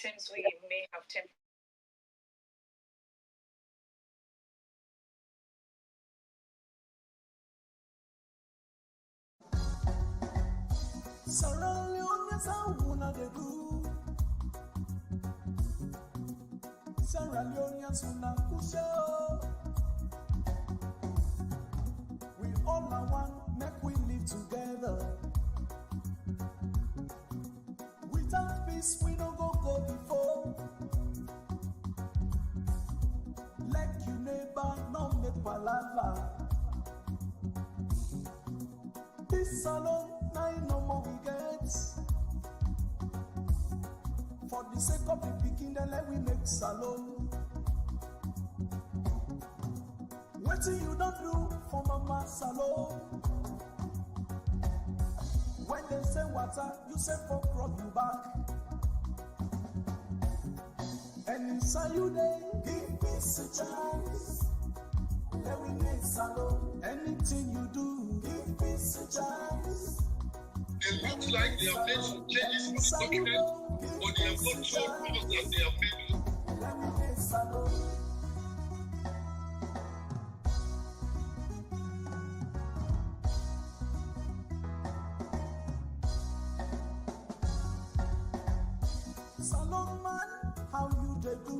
items we may have temporarily. Sierra Leone is a woman de do. Sierra Leone is una kusho. We all are one, make we live together. Without peace, we don't go before. Like you neighbor, no make palava. This SaLone, now no more we get. For the sake of the picking, then let we make SaLone. What you don't do for mama SaLone? When they say water, you say fuck rub you back. And inside you they give peace a chance. Let we make SaLone. Anything you do, give peace a chance. It looks like they have made some changes on the document, but they have not told us that they have made. Let me make SaLone. SaLone man, how you they do?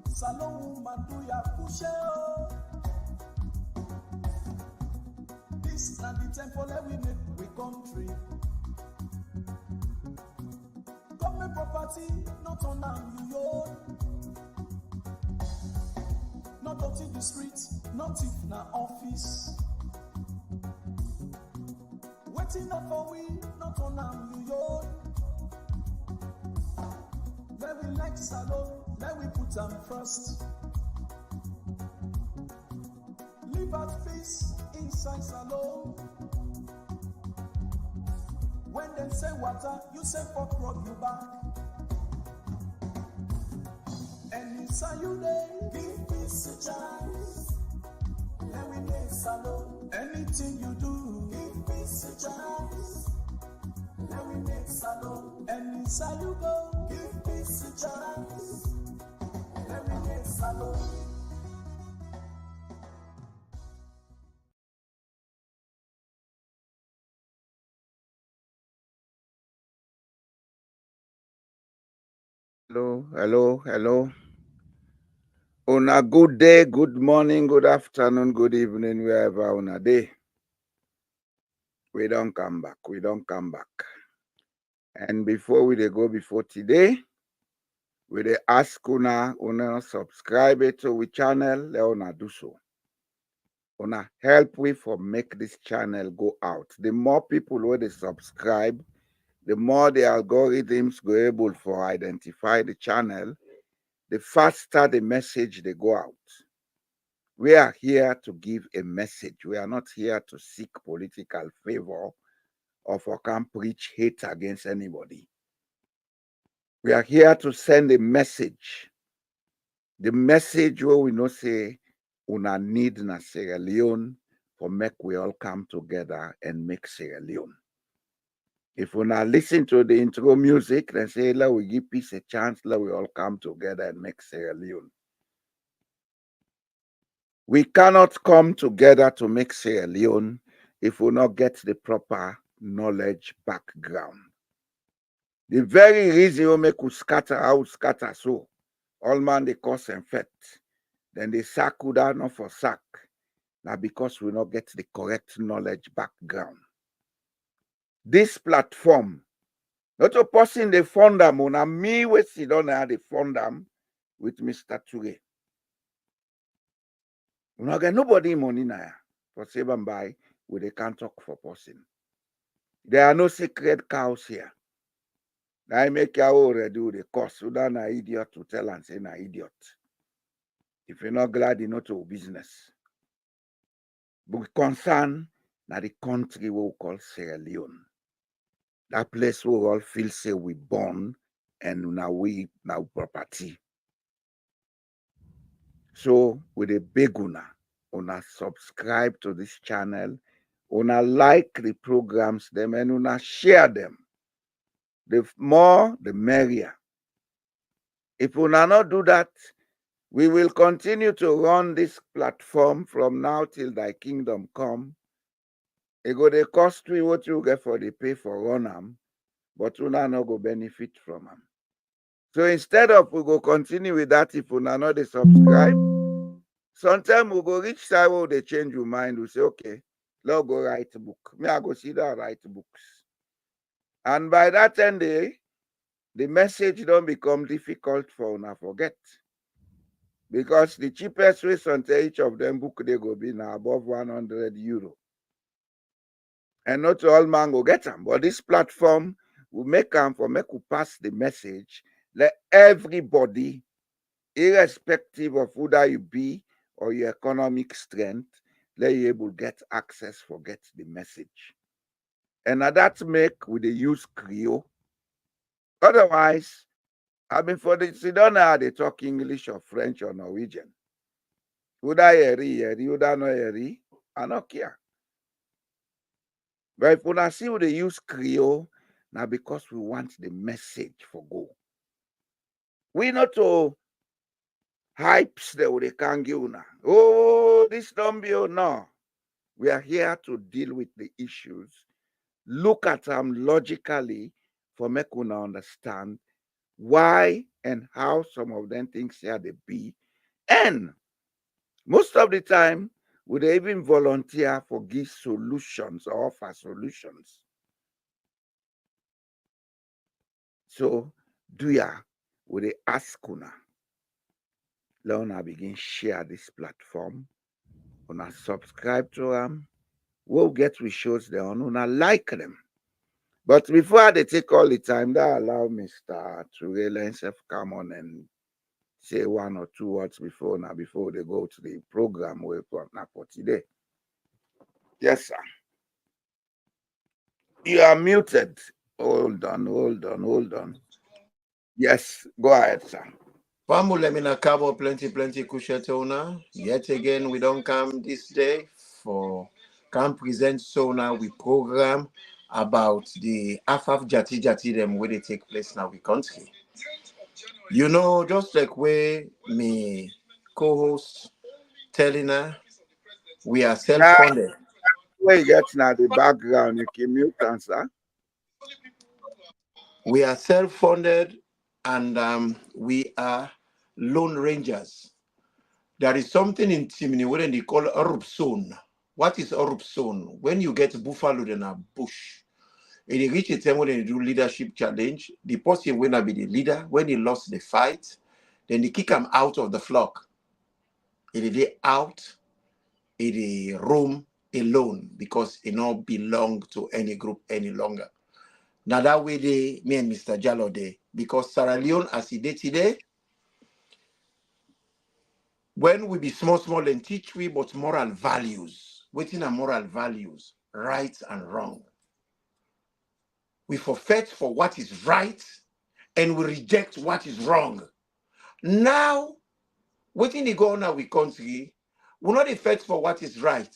SaLone woman do ya push it. This na the temple that we make we country. Government property, not on you yo. Not out in the streets, not if na office. Waiting up for we, not on you yo. Let we like SaLone, let we put them first. Live at peace inside SaLone. When they say water, you say fuck rub you back. And inside you they give peace a chance. Let we make SaLone. Anything you do, give peace a chance. Let we make SaLone. And inside you go, give peace a chance. Let we make SaLone. Hello. Una good day, good morning, good afternoon, good evening, wherever una day. We don't come back. And before we dey go before today, we dey ask una subscribe to we channel, let una do so. Una help we for make this channel go out. The more people who they subscribe, the more the algorithms go able for identify the channel, the faster the message they go out. We are here to give a message. We are not here to seek political favor or for can preach hate against anybody. We are here to send a message. The message where we know say una need na Sierra Leone for make we all come together and make Sierra Leone. If we now listen to the intro music, then say, let we give peace a chance, let we all come together and make Sierra Leone. We cannot come together to make Sierra Leone if we not get the proper knowledge background. The very reason we make us scatter so, all man they cause effect, then they sack Uda not for sack. Now because we not get the correct knowledge background. This platform, not a person they fund them, on me we sit down there, they fund them with Mr. Ture. We not get nobody money now for save and buy where they can't talk for person. There are no sacred cows here. I make your already do the cost. So that an idiot to tell and say an idiot. If you're not glad, you know to business. But concern that the country we call Sierra Leone. That place where we all feel say we born and now we now property. So with a big una subscribe to this channel, una like the programs them and una share them. The more, the merrier. If we not do that, we will continue to run this platform from now till thy kingdom come. It go dey cost we what you get for the pay for run am, but una no go benefit from am. So instead of we go continue with that, if una not dey subscribe, sometimes we go reach time where they change your mind. We say, okay, let's go write a book. Me, I go sit down write books. And by that end, the message don't become difficult for una forget. Because the cheapest way sometimes each of them book they go be now above 100 euro. And not all man go get them. But this platform will make them for make you pass the message. Let everybody, irrespective of who that you be or your economic strength, let you able get access for get the message. And that make with the use Creole. Otherwise, I mean, for the Sidona, they talk English or French or Norwegian. Would I hear, would I not hear? I don't care. But if we see they use Creole, now because we want the message for go. We not to hypes that they can't give now. Oh, this don't be no. We are here to deal with the issues. Look at them logically for make una understand why and how some of them things here they be. And most of the time, would they even volunteer for give solutions or offer solutions? So, do ya, would they ask una? Let una begin share this platform. Una subscribe to them. We'll get we shows them on una like them. But before they take all the time, that allow Mr. Turele himself come on and say one or two words before they go to the program we put for today. Yes, sir. You are muted. Hold on. Yes, go ahead, sir. Pamulemina Cabo plenty Kushetona. Yet again, we don't come this day for come present Sona we program about the Afaf Jati them where they take place now we country. You know, just like where me co-host telling her we are self-funded. Where you get now the background, you can mute answer. We are self-funded and we are lone rangers. There is something in Timini where they call eruption. What is eruption? When you get buffalo in a bush, and they reach a time when they do leadership challenge, the person will not be the leader. When he lost the fight, then they kick him out of the flock. It is out, it is roam alone because it not belong to any group any longer. Now that way they, me and Mr. Jallo dey, because Sierra Leone as he did today, when we be small and teach we about moral values, waiting on moral values, right and wrong. We forfeit for what is right and we reject what is wrong. Now, waiting the go on our country, we not fight for what is right.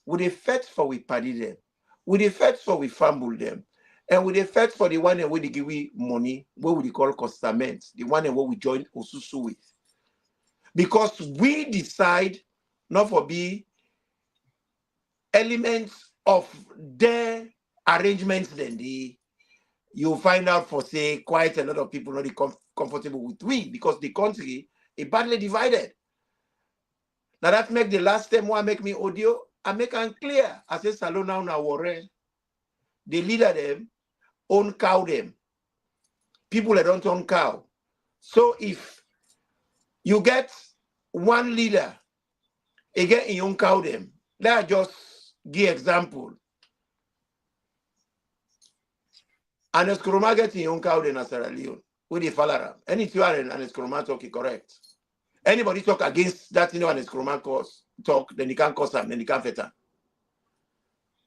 We fight for we party them. We fight for we fumble them. And we fight for the one where they give we money, what we call costament, the one where we join Osusu with. Because we decide not for be elements of their arrangements, then you'll find out for say quite a lot of people not comfortable with we because the country is badly divided. Now that make the last time one make me audio, I make them clear. I say SaLone now worry. The leader them own cow them. People that don't own cow. So if you get one leader, again in own cow them, let just give example. And Eskroma get in own cow them in Sierra Leone. With the Falara. Any two are and Eskroma talk is correct. Anybody talk against that and Eskroma cause talk, then he can't cause them, then he can't feta.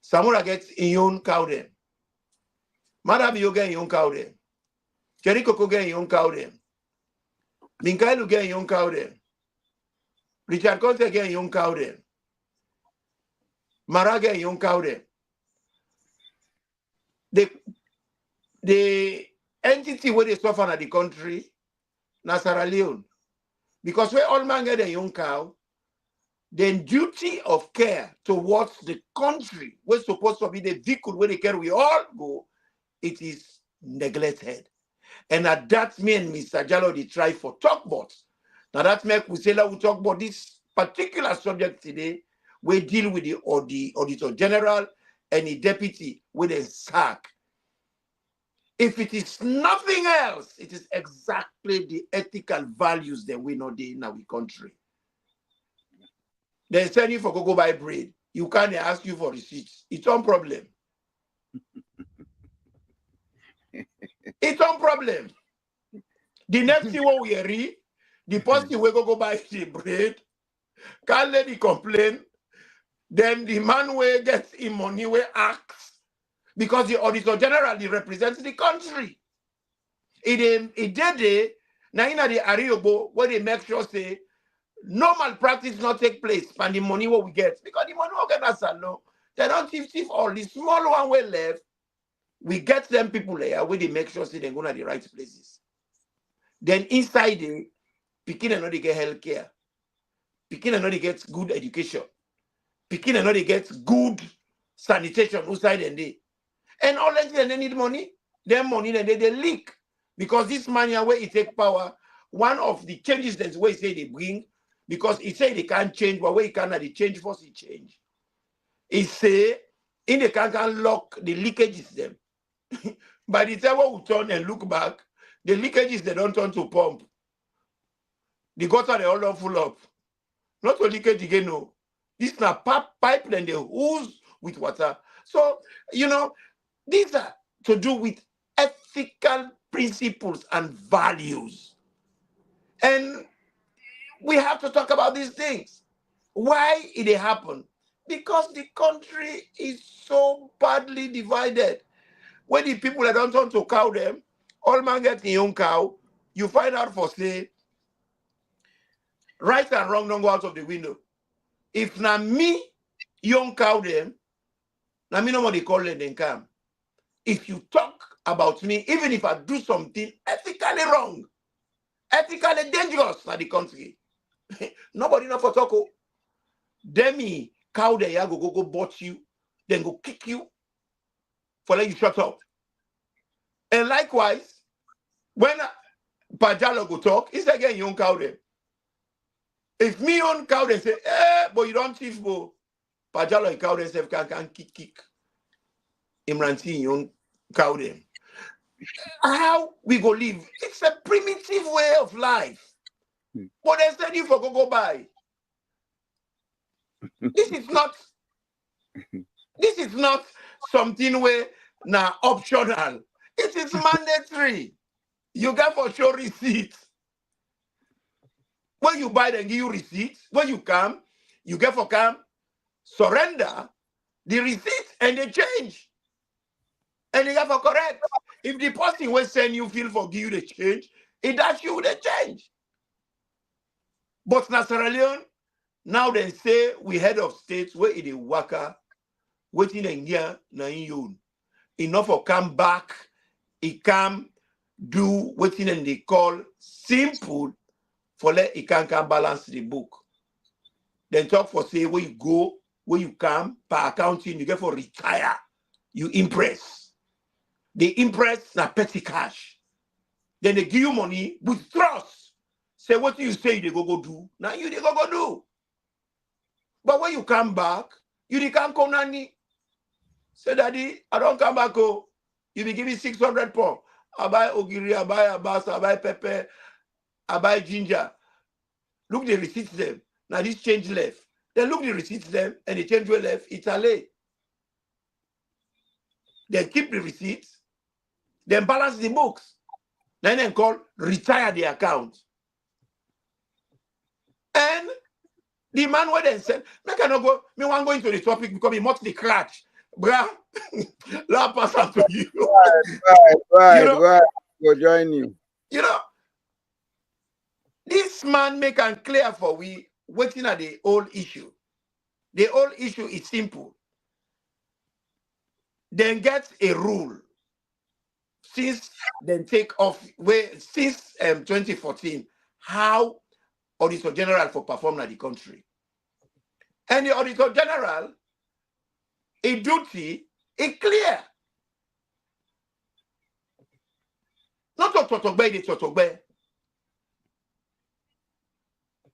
Samura gets in own cow them. Madam you get in own cow them. Cherikoko get in own cow them. Minkailu get in own cow them. Richard Conte get in own cow them. Mara get in own cow them. The entity where they suffer in the country, na Sierra Leone. Because where all man get a young cow, then duty of care towards the country, where supposed to be the vehicle where they carry we all go, it is neglected. And at that me and Mr. Jallo, they try for talk about. Now that make we say that we talk about this particular subject today. We deal with the Auditor General and the deputy with a sack. If it is nothing else, it is exactly the ethical values that we know in our country. They send you for go buy bread. You can't ask you for receipts. It's on problem. It's on problem. The next thing what we read, the person will go buy the bread, can't let it complain. Then the man will get him money will ask. Because the Auditor General represents the country. It did now in the Ariobo where they make sure say no malpractice not take place and the money what we get. Because the money we get as SaLone, they don't thief all the small one we left. We get them people there where they make sure say they go to the right places. Then inside the Pikin and not they get health care. Pikin and not they get good education. Pikin and not they get good sanitation outside and they. And all that they need money, their money and they leak. Because this money where it take power, one of the changes that's where say they bring, because it say they can't change, but where it cannot they change first it change. It say in the can lock the leakages them. By the time we turn and look back, the leakages they don't turn to pump. The gutter they all full up. Not to leakage again, no. This is a pipe and they ooze with water. So, you know, these are to do with ethical principles and values. And we have to talk about these things. Why it happen? Because the country is so badly divided. When the people that don't want to cow them, all man get their own cow, you find out for say, right and wrong don't go out of the window. If na me, young cow them, na me no more they call them, then come. If you talk about me, even if I do something ethically wrong, ethically dangerous na the country, nobody know for talk. Then me, cow there, go bot you, then go kick you for let you shut up. And likewise, when Pajalo go talk, it's again young cow them. If me own cow them say, but you don't thief, bo. Pajalo and cow themselves can kick. Imranti young cow them. How we go live? It's a primitive way of life. But they said you for go buy. This is not something where now optional. It is mandatory. You get for show receipt. When you buy, they give you receipt. When you come, you get for come, surrender the receipt and they change. And they get for correct. If the person will send you feel for give you the change, it does you the change. But na Sierra Leone, now they say we head of states where it is waka, waiting in here na in you. Enough for come back, it come do waiting and they call simple for let it can balance the book. Then talk for say where you go, where you come, per accounting, you get for retire, you impress. They impress na petty cash. Then they give you money with trust. Say what you say they go do. Now you they go do. But when you come back, you can't come nani. Say daddy, I don't come back. Oh, you be giving 600 pounds. I buy ogiri, I buy abas, I buy pepper, I buy ginger. Look the receipts them. Now this change left. Then look the receipts them and the change will left. It's a lay. Then keep the receipts. Then balance the books. Then call retire the account. And the man where they said, I cannot go, me want to go into the topic because he must the clutch. Bruh, la pass on to you. Right. Go join you. You know, this man make and clear for we waiting at the old issue. The old issue is simple. Then get a rule. since then take off since 2014, how Auditor General for perform in the country. And the Auditor General, a duty, is clear. Not to Totogbe, the Totogbe.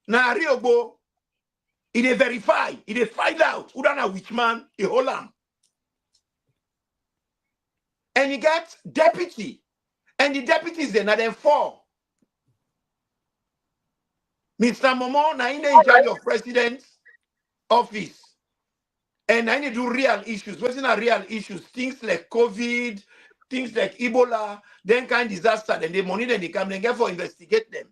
Now, Riobo, it verify, it find out who done which man, a whole lamb. And he gets deputy. And the deputies then are then 4. Mr. Momo, now in charge of president's office. And I need to do real issues. What's in real issues? Things like COVID, things like Ebola, then kind of disaster, then the money then they come, then get for investigate them.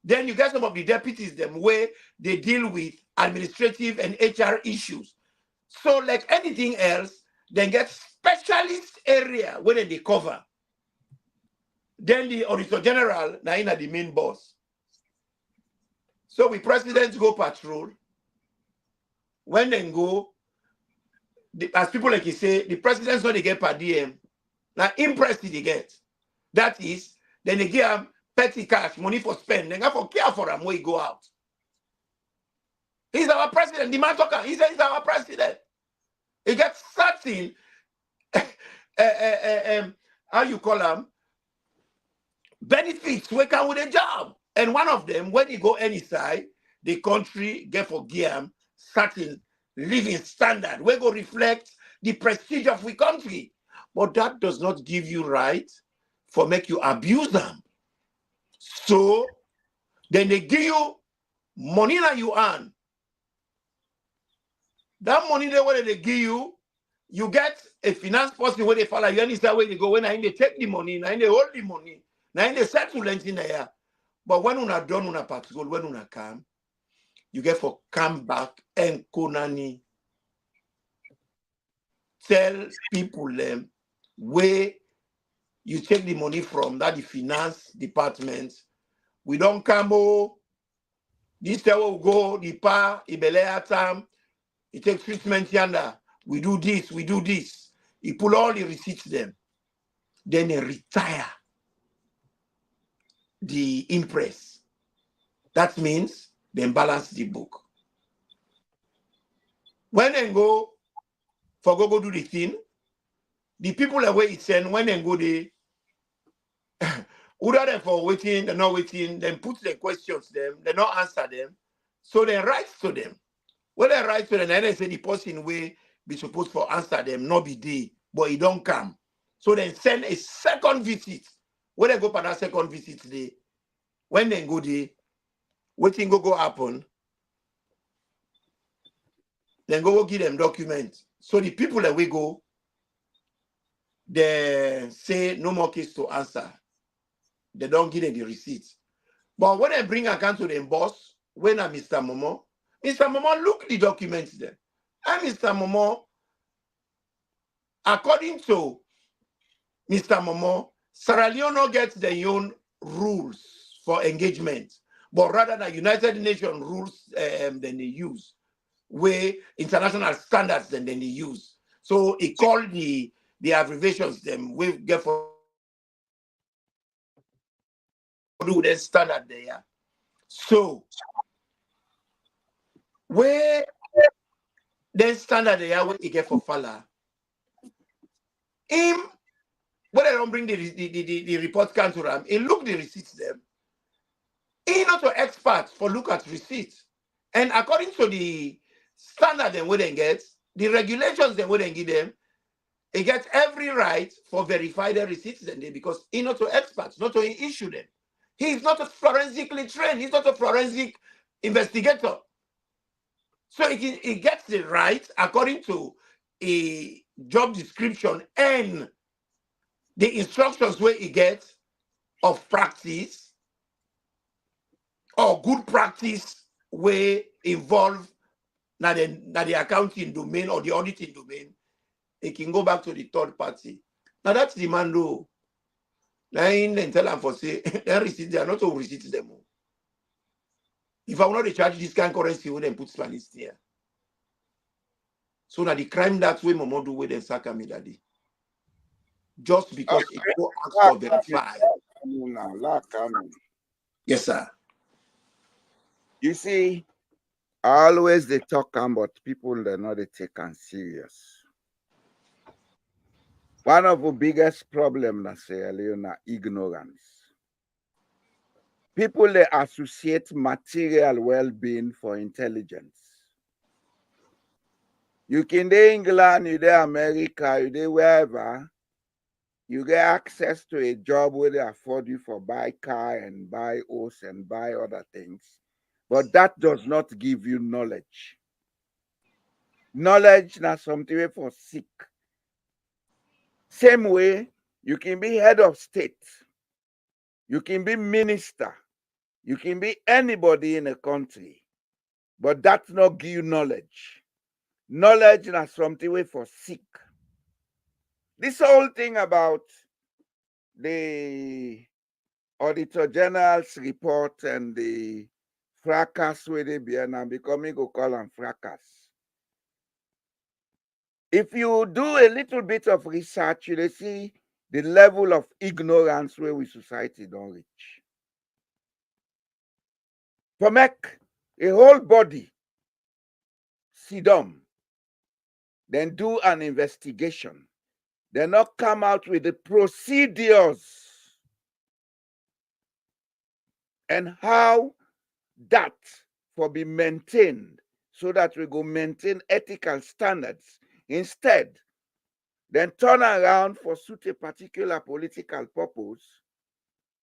Then you get some of the deputies them where they deal with administrative and HR issues. So like anything else, then get specialist area where they cover. Then the Auditor General, now in the main boss. So we presidents go patrol. When they go, as people like you say, the presidents when they get per DM. Now impressed they get. That is, then they give them petty cash, money for spend. They got for care for them when he go out. He's our president. The man talker, he says he's our president. He gets certain how you call them benefits we come with a job. And one of them, when you go any side, the country get for GM certain living standard. We go reflect the prestige of the country. But that does not give you right for make you abuse them. So then they give you money that you earn. That money there where they give you, you get a finance person where they follow you any side where they go, when I they take the money, now they hold the money, now they settle in there. But when una done una patrol, when una come, you get for come back and konani. Tell people them where you take the money from, that the finance department. We don't come this time will go, the pa, ibele time, it takes treatment yonder. We do this, we do this. He pull all the receipts them. Then they retire the impress. That means they balance the book. When they go for go do the thing, the people away it send when they go they order them for waiting, they're not waiting, then put the questions them, they not answer them. So they write to them. When they write to them, then they say the person way be supposed to answer them, not be there, but he don't come. So then send a second visit. When they go for that second visit day, when they go there, waiting go happen, then go give them documents. So the people that we go, they say no more case to answer. They don't give them the receipts. But when they bring account to the boss, when I'm Mr. Momo look the documents there. And Mr. Momo, according to Mr. Momo, Sierra Leone gets their own rules for engagement, but rather than United Nations rules than they use, where international standards than they use. So he called the abbreviations them we get for do the standard there. So where the standard there what he get for Fala. Him when they don't bring the report can to him, he look the receipts them. He not an expert for look at receipts. And according to the standard them where they get, the regulations them where they give them, he gets every right for verify the receipts then because he not an expert, not to issue them. He is not a forensically trained, he's not a forensic investigator. So he gets the right according to a job description and the instructions where he gets of practice or good practice where involve now the accounting domain or the auditing domain, it can go back to the third party. Now that's the man though. Now in tell them for say they receipt they are not to receipt them. If I want to charge this kind of currency, we then put Spanish here. So now the crime that way Momo do with them sack me daddy. just because it go ask for verify. Yes, sir. You see, always they talk about people that know they take and serious. One of the biggest problems in Sierra Leone is ignorance. People they associate material well-being for intelligence. You can in England, you in America, you in wherever, you get access to a job where they afford you for buy car and buy horse and buy other things. But that does not give you knowledge. Knowledge is something for sick. Same way, you can be head of state. You can be minister. You can be anybody in a country. But that not give you knowledge. Knowledge is something for sick. This whole thing about the Auditor General's report and the fracas where they be and I'm becoming go call them fracas. If you do a little bit of research, you'll see the level of ignorance where we society don't reach. For make a whole body sit down, then do an investigation, then not come out with the procedures and how that for be maintained so that we go maintain ethical standards. Instead, then turn around for suit a particular political purpose.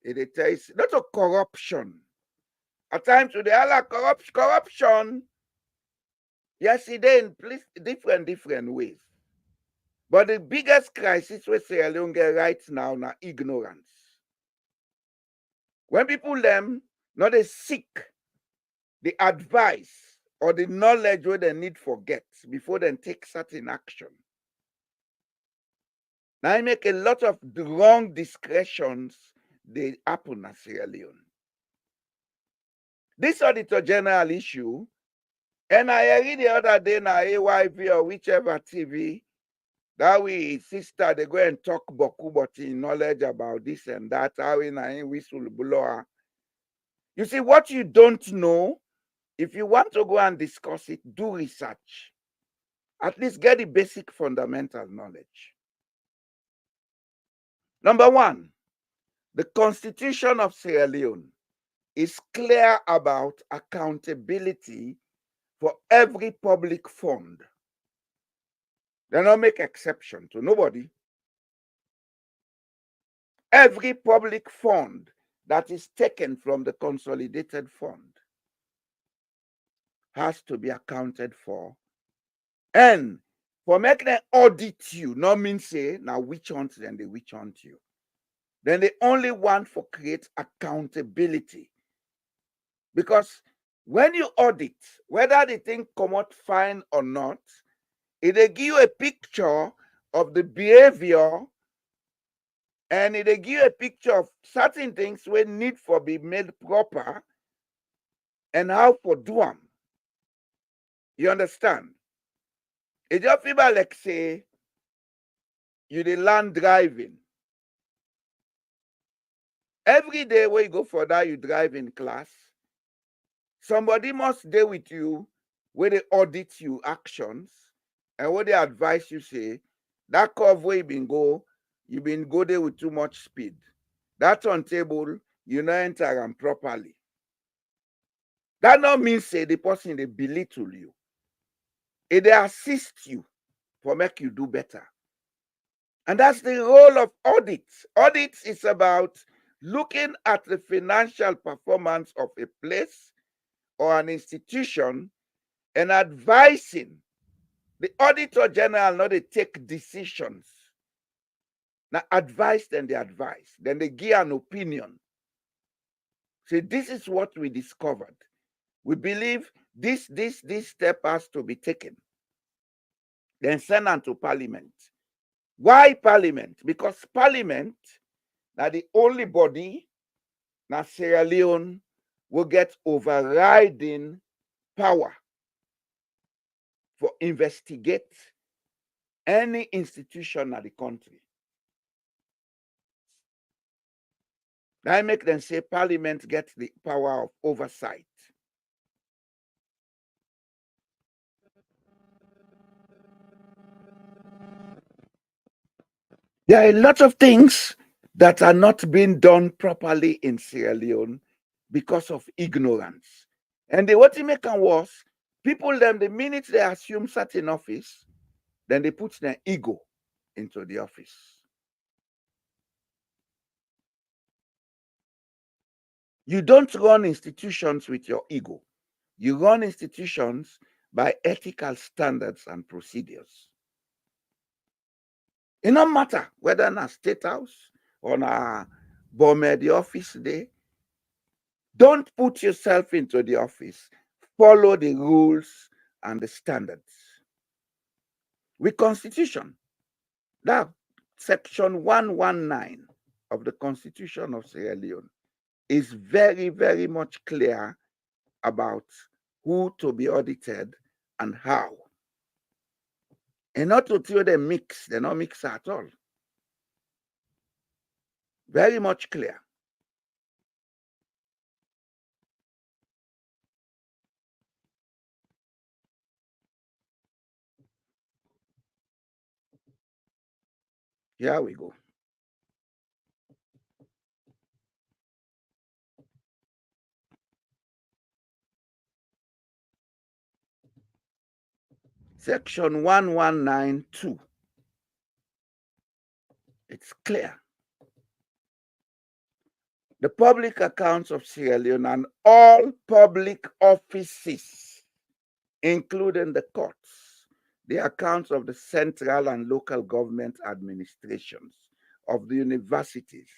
It is not a corruption. At times, with the corruption, yes, it is in different ways. But the biggest crisis we Sierra Leone get right now is ignorance. When people them not they seek the advice or the knowledge where they need for get before they take certain action. Now I make a lot of the wrong discretions they happen in Sierra Leone. This Auditor General issue, and I read the other day na AYV or whichever TV, that we sister they go and talk boku but in knowledge about this and that, how in a whistleblower. You see, what you don't know, if you want to go and discuss it, do research. At least get the basic fundamental knowledge. Number one, the Constitution of Sierra Leone is clear about accountability for every public fund. They don't make exception to nobody. Every public fund that is taken from the consolidated fund has to be accounted for. And for making them audit you, not mean say, now which hunt then they which hunt you. Then they only want for create accountability. Because when you audit, whether the thing come out fine or not, it they give you a picture of the behavior and it they give you a picture of certain things where need for be made proper and how for do them. You understand? It just feel like say you the land driving. Every day when you go for that, you drive in class. Somebody must deal with you where they audit you actions and where they advise you say that curve where you been go there with too much speed. That turntable, you not enter them properly. That not mean say the person they belittle you. It they assist you for make you do better. And that's the role of audits. Audits is about looking at the financial performance of a place or an institution and advising. The Auditor General not they take decisions. Now advice, then they advise. Then they give an opinion. So this is what we discovered. We believe this step has to be taken. Then send on to Parliament. Why Parliament? Because Parliament now the only body now Sierra Leone will get overriding power for investigate any institution of the country. That make them say Parliament gets the power of oversight. There are a lot of things that are not being done properly in Sierra Leone because of ignorance. And what make it worse, people them the minute they assume certain office, then they put their ego into the office. You don't run institutions with your ego. You run institutions by ethical standards and procedures. It no matter whether in a state house or in a the office day. Don't put yourself into the office. Follow the rules and the standards. With Constitution, that section 119 of the Constitution of Sierra Leone is very, very much clear about who to be audited and how. And not to throw them mix, they're not mix at all. Very much clear. Here we go. Section 1192. It's clear. The public accounts of Sierra Leone and all public offices, including the courts, the accounts of the central and local government administrations, of the universities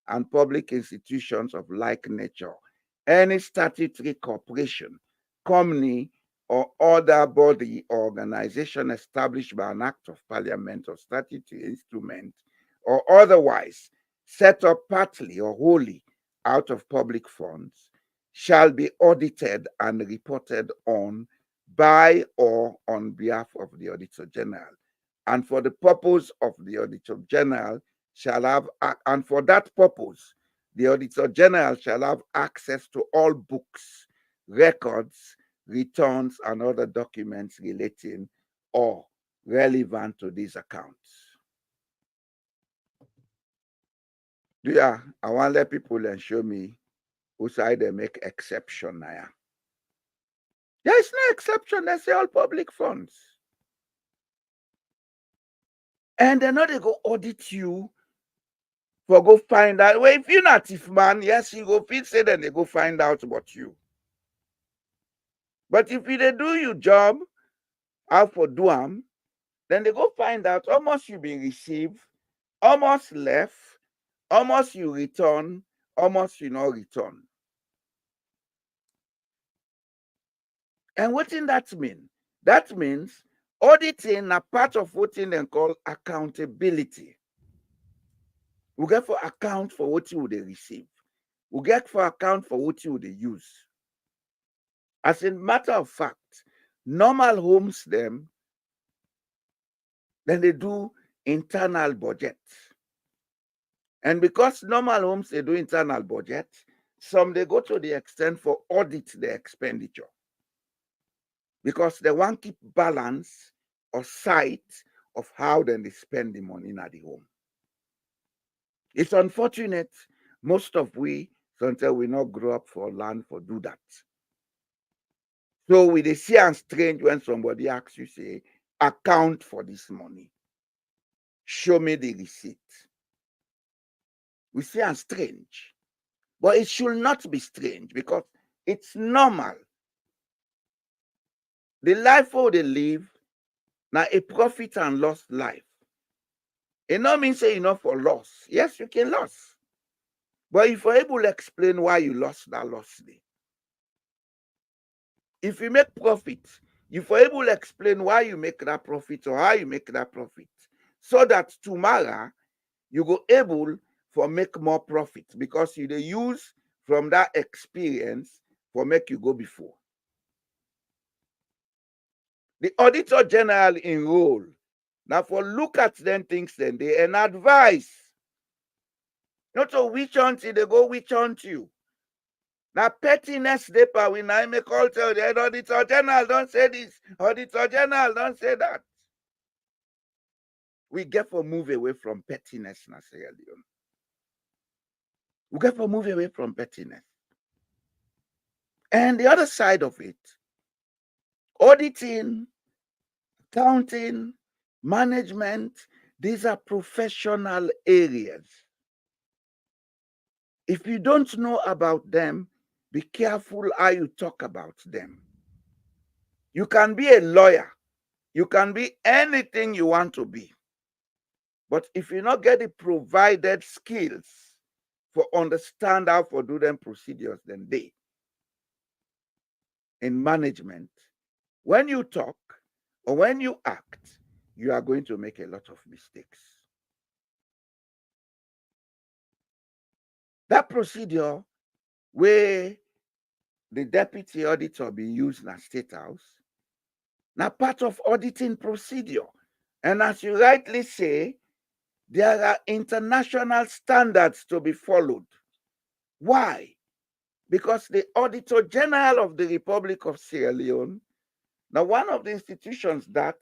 and public institutions of like nature, any statutory corporation, company, or other body or organization established by an act of parliament or statutory instrument, or otherwise set up partly or wholly out of public funds, shall be audited and reported on by or on behalf of the Auditor General. And for the purpose of the Auditor General shall have, and for that purpose, the Auditor General shall have access to all books, records, returns, and other documents relating or relevant to these accounts. Yeah, I want to let people and show me who side they make exception now. There is no exception. They say all public funds. And they're not they go audit you for go find out. Well, if you're not if man, yes, you go feel say then they go find out about you. But if you they do your job, how for do them, then they go find out how much you be received, how much left, how much you return, how much you not return. And what in that mean? That means auditing a part of what they call accountability. We get for account for what you would receive. We get for account for what you would use. As a matter of fact, normal homes them, then they do internal budget. And because normal homes they do internal budget, some they go to the extent for audit the expenditure. Because they want to keep balance or sight of how then they spend the money in the home. It's unfortunate most of we until we not grow up for land for do that. So we they see and strange when somebody asks you, say, account for this money. Show me the receipt. We see and strange. But it should not be strange because it's normal. The life how they live, now a profit and loss life. It not mean say enough for loss. Yes, you can lose. But if you're able to explain why you lost that loss day. If you make profit, if you're able to explain why you make that profit or how you make that profit, so that tomorrow you go able for make more profit because you dey use from that experience for make you go before. The Auditor General in role now for look at them things then they and advise Not to which hunt they go which hunt you. Now pettiness they we now make all tell the Auditor General don't say this. Auditor General don't say that. We get for move away from pettiness na Sierra Leone. We get for move away from pettiness. And the other side of it, auditing, accounting, management, these are professional areas. If you don't know about them, be careful how you talk about them. You can be a lawyer. You can be anything you want to be. But if you not get the provided skills for understand how to do them procedures, then they, in management, when you talk or when you act, you are going to make a lot of mistakes. That procedure where the deputy auditor be used in a state house, now part of auditing procedure. And as you rightly say, there are international standards to be followed. Why? Because the Auditor General of the Republic of Sierra Leone, now one of the institutions that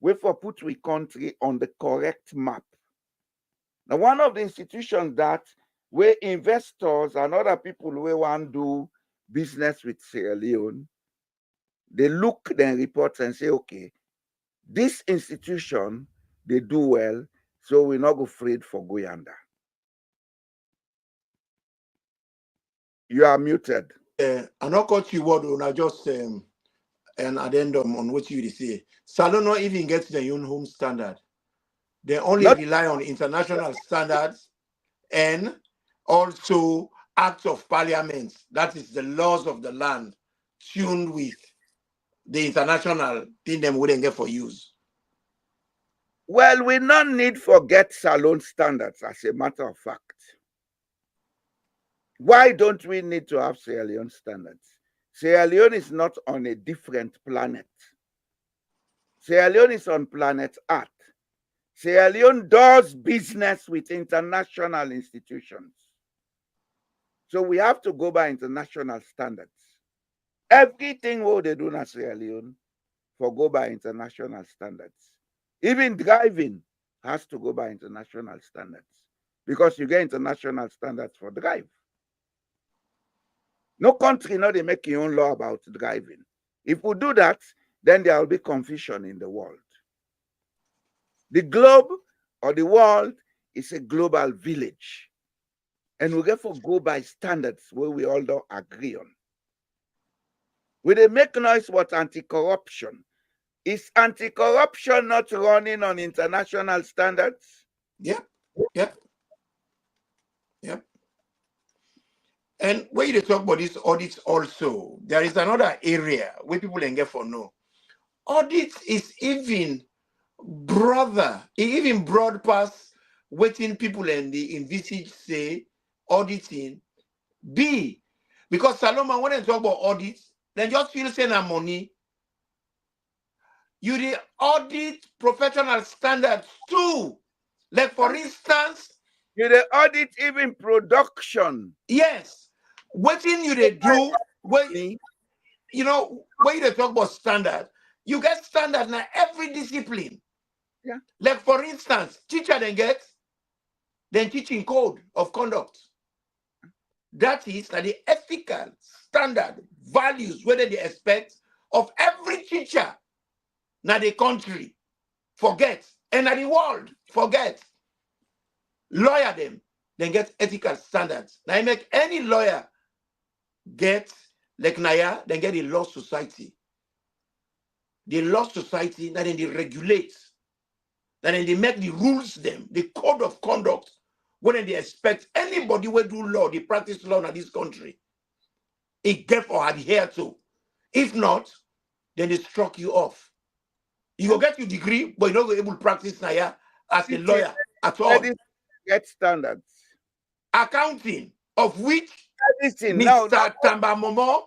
we for put we country on the correct map. Now one of the institutions that where investors and other people who want to do business with Sierra Leone, they look then reports and say, okay, this institution, they do well, so we're not afraid for go yonder. You are muted. I not cut you word on. I just an addendum on what you say. SaLone not even gets their own home standard. They only rely on international standards and also acts of parliament. That is the laws of the land tuned with the international thing them wouldn't get for use. Well, we not need forget SaLone standards as a matter of fact. Why don't we need to have Sierra Leone standards? Sierra Leone is not on a different planet. Sierra Leone is on planet Earth. Sierra Leone does business with international institutions. So we have to go by international standards. Everything what they do in Sierra Leone for go by international standards. Even driving has to go by international standards because you get international standards for drive. No country, now they make your own law about driving. If we do that, then there will be confusion in the world. The globe or the world is a global village. And we therefore go by standards where we all don't agree on. Will they make noise what anti-corruption? Is anti-corruption not running on international standards? Yep. And when you talk about this audits also, there is another area where people can get for no. Audit is even broader, even broad past waiting people and the envisage say auditing be. Because SaLone, when they talk about audits, they just feel saying that money. You the audit professional standards too. Like for instance, you the audit even production. Yes. What thing you they do, when you know, when you talk about standard, you get standard now every discipline. Yeah. Like for instance, teacher then teaching code of conduct. That is that the ethical standard values whether they expect of every teacher now the country forget and now the world forget. Lawyer them, then get ethical standards. Now I make any lawyer get like Naya, then get a law society. The law society, then they regulate. Then they make the rules them, the code of conduct, when they expect anybody will do law, they practice law in this country. It get or adhere to. If not, then they struck you off. You will get your degree, but you're not able to practice Naya as a lawyer at all. Get standards. Accounting, of which Mr. Now, Tamba Momo.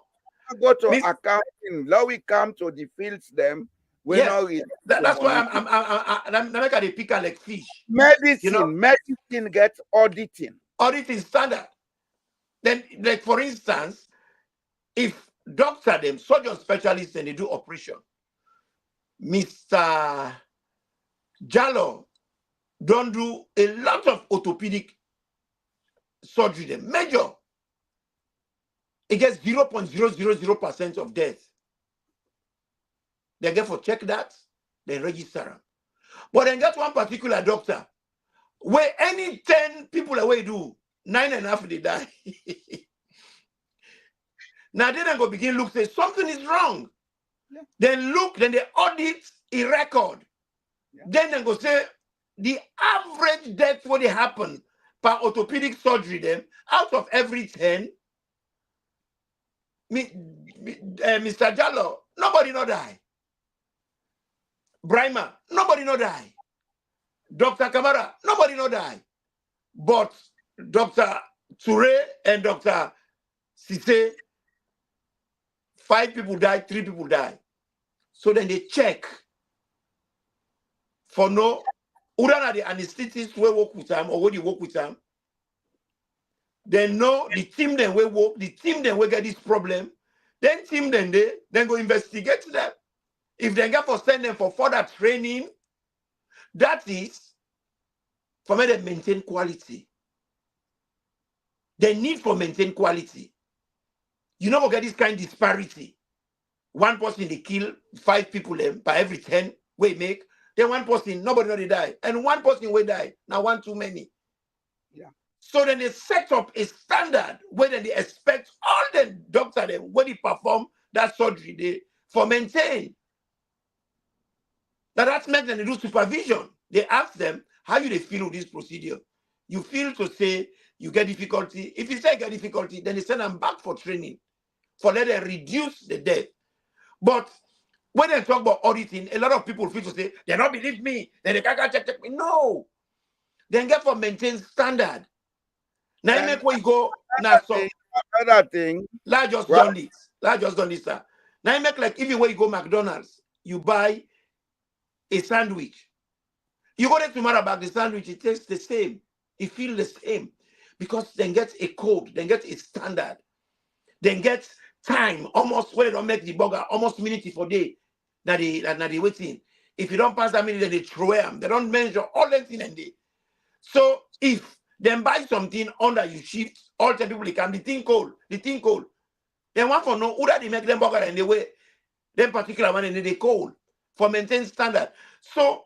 Go to accounting. Now we come to the fields them. Yes, that's why I'm make a pick like fish. Medicine, medicine gets auditing. Auditing standard. Then, like for instance, if doctor them, surgeon specialists, and they do operation, Mr. Jallo don't do a lot of orthopedic surgery, them major. It gets 0.000% of death. They get for check that, then register them. But then get one particular doctor where any 10 people away do 9.5 they die. Now then I go begin look, say something is wrong. Yeah. Then look, then they audit a record. Yeah. Then they go say the average death what they happen per orthopedic surgery them out of every 10, Mr. Jallo, nobody no die. Brima, nobody no die. Dr. Kamara, nobody no die. But Dr. Toure and Dr. Sise, 5 people die, 3 people die. So then they check for no, whether the anesthetist will work with them or when you work with them. They know the team then will work, the team then will get this problem. Then team then they then go investigate them. If they get for send them for further training, that is for me to maintain quality. They need for maintain quality. You know, get this kind of disparity. One person they kill 5 people them by every 10 we make. Then one person, nobody know they die. And one person will die. Now one too many. Yeah. So then they set up a standard where they expect all the doctors them when they perform that surgery they for maintain. Now that's meant that they do supervision. They ask them, how you they feel with this procedure? You feel to say you get difficulty. If you say you get difficulty, then they send them back for training for let them reduce the death. But when they talk about auditing, a lot of people feel to say, they don't believe me, then they can't check me. No. Then get for maintain standard. Now you make where you go, now so another thing. let's just done this. Let's just done this, sir. Now you make like even where you go McDonald's, you buy a sandwich. You go there tomorrow back the sandwich, it tastes the same. It feels the same. Because then get a code, then get a standard, then get time, almost when they don't make the burger, almost minute for day. Now they waiting. If you don't pass that minute, then they throw them. They don't measure all that thing and they. So if they buy something under you shift, all the people they come, the thing cold. Then one for know who that they make them burger and the way, them particular one and they cold for maintain standard. So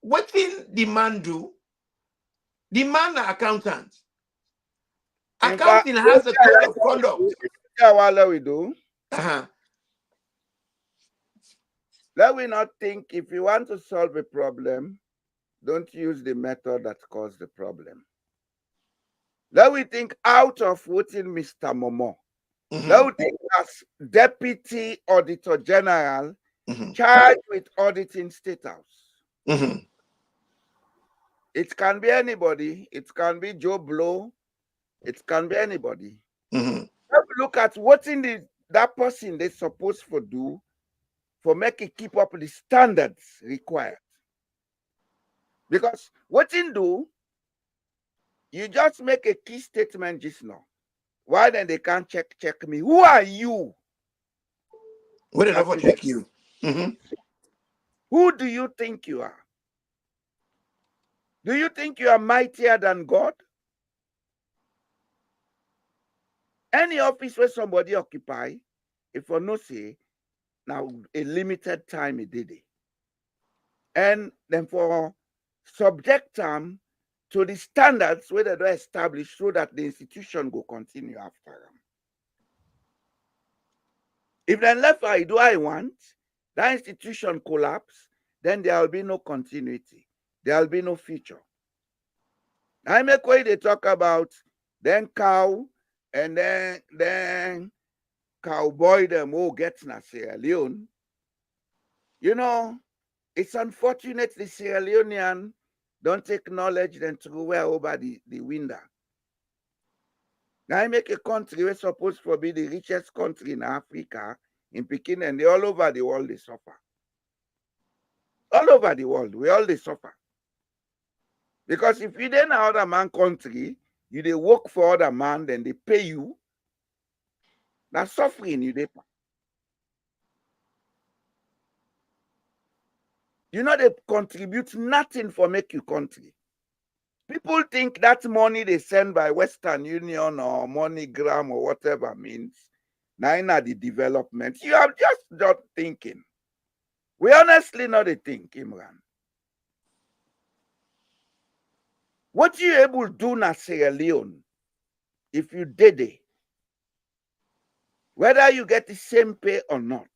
what thing the man do? The man are accountant. Accounting has a code of conduct. What we do? Uh-huh. Let we not think if you want to solve a problem, don't use the method that caused the problem. Let we think out of what in Mr. Momo. Let we think as Deputy Auditor General charged with auditing State House. It can be anybody. It can be Joe Blow. It can be anybody. Look at what in that person they supposed to do for making keep up the standards required. Because what in do, you just make a key statement just now. Why then they can't check me? Who are you? Where did I check you? Who do you think you are? Do you think you are mightier than God? Any office where somebody occupy, if for no say, now a limited time it did it. And then for subject them to the standards where they don't establish so that the institution will continue after them. If then left I do I want, that institution collapse, then there will be no continuity. There will be no future. I make way they talk about then cow and then cowboy them all gets na Sierra Leone. You know, it's unfortunate the Sierra Leonean don't take knowledge then throw away over the window. Now I make a country we're supposed to be the richest country in Africa, in Pekin, and they all over the world they suffer. All over the world, we all they suffer. Because if you then another man country, You they work for other man, then they pay you. Now suffering you they. You know they contribute nothing for make you country. People think that money they send by Western Union or MoneyGram or whatever means. Now in the development, you are just not thinking. We honestly not a think, Imran. What you able to do na Sierra Leone, if you did it, whether you get the same pay or not,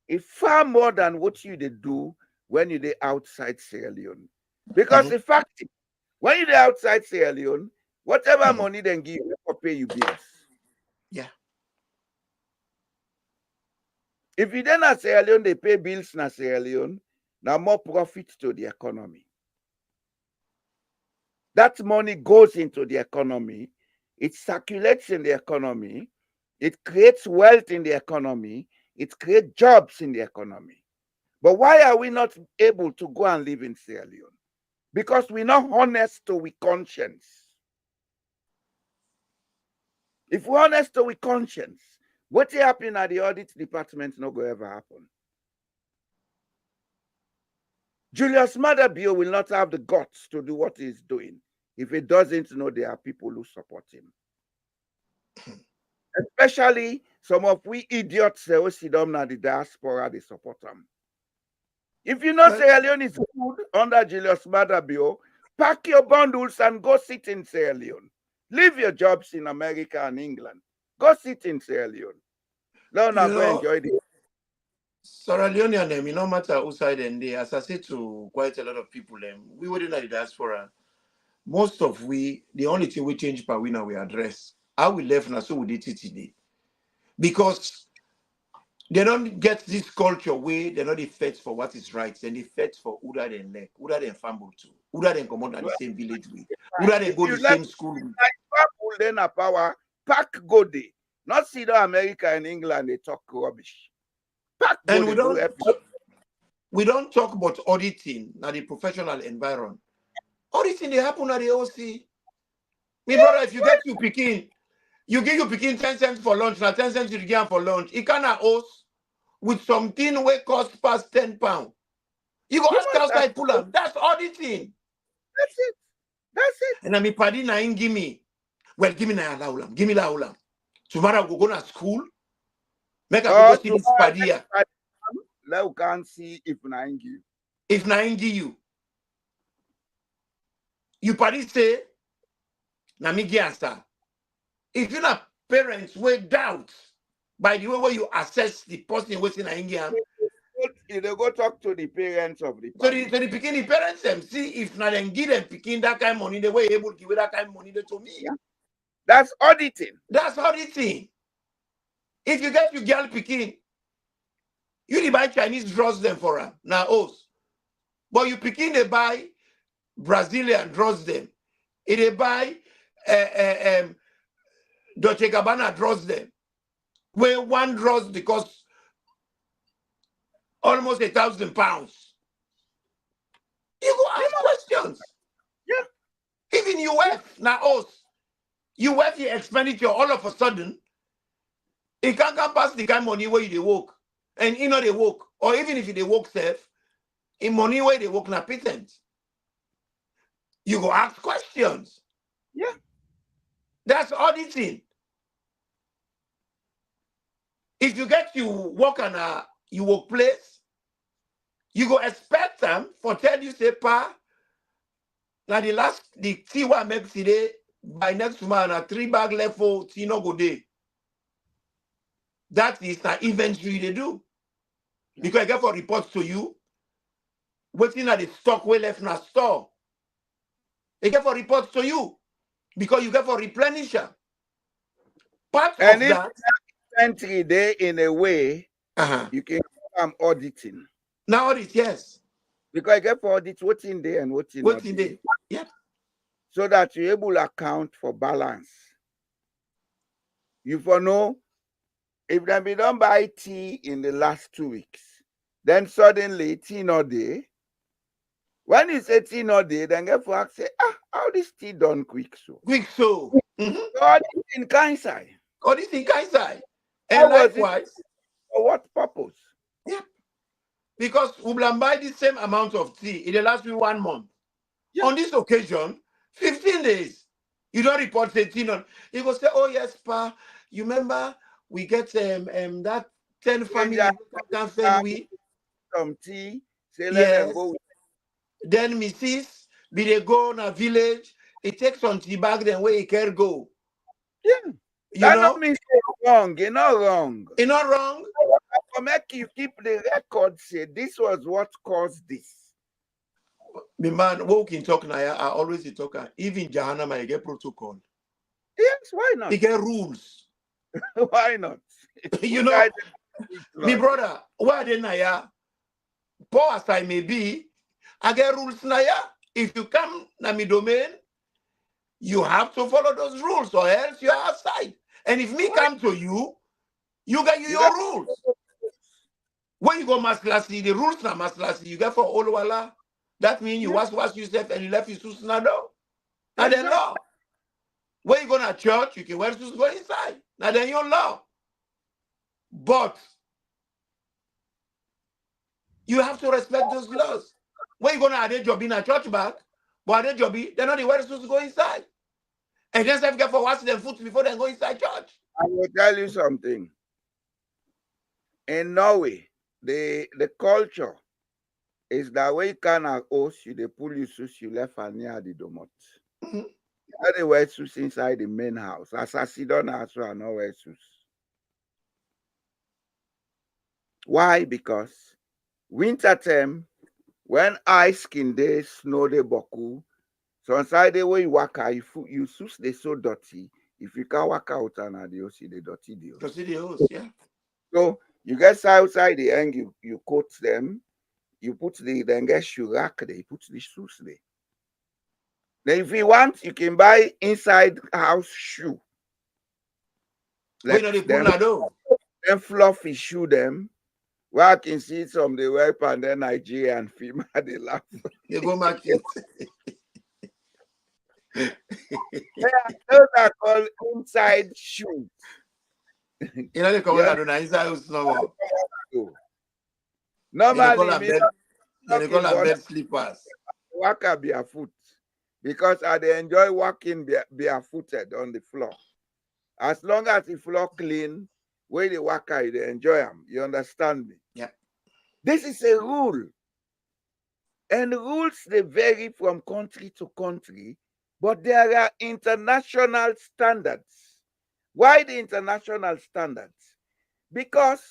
it's far more than what you did do when you did outside Sierra Leone. Because the fact is, when you did outside Sierra Leone, whatever money they give you for pay you bills. Yeah. If you then na Sierra Leone, they pay bills na Sierra Leone, now more profit to the economy. That money goes into the economy, it circulates in the economy, it creates wealth in the economy, it creates jobs in the economy. But why are we not able to go and live in Sierra Leone? Because we're not honest to our conscience. If we're honest to our conscience, what happen at the audit department not going to ever happen. Julius Maada will not have the guts to do what he's doing if he doesn't know there are people who support him. Especially some of we idiots who sit down in the diaspora, they support him. If you know Sierra Leone is good under Julius Maada, pack your bundles and go sit in Sierra Leone. Leave your jobs in America and England. Go sit in Sierra Leone. Now go enjoy this. Sierra Leone and them, no matter outside and they, as I said to quite a lot of people, we wouldn't like the diaspora. Most of we, the only thing we change per winner we address. How we left now, so we did it today. Because they don't get this culture where they're not the fit for what is right, then they fit for Uda than Lek, Uda than Famble too, Uda than come out at the same village with, Uda than go to the same school with. Like then a power, pack go day. Not see the America and England, they talk rubbish. Pack go And day, we don't talk about auditing now the professional environment. Auditing they happen at the OC. Me brother, if you get you picking, you give you picking 10 cents for lunch, now 10 cents you get for lunch. It cannot host with something where cost past £10. You go ask outside pull up. That's auditing. That's it. That's it. And I'm a party na give me. Well, give me na laulam. Give me laulam. Tomorrow we go to school. Make a go see this party. Now you can't see if na you. If na you. You party say, na me answer. If you're not parents with doubt by the way where you assess the person what's in India, they go talk to the parents of the family. So the picking the parents them see if not then give them picking that kind of money, they were able to give that kind of money to me. Yeah. That's auditing. That's auditing. If you get your girl picking, you buy Chinese draws them for her now us. But you picking they buy Brazilian draws them. If they buy Dolce Gabbana draws them. Where one draws because almost £1,000. You go ask questions. Yeah. Even UF, now us, UF your expenditure all of a sudden, it can't come past the kind of money where you work. And you know they work. Or even if they work safe, in money where they work na patent. You go ask questions. Yeah. That's auditing. If you get you work on your workplace, you go expect them for tell you say pa. Now the T1 make today by next month a 3 bag left for no go day. That is the inventory they do. Because I get for reports to you, waiting at the stock we left in a store. They get for reports to you because you get for replenisher. Part and of that inventory there in a way you can come auditing. Now audit, yes. Because I get for audit what's in there and what's in there. Yeah. So that you're able to account for balance. You for know if they be done by tea in the last 2 weeks, then suddenly tea not there. When you say tea not there, then get for say, how this still done quick so. Quick so. God is in Kansai. All this in Kaisai. How And was it? likewise, For what purpose? yeah, because we will buy the same amount of tea, it will last me 1 month. Yeah. On this occasion, 15 days. You don't report 18 on. You go say, oh yes, pa, you remember we get that 10 family Stranger can send have we. some tea. Say let them Yes. go. Then Mrs. Be they go in a village, it takes some tea bag, then where he can go. Yeah. You That know, not means you're wrong. You're not wrong. it's not wrong. For make you keep the record, say this was what caused this. The man, what we can talk now, I always talk. Even Jahannam, I get protocol. Yes, why not? He get rules. Why not? You Who know, guided this me Lord? brother, why they naya? Poor as I may be, I get rules naya. If you come na me domain, you have to follow those rules, or else you're outside. And if me come to you, you get You your got rules. When you go maslasi, the rules na maslasi, you get for Olwala. That means you was yourself and you left your sus nado. Now the exactly. law. When you go to church, you can wear sus go inside. Now then your law. But you have to respect those laws. When you go to a job in a church back, but a job, they're not the way supposed to go inside. And just have to get for washing their foot before they go inside church. I will tell you something. In Norway, the culture is that when you can host you, they pull you sus you left and near the domot. Mhm. They wear sus inside the main house. As I sit down as well, no wear sus. Why? Because winter time, when ice skin day, snow day boku, so inside the way you walk out, you sus they so dirty. If you can't walk out and you see the dirty deals. To see the host, yeah. So you get outside the end, you coat them, you put then get shoe rack there, you put the shoes there. Then if you want, you can buy inside house shoe. Where you know they Like pull them, now though? them fluffy shoe them. Where I can see some the wipe and then Nigerian female they laugh. They go market. Yeah, those are called inside shoes. You know they come Yeah. out inside house no more. So, Then they call normally, them me bed. Then they call talking them about bed slippers. walk barefoot because I they enjoy walking barefooted on the floor. As long as the floor clean, where they walk out, they enjoy them. You understand me? Yeah. This is a rule. And rules they vary from country to country, but there are international standards. Why the international standards? Because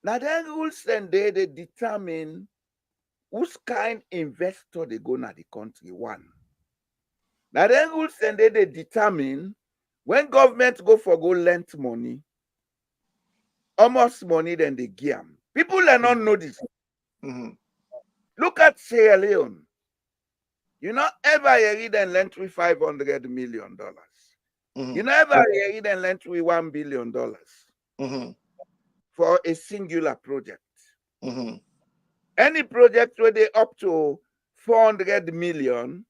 now the rules then they determine whose kind investor they go na the country one. Now the rules then they determine when government go lend money, how much money then they give them. People are not know this. Mm-hmm. Look at Sierra Leone. You not ever hear them lend with $500 million. Mm-hmm. You never hear them lend with $1 billion Mm-hmm. for a singular project. Mm-hmm. Any project where they up to 400 million,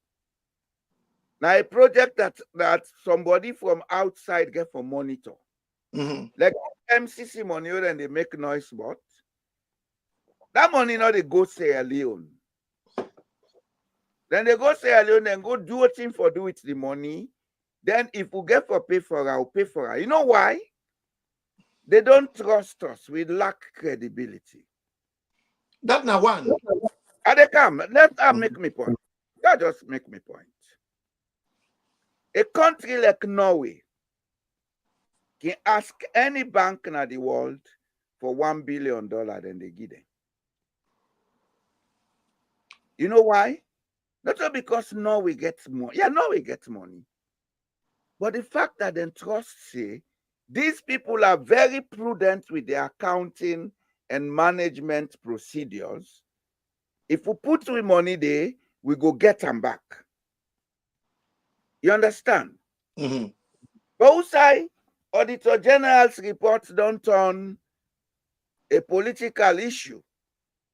now a project that somebody from outside get for monitor. Mm-hmm. Like MCC money when they make noise but that money now they go Sierra Leone. Then they go Sierra Leone and go do a thing for do with the money. Then if we get for pay for her, I'll pay for her. You know why? They don't trust us. We lack credibility. That now one. And they come. Let her make me point. That just make me point. A country like Norway can ask any bank in the world for $1 billion, then they give them. You know why? Not just because Norway gets money. Yeah, Norway gets money. But the fact that they trust say these people are very prudent with their accounting and management procedures. If we put we money there, we go get them back. You understand? Mm-hmm. But say Auditor General's reports don't turn a political issue.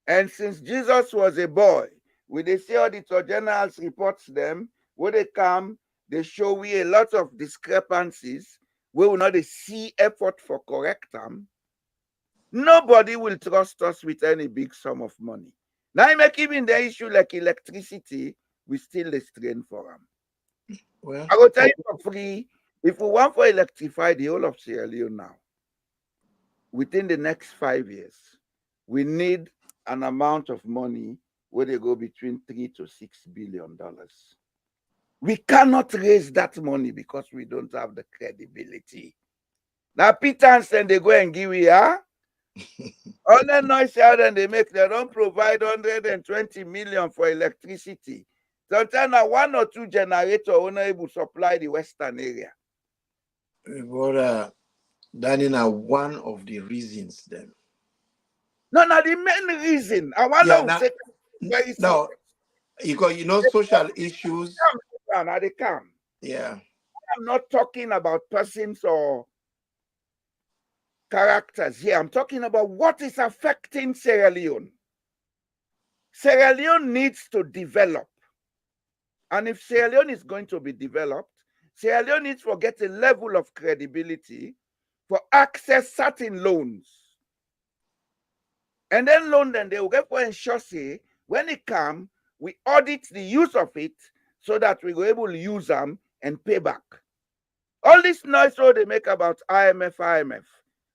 And since Jesus was a boy, we they say Auditor General's reports them when they come, they show we a lot of discrepancies. We will not see effort for correct them. Nobody will trust us with any big sum of money. Now, I make even the issue like electricity, we still the strain for them. Well, I will tell you for free, if we want to electrify the whole of Sierra Leone now, within the next 5 years, we need an amount of money where they go between $3 to $6 billion. We cannot raise that money because we don't have the credibility. Now, Peter and they go and give you, all the noise out and they make, they don't provide 120 million for electricity. Sometimes now 1 or 2 generators are not able to supply the western area. but that is one of the reasons then. No, the main reason. I want Yeah, to now, say very no, serious. because social issues. Now they come. Yeah. I'm not talking about persons or characters here. I'm talking about what is affecting Sierra Leone. Sierra Leone needs to develop. And if Sierra Leone is going to be developed, Sierra Leone needs to get a level of credibility for access certain loans. And then they will get for ensure, say, when it comes, we audit the use of it so that we will able to use them and pay back. All this noise they make about IMF,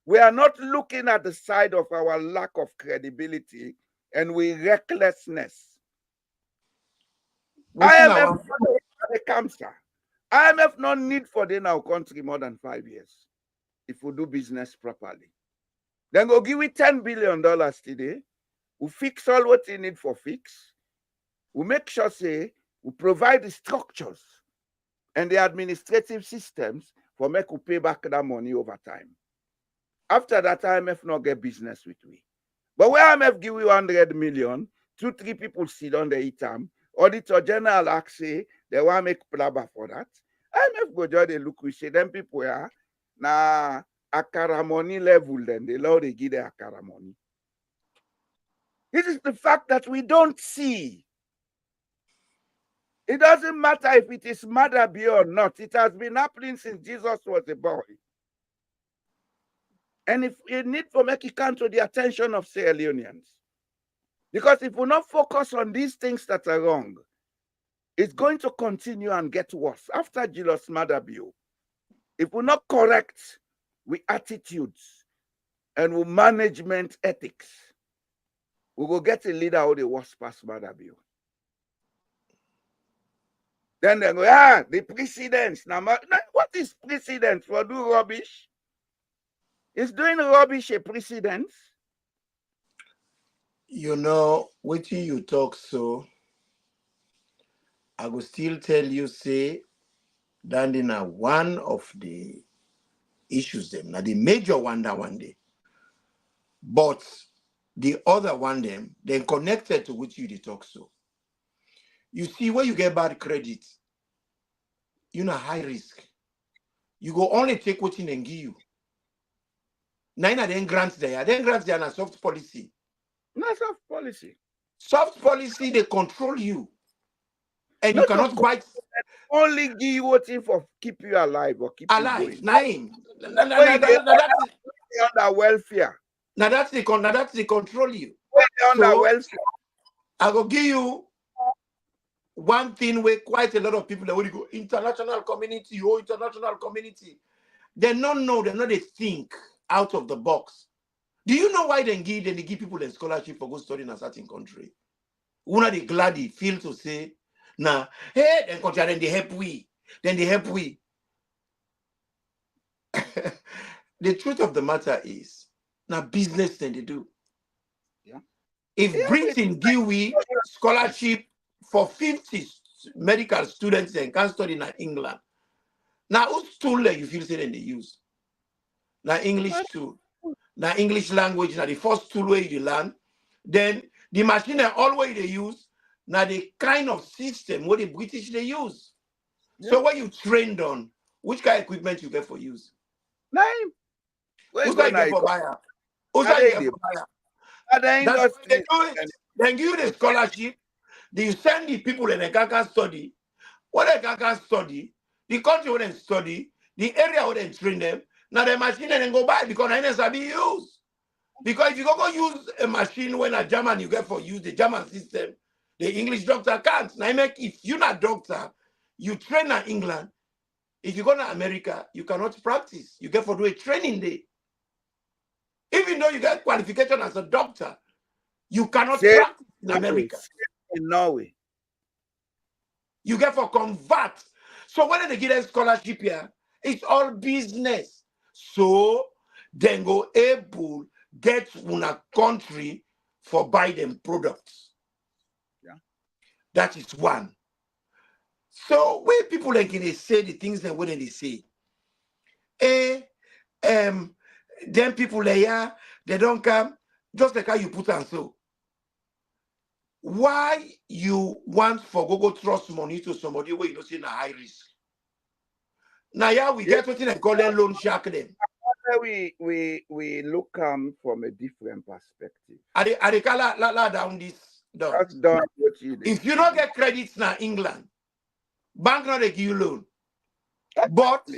we are not looking at the side of our lack of credibility and we recklessness. IMF the cancer. IMF no need for the now country more than 5 years if we do business properly. Then go give it $10 billion today. We fix all what you need for fix. We make sure say we provide the structures and the administrative systems for make we pay back that money over time. After that, IMF not get business with we. But where IMF give you 100 million, 2-3 people sit on the item, Auditor General ask say they want to make plaba for that. IMF go just look, we say them people are na akara money level, then they allow they give the akara money. This is the fact that we don't see. It doesn't matter if it is Madabi or not. It has been happening since Jesus was a boy. And if you need to make it come to the attention of Sierra Leoneans, because if we not focus on these things that are wrong, it's going to continue and get worse. After Julius Madabio, if we not correct with attitudes and with management ethics, we will get a leader who the worst past Madabio. Then they go, the precedents. Now, what is precedents for do rubbish? Is doing rubbish a precedence? You know, waiting you talk so, I will still tell you, say, that in one of the issues them, now the major one that one day. But the other one them, then connected to which you they talk so. You see, when you get bad credit, you know high risk. You go only take what in and give you. Nine of them grants there. Then grants there a soft policy. Not soft policy. Soft policy, they control you. And Not you cannot quite only give you what for keep you alive or keep alive. you going. Nine. Under welfare. Now that's the control you. Under welfare. I go give you one thing where quite a lot of people that will go international community. They don't know, they think out of the box. Do you know why they give people a scholarship for go study in a certain country? One of the glad they feel to say, nah, hey, then they help we. Then they help we. The truth of the matter is, now business then they do. Yeah. If Britain give we scholarship for 50 medical students and can study in England, now whose tool you feel say then they use? Now English tool. Now English language, now the first tool where you learn. Then the machine that always they use, now the kind of system what the British they use. Yeah. So what you trained on, which kind of equipment you get for use? Name. Who's going to get for buyer? Who's going to get for buyer? That's they do it. Then give you the scholarship. They send the people in a can study. what they can study, the country where they study, the area where they train them, now the machine and then go buy because I never be used. Because if you go use a machine when a German you get for use the German system, the English doctor can't. Now if you're not doctor, you train in England. If you go to America, you cannot practice. You get for do a training day. Even though you get qualification as a doctor, you cannot practice in America. In Norway. You get for convert. So when they get a scholarship here, it's all business. So then go able get una country for buy them products. Yeah. That is one. So when people like they say the things that when they say, then people there, they don't come, just like how you put on so. Why you want for go trust money to somebody where you don't see a high risk? Now yeah, we get what they call a loan shark them. We look from a different perspective. Are they la down this down? That's done what you did. If you don't get credits now, England, bank not they give you loan. But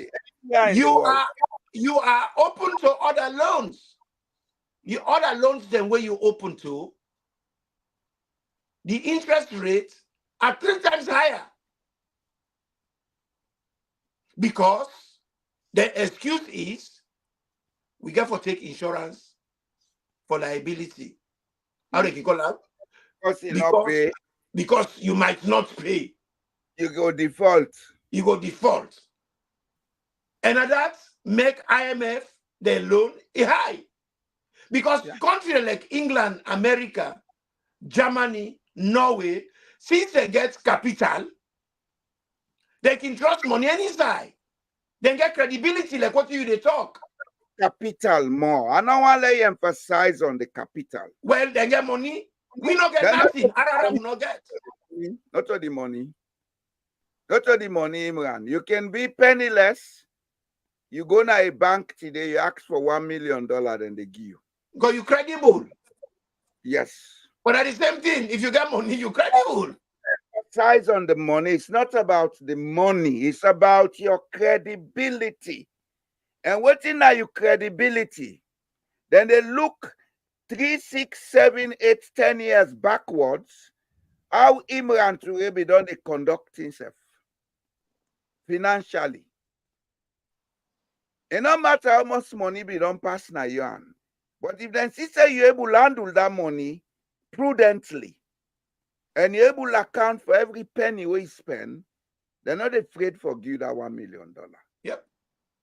you are open to other loans. The other loans then where you open to, the interest rate are 3 times higher. Because the excuse is we get for take insurance for liability. How do you call that? Because you might not pay. You go default. You go default. And that make IMF their loan high. Because countries like England, America, Germany, Norway, since they get capital, they can trust money inside. They get credibility like what they talk. Capital more. I don't want to emphasize on the capital. Well, they get money. We don't get nothing. Arab will not get. Not all the money. Not all the money, Imran. You can be penniless. You go to a bank today, you ask for $1 million, then they give you. Because you credible. Yes. But at the same thing, if you get money, you credible. Size on the money. It's not about the money. It's about your credibility. And what's now your credibility? Then they look 3, 6, 7, 8, 10 years backwards. How Imran Tourebi done they conduct himself financially. And no matter how much money be don't pass na yuan. But if then sister you able to handle that money prudently, and you able to account for every penny we spend, they're not afraid for you that $1 million. Yep.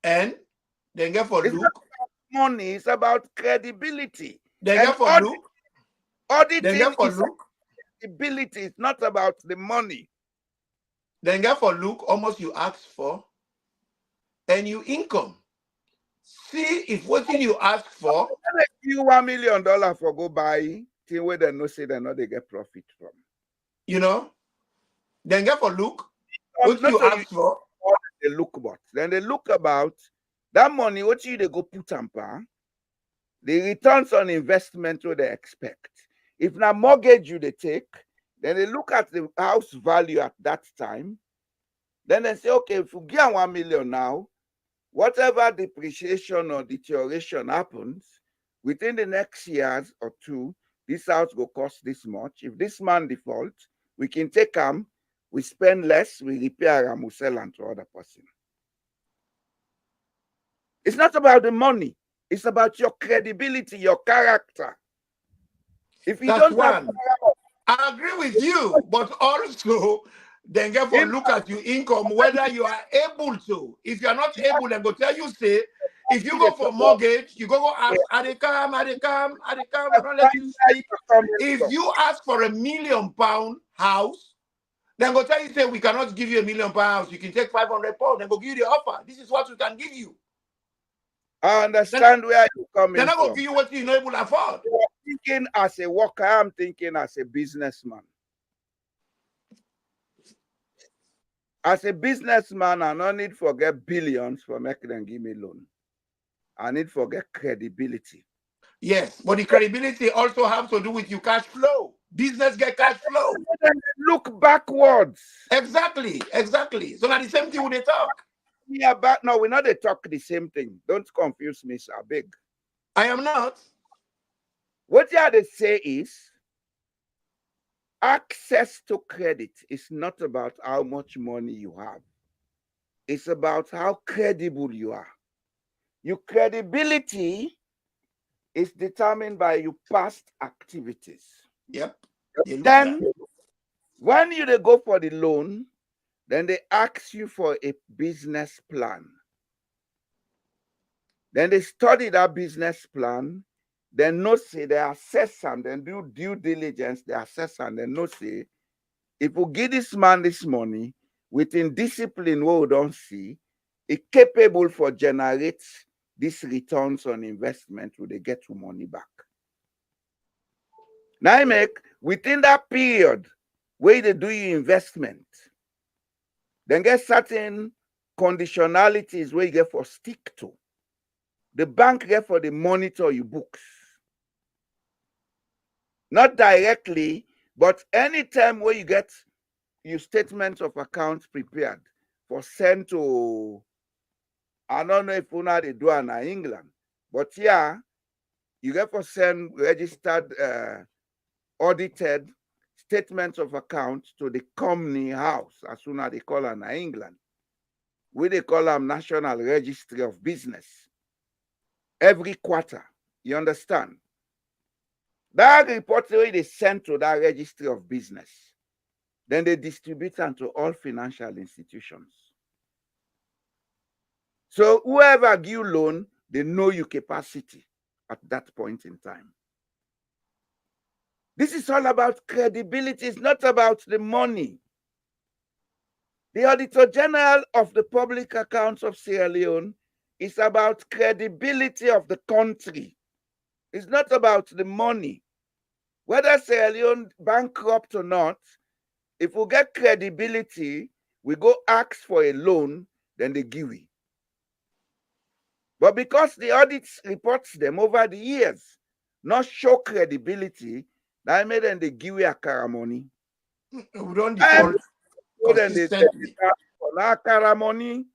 And then get for it's look. Not about money, it's about credibility. Then and get for look. Auditing then get for is look. Credibility. It's not about the money. Then get for look almost you ask for, and you income. See if what you ask for. They give you $1 million for go buy thing where they no say they know they get profit from. You know, then get for look what you ask for. They look about. Then they look about that money. What you they go put on par, the returns on investment what they expect. If na mortgage you they take, then they look at the house value at that time. Then they say, okay, if you get $1 million now, whatever depreciation or deterioration happens within the next years or two, this house will cost this much. If this man defaults, we can take him, we spend less, we repair him, we sell him to other person. It's not about the money. It's about your credibility, your character. If you That's don't have, I agree with you, but also then get for look at your income, whether you are able to. If you are not able, then go tell you say, if you go for mortgage, you go ask, are they come, I don't let you speak. If you ask for £1 million house, then go tell you say, we cannot give you £1 million house, you can take £500, then go give you the offer. This is what we can give you. I understand where you're coming from. They're not going to give you what you're not able to afford. You're thinking as a worker, I'm thinking as a businessman. As a businessman, I don't need to forget billions for making them give me loan. I need to forget credibility. Yes, but the credibility also has to do with your cash flow. business get cash flow. Look backwards. Exactly. So now the same thing when they talk. Yeah, but no, we're not they talk the same thing. Don't confuse me, sir. Big. I am not. What you they say is access to credit is not about how much money you have. It's about how credible you are. Your credibility is determined by your past activities. Yep. Then, when you go for the loan, then they ask you for a business plan. Then they study that business plan. Then no say they assess and then do due diligence. They assess and then no say if we give this man this money within discipline what we don't see, it capable for generate these returns on investment where they get your money back. Now I make within that period where they do your investment, then get certain conditionalities where you get for stick to. The bank get for the monitor your books. Not directly, but anytime where you get your statement of accounts prepared for send to, I don't know if una they do in England, but yeah, you get for send registered audited statements of accounts to the company house, as soon as they call in England. We they call them National Registry of Business. Every quarter, you understand? That report they send to that Registry of Business. Then they distribute them to all financial institutions. So whoever give you loan, they know your capacity at that point in time. This is all about credibility. It's not about the money. The Auditor General of the Public Accounts of Sierra Leone is about credibility of the country. It's not about the money. Whether Sierra Leone bankrupt or not, if we get credibility, we go ask for a loan, then they give it. But because the audits reports them over the years, not show credibility, that made them they give you a money. We don't default consistently. Money.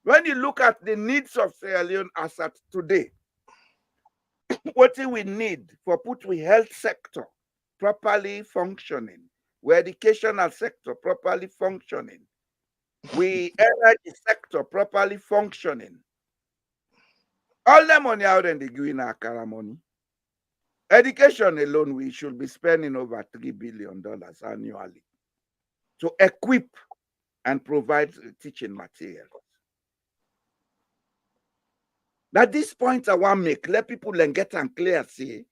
When you look at the needs of Sierra Leone as at today, what do we need for put we health sector properly functioning, we educational sector properly functioning, we energy sector properly functioning. All the money out and they give in our money. Education alone, we should be spending over $3 billion annually to equip and provide teaching materials. At this point, I want to make, let people get and clear, see,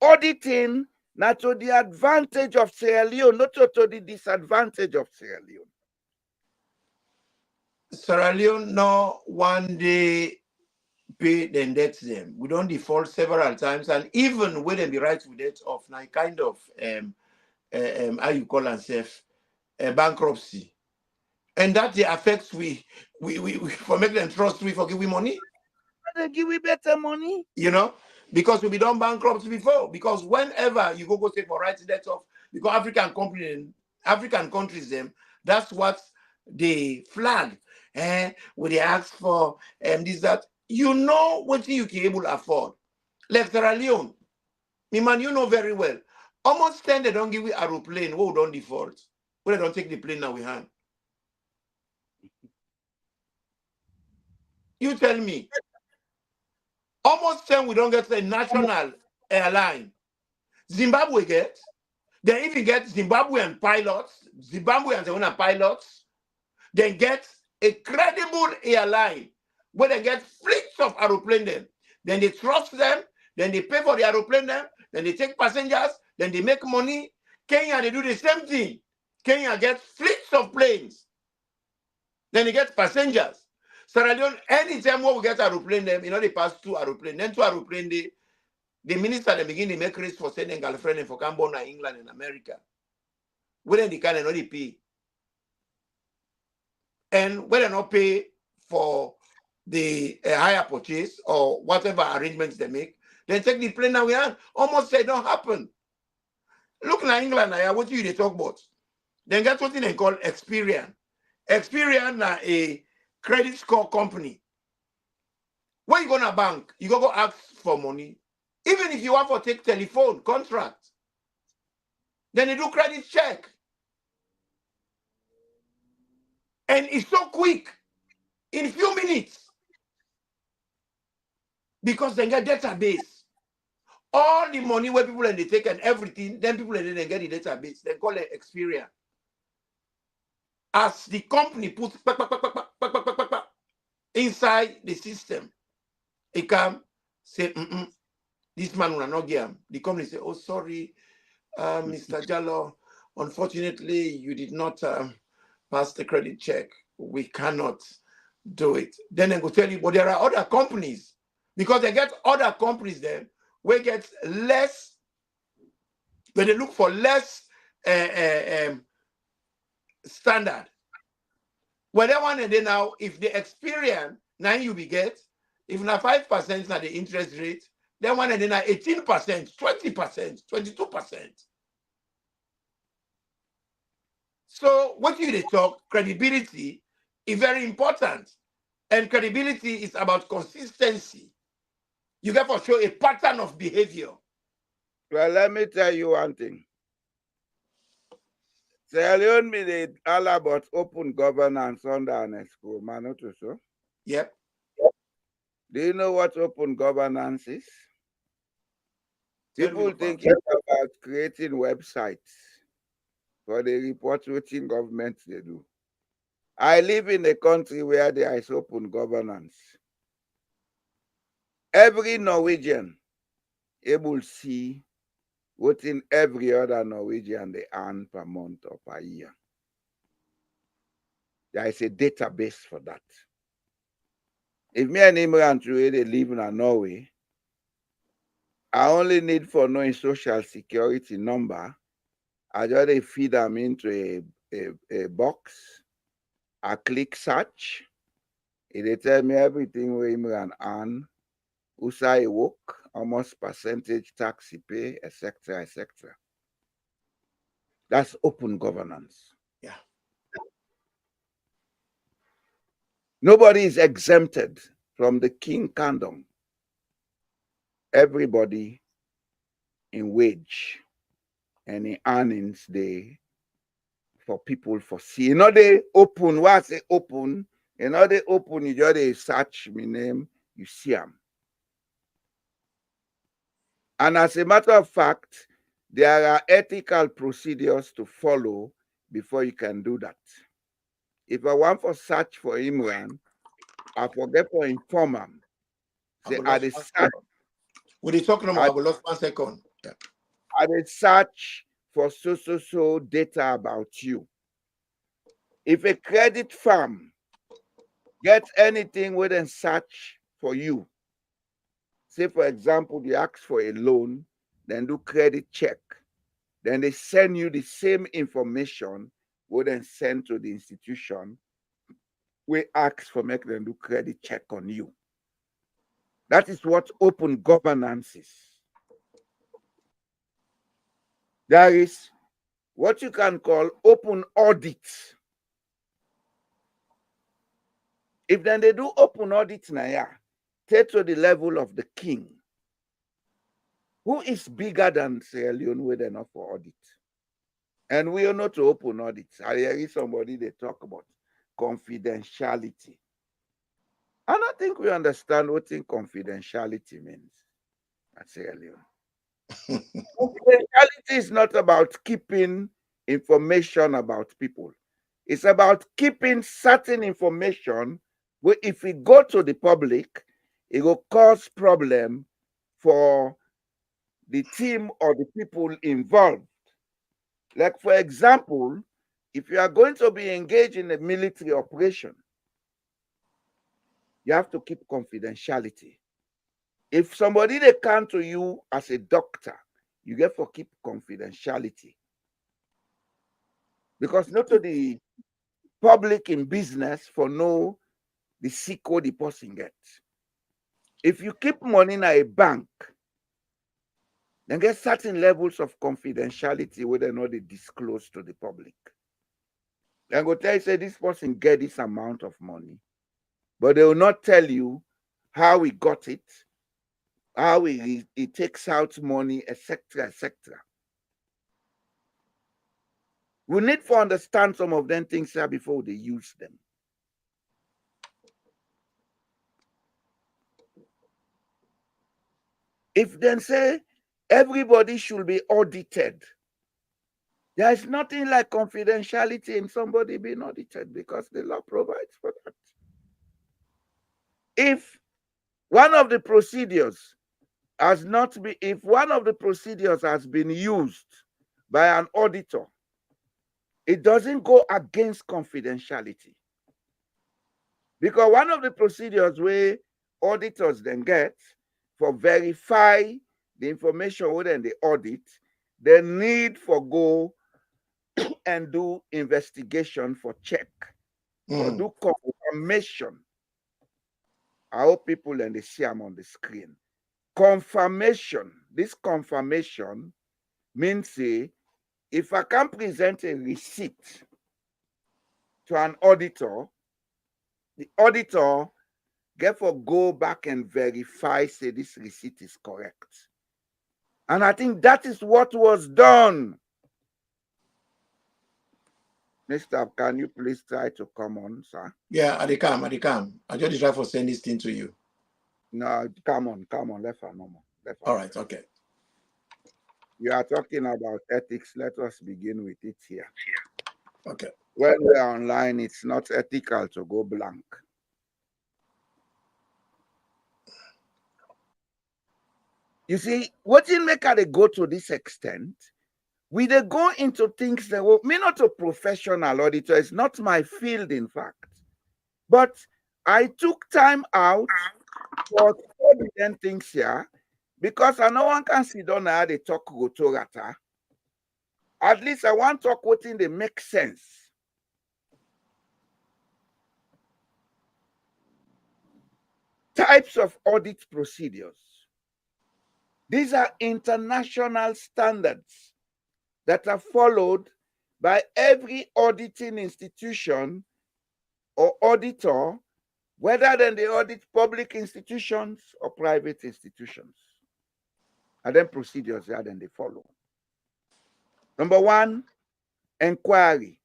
auditing not to the advantage of Sierra Leone, not to the disadvantage of Sierra Leone. Sierra Leone, no one day pay the debts them. We don't default several times, and even when they be right with debt of now kind of how you call ourselves bankruptcy, and that the affects we for make them trust we for give we money. They give we better money, you know, because we be done bankrupt before. Because whenever you go say for writing debt off, because African countries them, that's what they flag. When they ask for this that, you know what you can able to afford. Like Sierra Leone, me man, you know very well. Almost 10 they don't give we aeroplane, we don't default. We don't take the plane now we hand. You tell me. Almost 10 we don't get a national airline. Zimbabwe get. They even get Zimbabwean pilots, Zimbabweans they want pilots. They get a credible airline where they get fleets of aeroplanes them. Then they trust them, then they pay for the aeroplane them, then they take passengers, then they make money. Kenya, they do the same thing. Kenya gets fleets of planes. Then they get passengers. Sierra Leone, anytime we get aeroplane them, they pass 2 aeroplanes. Then 2 aeroplanes, the minister they begin to make race for sending girlfriend for Cambodia, England, and America. When they can not pay. And when they not pay for the higher purchase or whatever arrangements they make, then take the plane now we have. Almost say don't happen. Look na England na what you they talk about. Then get what they call Experian. Experian na a credit score company. When you go to bank, you go ask for money. Even if you want to take telephone contract, then they do credit check. And it's so quick, in few minutes, because they get database. All the money where people and they take and everything, then people and then get the database. They call it Experian. As the company puts inside the system, it can say, this man will not get him. The company say, oh, sorry, Mr. Jallo, unfortunately, you did not pass the credit check. We cannot do it. Then they go tell you, but there are other companies, because they get other companies then where get less, when they look for less standard. Well, that one and then now, if the Experian, now you be get, if now 5% na the interest rate, then one and then now 18%, 20%, 22%. So what you they talk, credibility is very important. And credibility is about consistency. You got to show a pattern of behavior. Well, let me tell you one thing. Sierra Leone be the all about open governance under an school, man, so. Yep. Do you know what open governance is? Tell me People about think it. it's about creating websites for the report routine government they do. I live in a country where there is open governance. Every Norwegian able see what in every other Norwegian they earn per month or per year. There is a database for that. If me and Imran today they live in Norway, I only need for knowing social security number. I just feed them into a box. I click search. It tell me everything where Imran earn, who say work, how much percentage tax he pay, etc., etc. That's open governance. Yeah. Nobody is exempted from the king kingdom. Everybody in wage and in earnings they for people for see. You know they open, what I say open, you know they open, you just they search my name, you see them. And as a matter of fact, there are ethical procedures to follow before you can do that. If I want for search for Imran, I forget for inform him. Say, I dey search, What are you talking about? I will lost 1 second. Yeah. I dey search for so data about you. If a credit firm gets anything within search for you, say for example, they ask for a loan, then do credit check, then they send you the same information, we then send to the institution, we ask for make them do credit check on you. That is what open governance is. There is what you can call open audit. If then they do open audit now, yeah, take to the level of the king. Who is bigger than Sierra Leone with enough for audit? And we are not to open audit. I hear somebody they talk about confidentiality. I don't think we understand what confidentiality means at Sierra Leone. Confidentiality is not about keeping information about people. It's about keeping certain information where if we go to the public, it will cause problem for the team or the people involved. Like for example, if you are going to be engaged in a military operation, you have to keep confidentiality. If somebody they come to you as a doctor, you get to keep confidentiality. Because not to the public in business for know the secret the person gets. If you keep money in a bank, Then get certain levels of confidentiality where they not disclose to the public. Then go tell you, say this person get this amount of money, but they will not tell you how he got it, how he takes out money, etc., etc. We need to understand some of them things here before they use them. If then say everybody should be audited, there is nothing like confidentiality in somebody being audited because the law provides for that. If one of the procedures has not been, if one of the procedures has been used by an auditor, it doesn't go against confidentiality. Because one of the procedures where auditors then get for verify the information within the audit, they need for go and do investigation for check, or do confirmation. I hope people and they see them on the screen. Confirmation. This confirmation means if I can present a receipt to an auditor, the auditor get for go back and verify say this receipt is correct. And I think that is what was done. Mr. Can you please try to come on, sir? Yeah, I come. I just try to send this thing to you. No, come on, left her normal. All right, okay. You are talking about ethics. Let us begin with it here. Okay. When we are online, it's not ethical to go blank. You see, what did make her go to this extent? We they go into things that will me not a professional auditor, it's not my field, in fact. But I took time out for studying things here because I know one can sit down how they talk go to rata. At least I want to talk what in they make sense. Types of audit procedures. These are international standards that are followed by every auditing institution or auditor, whether then they audit public institutions or private institutions. And then procedures there then they follow. Number one, inquiry.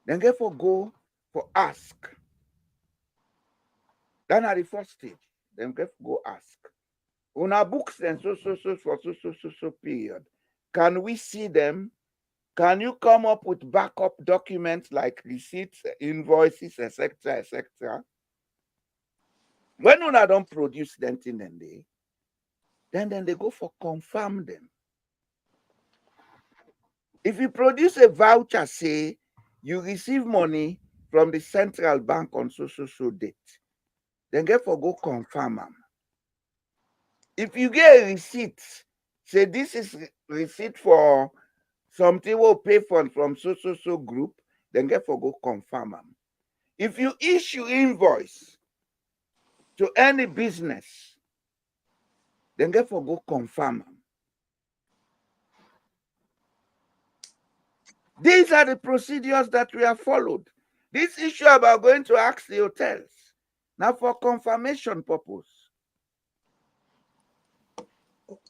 Then therefore go for ask. Then at the first stage, then go ask. On our books then so period. Can we see them? Can you come up with backup documents like receipts, invoices, etc., etc.? When una don't produce them thing then they go for confirm them. If you produce a voucher, say you receive money from the central bank on so date, then get for go confirm them. If you get a receipt, say this is receipt for something will pay for from so group, then get for go confirm them. If you issue invoice to any business, then get for go confirm them. These are the procedures that we have followed. This issue about going to ask the hotels, now for confirmation purpose.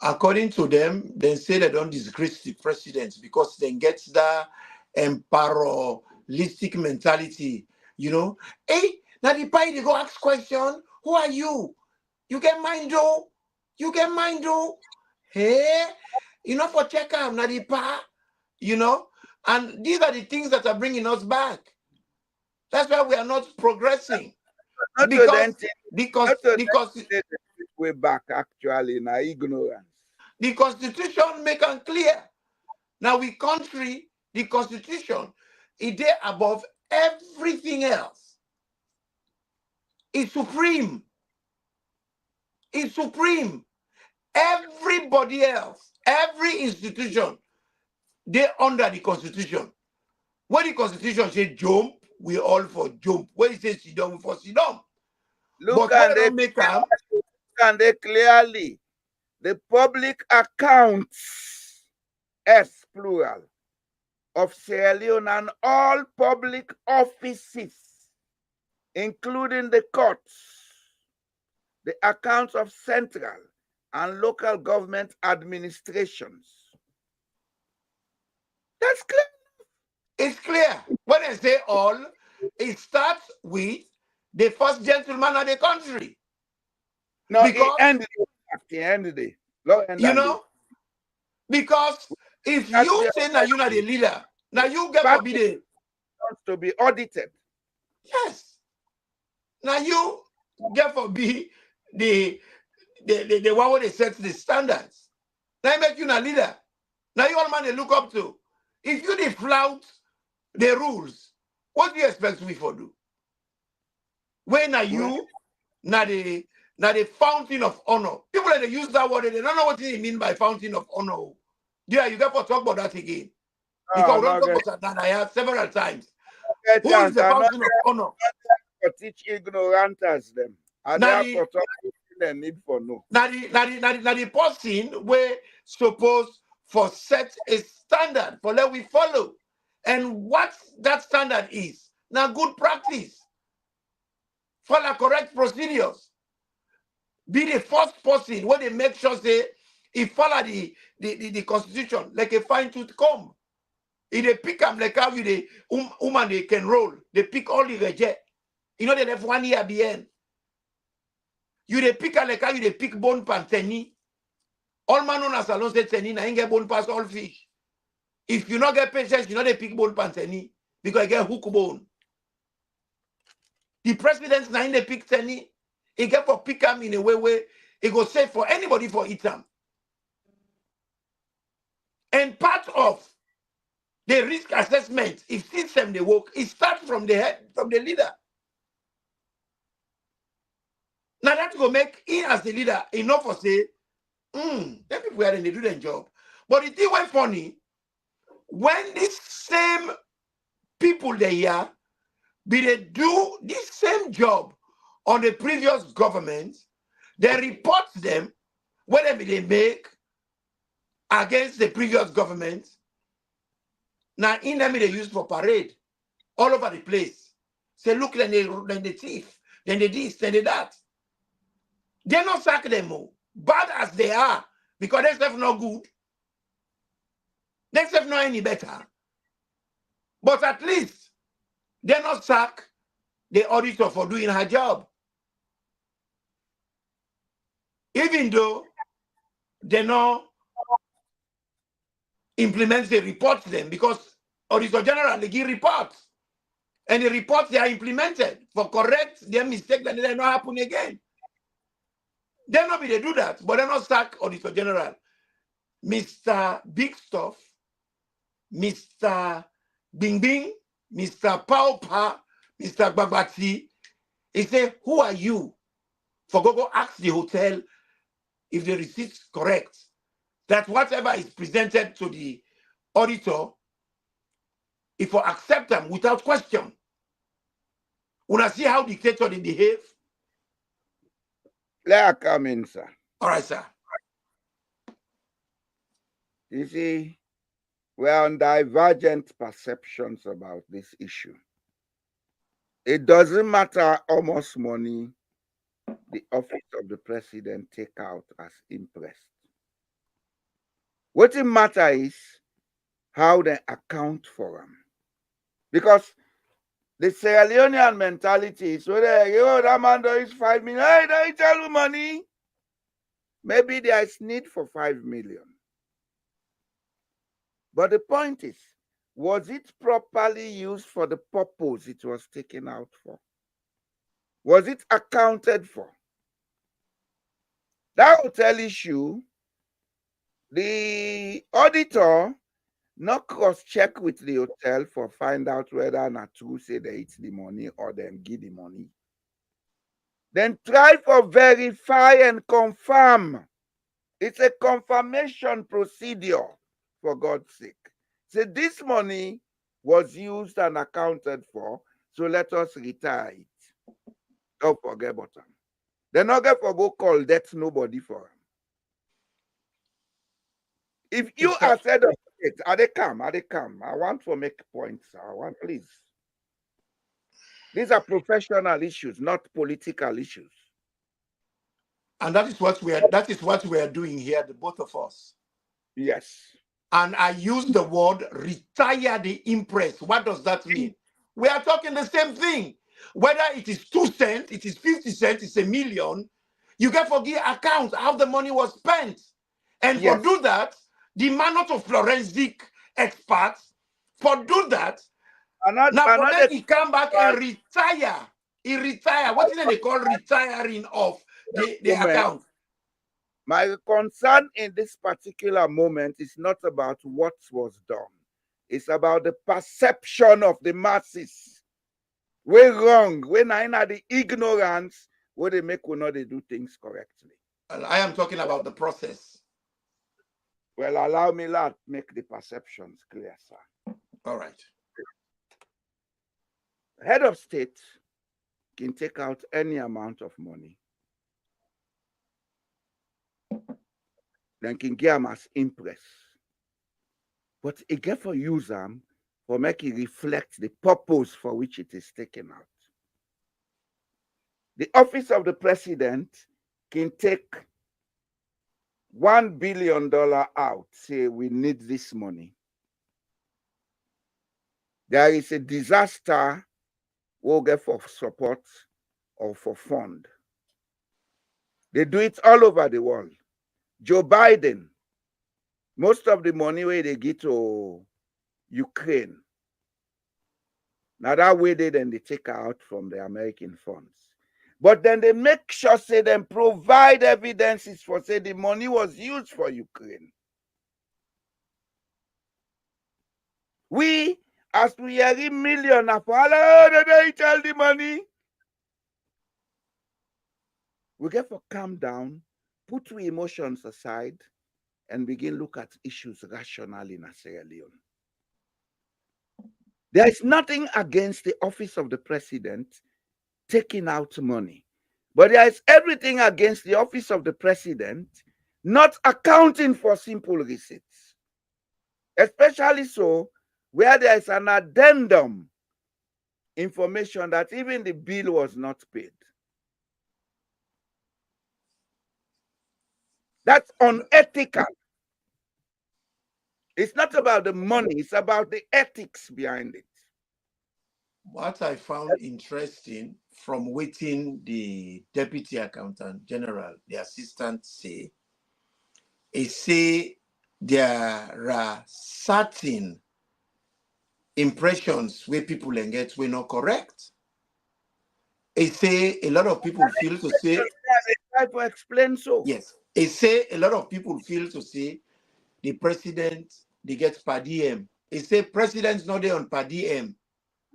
According to them, they say they don't disgrace the president because they get the imperialistic mentality. You know, hey, now the party they go ask question, who are you? You get mind though? You get mind though? Hey, you know, for check out now the pa, you know, and these are the things that are bringing us back. That's why we are not progressing. Because way back actually in ignorance. The Constitution make it clear. Now we country, the Constitution is there above everything else. It's supreme. It's supreme. Everybody else, every institution, they're under the Constitution. When the Constitution says jump, we all for jump. When it says sit down, we for sit down. Look, and they clearly. the public accounts, S plural, of Sierra Leone and all public offices, including the courts, the accounts of central and local government administrations. That's clear. It's clear. When I say all, it starts with the first gentleman of the country. No, it Because, ended at the end of the day. Law end you and day. know, because if That's you the say now you're not the leader, now you get party forbidden. wants to be audited. Yes. Now you get forbid the one where they set the standards. Now make you a leader. Now you all man they look up to. If you they flout the rules, what do you expect me for do? When are you now the fountain of honor? People that they use that word, they don't know what they mean by fountain of honor. Yeah, you got to talk about that again. Because we don't talk about that I have several times. Who is the fountain of honor? To teach ignoranters them. And Now therefore talk them need for no. the person where supposed for set a standard for let we follow. And what that standard is, now good practice. Follow correct procedures. Be the first person where they make sure say he follow the constitution like a fine tooth comb. If they pick them like how you the woman they can roll, they pick all the reject. You know they left 1 year behind. You they pick like how you they pick bone pan tenny. All man on a SaLone say tenny, na get bone pass all fish. If you not get patience, you know they pick bone pan tenny because you get hook bone. The president's na in they pick tenny. He get for pick them in a way where it go safe for anybody for eat them. And part of the risk assessment, if system they work, it starts from the head, from the leader. Now that will make him as the leader enough for say, them people are they do their job. But the thing went funny, when these same people they are, be they do this same job on the previous government, they report them, whatever they make against the previous government. Now in them they use for parade all over the place. Say, look, then the thief, then the this, then the that. They not sack them all, bad as they are, because they stuff not good. They stuff not any better. But at least they not sack the auditor for doing her job. Even though they not implement the report them, because Auditor General they give reports. And the reports they are implemented for correct their mistake that they not happen again. They not be they do that, but they not sack Auditor General. Mr. Big Stuff, Mr. Bing Bing, Mr. Paupa, Mr. Babati. He say, who are you? For go ask the hotel if the receipt's correct. That whatever is presented to the auditor, if I accept them without question. When I see how dictator they behave. Let her come in, sir. All right, sir. You see, we're on divergent perceptions about this issue. It doesn't matter how much money the office of the president take out as impressed. What it matters is how they account for them. Because the Sierra Leonean mentality is, that man does 5 million. Hey, don't tell you money. Maybe there is need for 5 million. But the point is, was it properly used for the purpose it was taken out for? Was it accounted for? That hotel issue, the auditor not cross-check with the hotel for find out whether not true say they eat the money or them give the money. Then try for verify and confirm. It's a confirmation procedure, for God's sake. So this money was used and accounted for, so let us retire it. Don't forget about them. They're not going to go call debt nobody for them. If you are head of state, are they come? I want to make points. Please. These are professional issues, not political issues. And that is what we are doing here, the both of us. Yes. And I use the word retire the impress. What does that mean? We are talking the same thing. Whether it is 2 cents, it is 50 cents, it's a million, you get for give account how the money was spent. And Yes. for do that, the manner of forensic experts, for do that, now for them he come back and retire. He retire. What is they call retiring of the account? My concern in this particular moment is not about what was done. It's about the perception of the masses. We're wrong. When I know the ignorance, where they make or not they do things correctly. I am talking about the process. Well, allow me to make the perceptions clear, sir. All right. Head of state can take out any amount of money. Then can give them as impress. But it get for use them for make it reflect the purpose for which it is taken out. The office of the president can take $1 billion out, say we need this money. There is a disaster we'll get for support or for fund. They do it all over the world. Joe Biden, most of the money where they get to Ukraine, now that way they take out from the American funds. But then they make sure say them provide evidences for say the money was used for Ukraine. We, as we are in million of all they tell the money. We get to calm down, put our emotions aside, and begin look at issues rationally in Sierra Leone. There is nothing against the office of the president taking out money, but there is everything against the office of the president not accounting for simple receipts, especially so where there is an addendum information that even the bill was not paid. That's unethical. It's not about the money, it's about the ethics behind it. What I found interesting from waiting the Deputy Accountant General, the assistant say, is say there are certain impressions where people get were not correct. It say a lot of people feel to say. I try to explain so. Yes. It say a lot of people feel to say the president they get per diem. It say president's not there on per diem.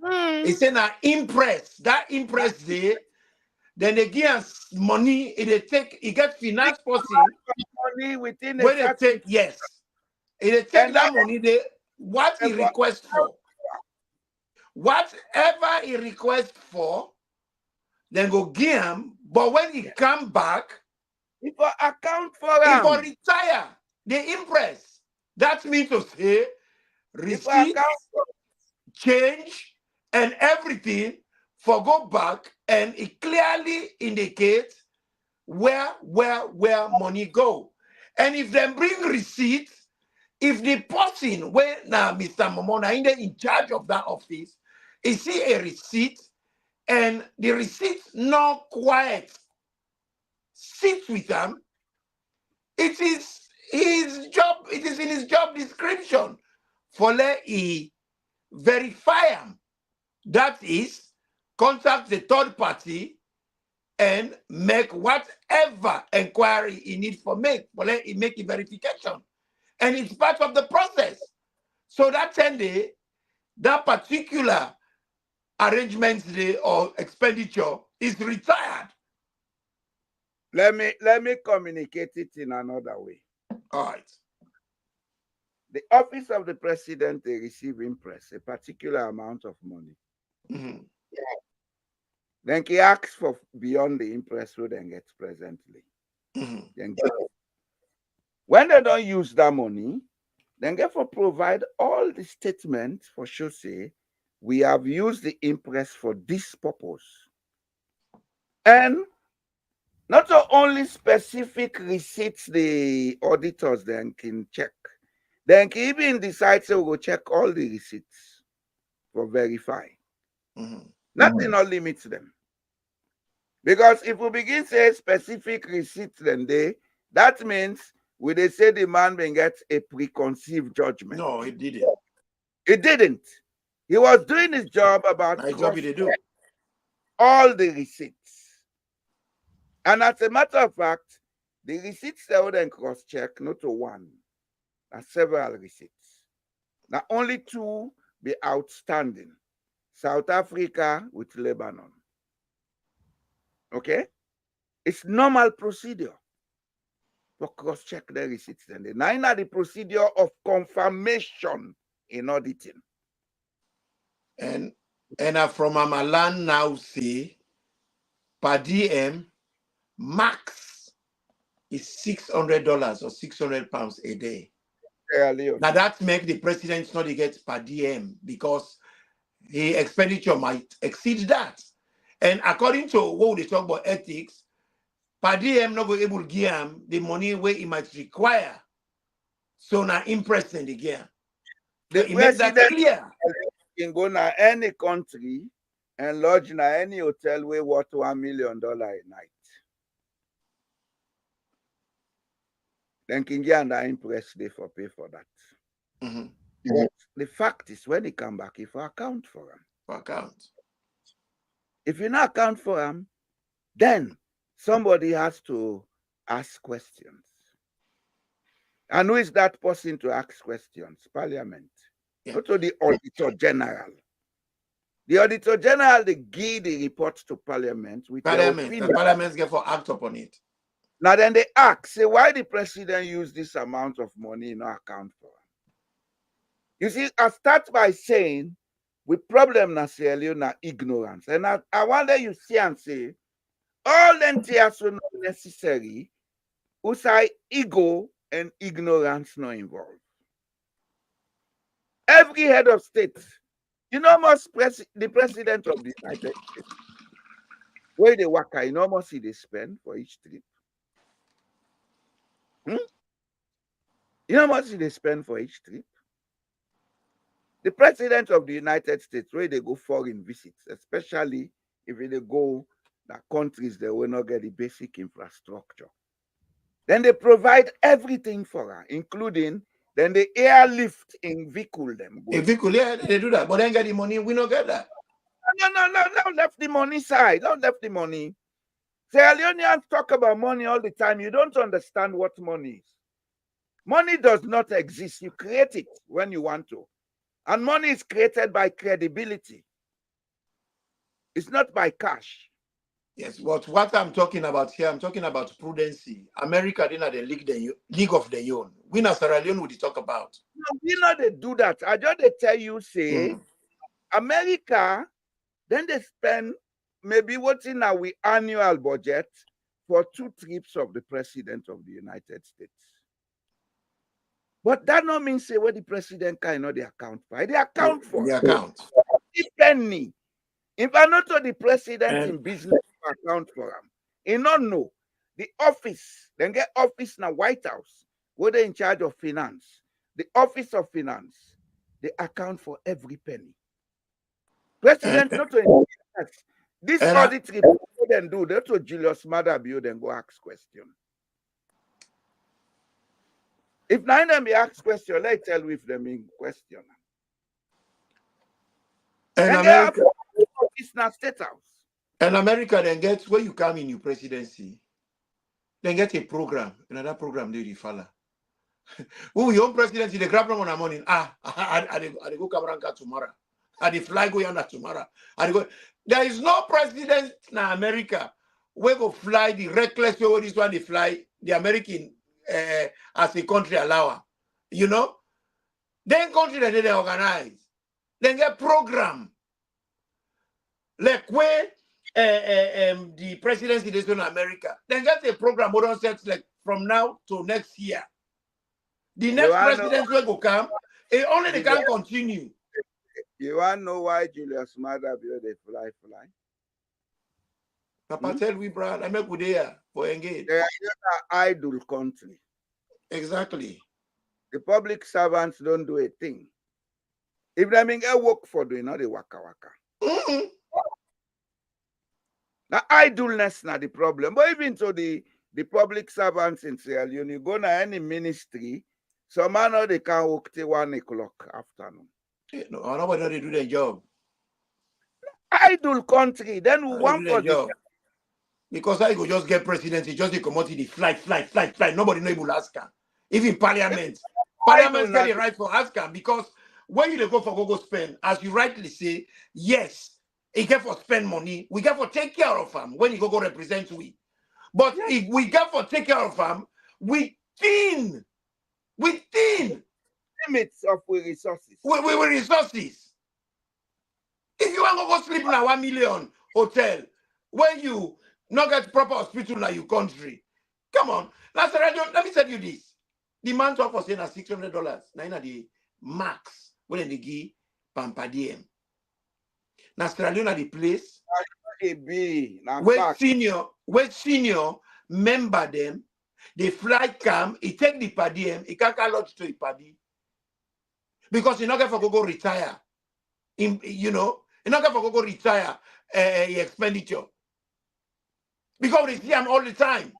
It say now impress that impress there. Then they give us money. It get finance person money within where they take yes. It take that money they what he requests for. Whatever he requests for, then go give him. But when he come back, if I account for him, him, he for retire. They impress. That means to say receipt, change, and everything for go back, and it clearly indicates where money go. And if they bring receipt, if the person where now Mr. Momona in charge of that office, he see a receipt and the receipt not quite sit with them, it is his job, it is in his job description for let he verify them. That is, contact the third party and make whatever inquiry he needs for make, for let he make a verification. And it's part of the process. So that 10 day, that particular arrangement day or expenditure is retired. Let me communicate it in another way. All right. The office of the president, they receive impress, a particular amount of money. Mm-hmm. Then he asks for beyond the impress who then gets presently. Mm-hmm. Then When they don't use that money, then therefore provide all the statements for sure say we have used the impress for this purpose. And not only specific receipts the auditors then can check, then can even decide to go check all the receipts for verify. Nothing not limits them. Because if we begin say specific receipts then that means we they say the man may get a preconceived judgment. No, it didn't. It didn't. He was doing his job about My job they do. all the receipts. And as a matter of fact, the receipts they would then cross-check not to one, but several receipts. Now only two be outstanding. South Africa with Lebanon. Okay? It's normal procedure to cross-check the receipts. Then now the procedure of confirmation in auditing. And from Amalan now say per DM max is $600 or £600 a day. Now that make the president not get per DM because his expenditure might exceed that. And according to what they talk about ethics, per DM not go able to give him the money where he might require. So now impress in the gear. The So make that clear. Can go to any country and lodge in any hotel where worth $1 million a night. Then can get under impress they for pay for that. But the fact is when he come back, if I account for him. For account. If you not account for him, then somebody has to ask questions. And who is that person to ask questions? Parliament. Yeah. Not to the Auditor General. The Auditor General, they give the report to Parliament with Parliament. And Parliament get for act upon it. Now then they ask, say, why the president use this amount of money in our account for? You see, I start by saying, with problem na Sierra Leone na ignorance. And I wonder you see and say, all them tears are not necessary, usai ego and ignorance not involved. Every head of state, you know, the president of the United States, where they work, you know, how much they spend for each trip. You know how much they spend for each trip? The president of the United States, where they go foreign visits, especially if they go to countries that will not get the basic infrastructure. Then they provide everything for her, including then the airlift in vehicle them. In vehicle, yeah, they do that. But then get the money, we don't get that. No, left the money side. Don't left the money. Sierra Leoneans talk about money all the time. You don't understand what money is. Money does not exist. You create it when you want to. And money is created by credibility. It's not by cash. Yes, but what I'm talking about here, I'm talking about prudency. America didn't the league of their own. We na Sierra Leone would talk about. No, we know they do that. I just they tell you, say, America, then they spend maybe what's in our annual budget for 2 trips of the president of the United States. But that not mean say what the president cannot they account for. They account for the account. Penny. If I not to the president in business account for him, he not know the office, then get office in the White House, where they in charge of finance. The office of finance, they account for every penny. President not to this audit report then do that to Julius Madabio then go ask question. If nine of them be asked question, let's tell with them in question. And America, it's not state house. And America then gets where you come in your presidency, then get a program. Another program they follow. When we own presidency, they grab them on the morning. I go Cabranca tomorrow. I fly go yonder tomorrow. There is no president in America where go fly the reckless way this one they fly the American as a country allower. You know? Then country that they organize. Then get program. Like where the presidency is in America. Then get a program what set like from now to next year. The next president will go come. It only they can continue. You want to know why Julius Maada built a fly? Papa tell we, brother, I make good here for engage. They are not an idle country. Exactly. The public servants don't do a thing. If they mean work for doing, not the waka waka. Now idleness not the problem. But even to the public servants in Sierra Leone, you go to any ministry, some man know they can work till 1 o'clock afternoon. No, nobody know they do their job. Idle country, then we want for the job. Because I go just get presidency, just the commodity, flight. Nobody know able ask her. Even parliament. Parliament get the right for ask her because when you go for go spend, as you rightly say, yes, he get for spend money. We get for take care of him when he go represent we. But if we get for take care of him, within limits of we resources. We resources. If you want to go sleep in a 1 million hotel, when you not get proper hospital in your country, come on. Now, let me tell you this. The man talk for saying $600. Now, the max when they give per diem. Now, Sierra Leone the place where senior member them, the flight come, he take the per diem, he can't lodge to the per diem. Because he not get for go retire. You know, he not get for go retire expenditure. Because they see him all the time.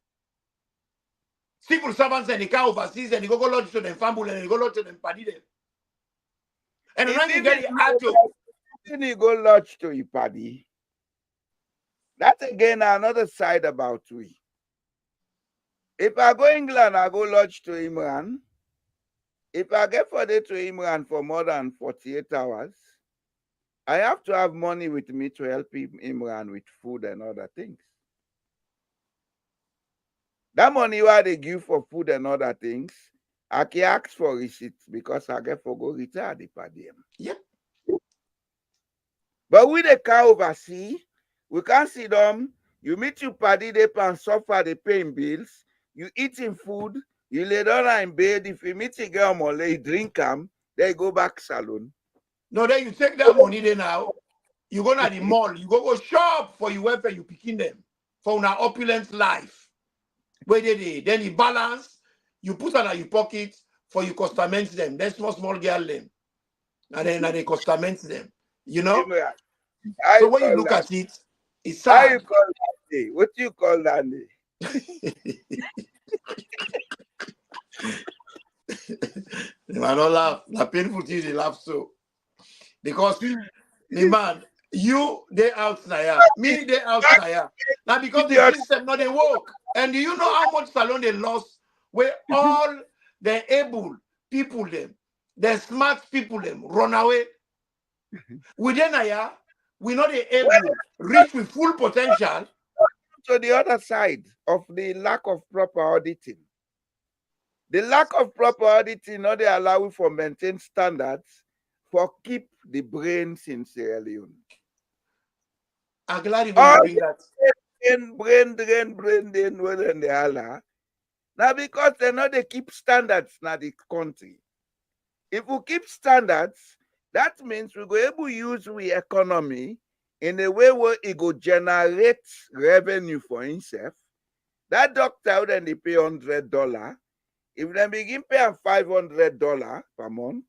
Civil servants and they come overseas and they go lodge to them family and they go lodge to them party them. And when you get you go lodge to your party, that's again another side about we. If I go England, I go lodge to Imran. If I get for day to Imran for more than 48 hours, I have to have money with me to help Imran with food and other things. That money why they give for food and other things, I can ask for receipts because I get for go retire the per diem. Yep. But we the car overseas, we can't see them. You meet your party, they and suffer, they paying bills. You eating food, you lay down in bed. If you meet a girl or you drink them, they go back SaLone. No, then you take that money there now. You go to the mall, you go shop for your welfare, you picking them for our opulent life. Where then you balance, you put on your pocket for you customate them. Then small girl them. And then they customate them. You know? So when you look at it, it's sad. How you call that day? What you call that day? They might not laugh. The painful thing they laugh so. Because me man, you they out now. Me they out now. Now because the system not they work. And do you know how much SaLone they lost? Where all the able people them, the smart people them run away. Within a year, we're not able to reach with full potential. To the other side of the lack of proper auditing. The lack of proper auditing not they allow you for maintain standards for keep the brains in Sierra Leone. I'm glad you bring that. Brain drain, whether they are. Now because they know they keep standards now the country. If we keep standards, that means we go able to use we economy in a way where it go generate revenue for himself. That doctor then they pay $100. If they begin paying $500 per month,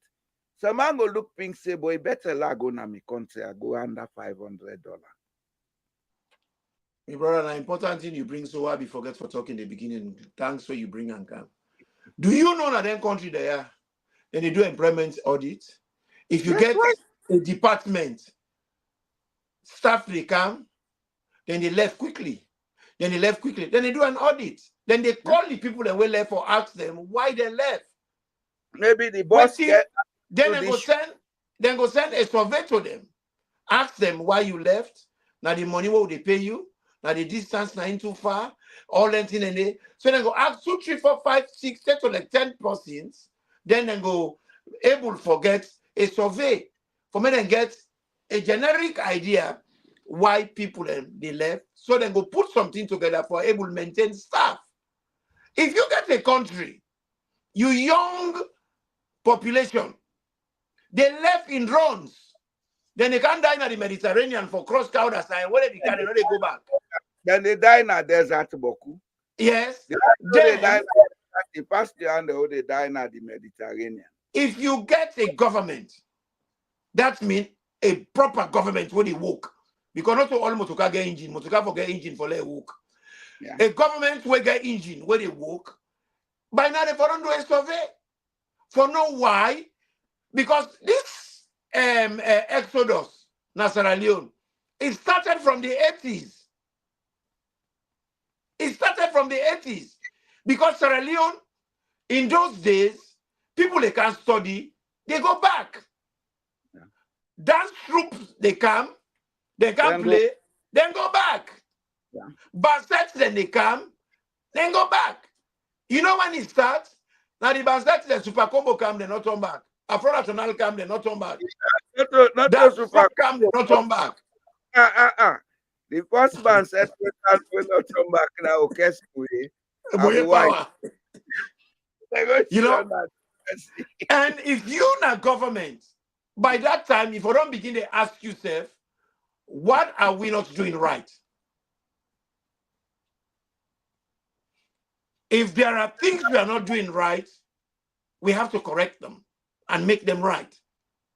some man go look pink say, boy, better la go na me country, I go under $500. My brother, an important thing you bring so I be forget for talking in the beginning. Thanks for you bring and come. Do you know that in country there, then they do employment audit? If you get a department, staff they come, then they left quickly. Then they do an audit. Then they call the people that were left or ask them why they left. Maybe the boss then they go send a survey to them. Ask them why you left. Now the money what they pay you. Now the distance not too far. All that thing and they. So they go ask 2, 3, 4, 5, 6, 10 to like 10 persons. Then they go able to get a survey for me then get a generic idea why people they left. So they go put something together for able to maintain staff. If you get a country You young population. They left in drones. Then they can't die in the Mediterranean for cross border side. Where they can, they know they go back. Then they die in the desert, Boku. Yes. They die Then, the past year and they die in the Mediterranean. if you get a government, that means a proper government when they work. Because not all motoka get engine, motoka for get engine for their work. Yeah. A government will get engine where they work. By now they don't do a survey. For know why? Because this exodus, Sierra Leone, it started from the 80s. It started from the 80s. Because Sierra Leone, in those days, people they can't study, they go back. Yeah. Dance troops, they come, they can play, then go back. Yeah. Bassets, then they come, then go back. You know when it starts? Now the Bassets, the Super Combo come, they not turn back. Afro National come, they not turn back. Not That Super come, they not turn back. The first man said we not come back now. Okay, Boye power. You know? And if you not government, by that time, if you don't begin to ask yourself, what are we not doing right? If there are things we are not doing right, we have to correct them and make them right.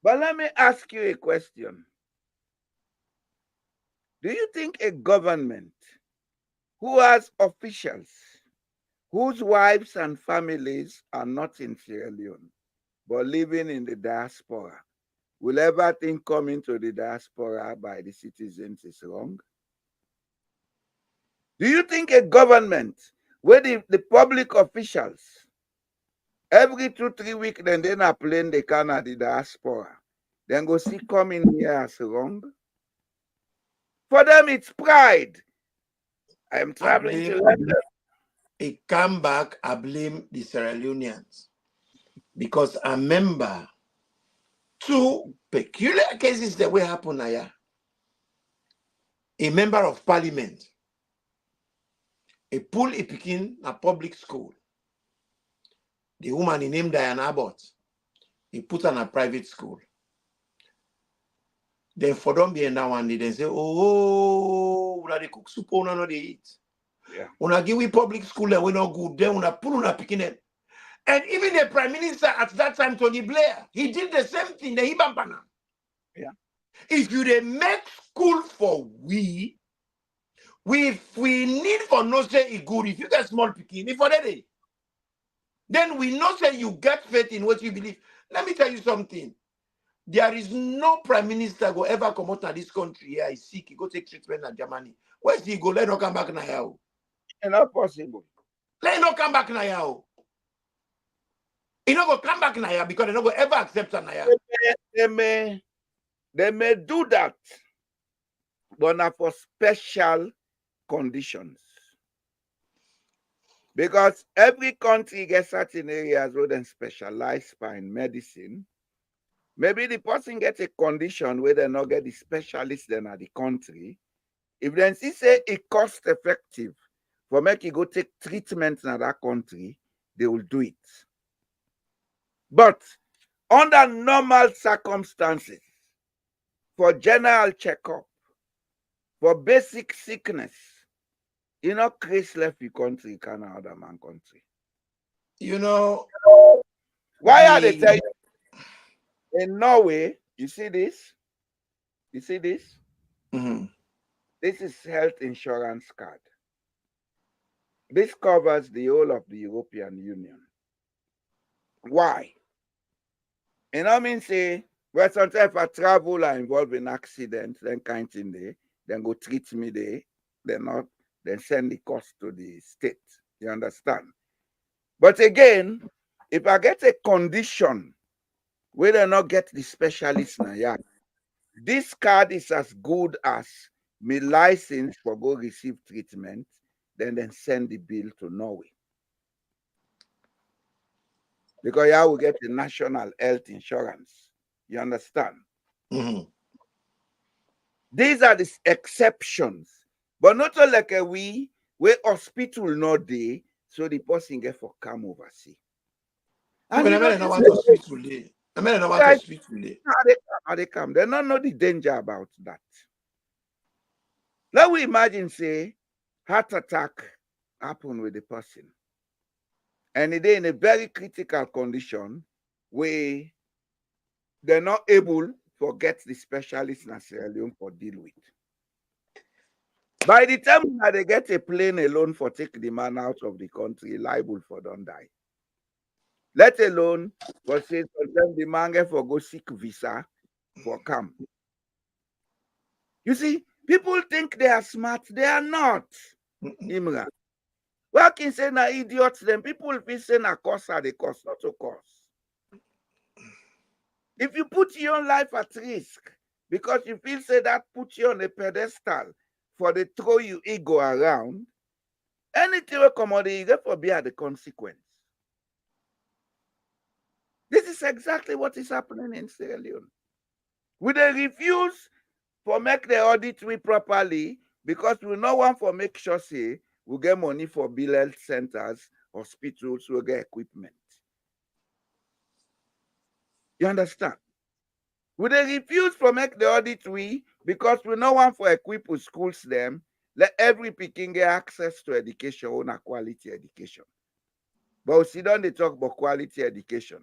But let me ask you a question. Do you think a government who has officials whose wives and families are not in Sierra Leone but living in the diaspora will ever think coming to the diaspora by the citizens is wrong? Do you think a government where the public officials every 2-3 weeks then they not plane they can at the diaspora, then go see coming here as wrong? For them it's pride. I am traveling to London. It come back, I blame the Sierra Leoneans. Because I remember 2 peculiar cases that will happen here. A member of parliament, a pull a picking a public school. The woman he named Diana Abbott, he put her in a private school. Then for them be in that one day, they say, oh, una they cook soup, una no they eat. Yeah. Una give we public school and we not good, then una pull una picking it. And even the prime minister at that time, Tony Blair, he did the same thing, the Hibampana. Yeah. If you they make school for we need for no say it good, if you get small picking, if for that day, then we know say you get faith in what you believe. Let me tell you something. There is no prime minister go ever come out of this country here. He's sick. He go take treatment in Germany. Where's he go? Let him come back now. It's not possible. Let him come back now. He not go come back now because they not go ever accept now. They may do that, but not for special conditions. Because every country gets certain areas where they specialize in medicine. Maybe the person gets a condition where they not get the specialist then at the country. If then see say it cost effective for make you go take treatment in that country, they will do it. But under normal circumstances, for general checkup, for basic sickness, you know, Chris left the country, Canada man country. You know, why are they telling you? In Norway, you see this? You see this? Mm-hmm. This is health insurance card. This covers the whole of the European Union. Why? You know what I mean? Say, well, sometimes if I travel or involved in accident, then kind thing there, then go treat me there, then send the cost to the state. You understand? But again, if I get a condition where they not get the specialist now, yeah, this card is as good as me license for go receive treatment, then send the bill to Norway. Because you will get the national health insurance. You understand? Mm-hmm. These are the exceptions. But not all like where hospital not there, so the person get for come overseas. And I you know, mean, I this want to speak today. I mean, I want to guys, speak today. how they come. They don't know the danger about that. Let we imagine, say, heart attack happen with the person. And they're in a very critical condition where they're not able to get the specialist in Sierra Leone for deal with. By the time that they get a plane alone for take the man out of the country, liable for don't die. Let alone for say sometimes the man get for go seek visa for come. You see, people think they are smart. They are not. Imran. Well, can say na idiots, then people will say na cost are the cost, not to cost. If you put your own life at risk because you feel say that put you on a pedestal for the throw you ego around, anything will come out, you get for bear the consequence. This is exactly what is happening in Sierra Leone. We they refuse for make the audit we properly because we no want for make sure say we get money for bill health centers, hospitals, we get equipment. You understand? We they refuse for make the audit we because we no want for equip with schools them, let every picking get access to education, own a quality education. But we see don't they talk about quality education.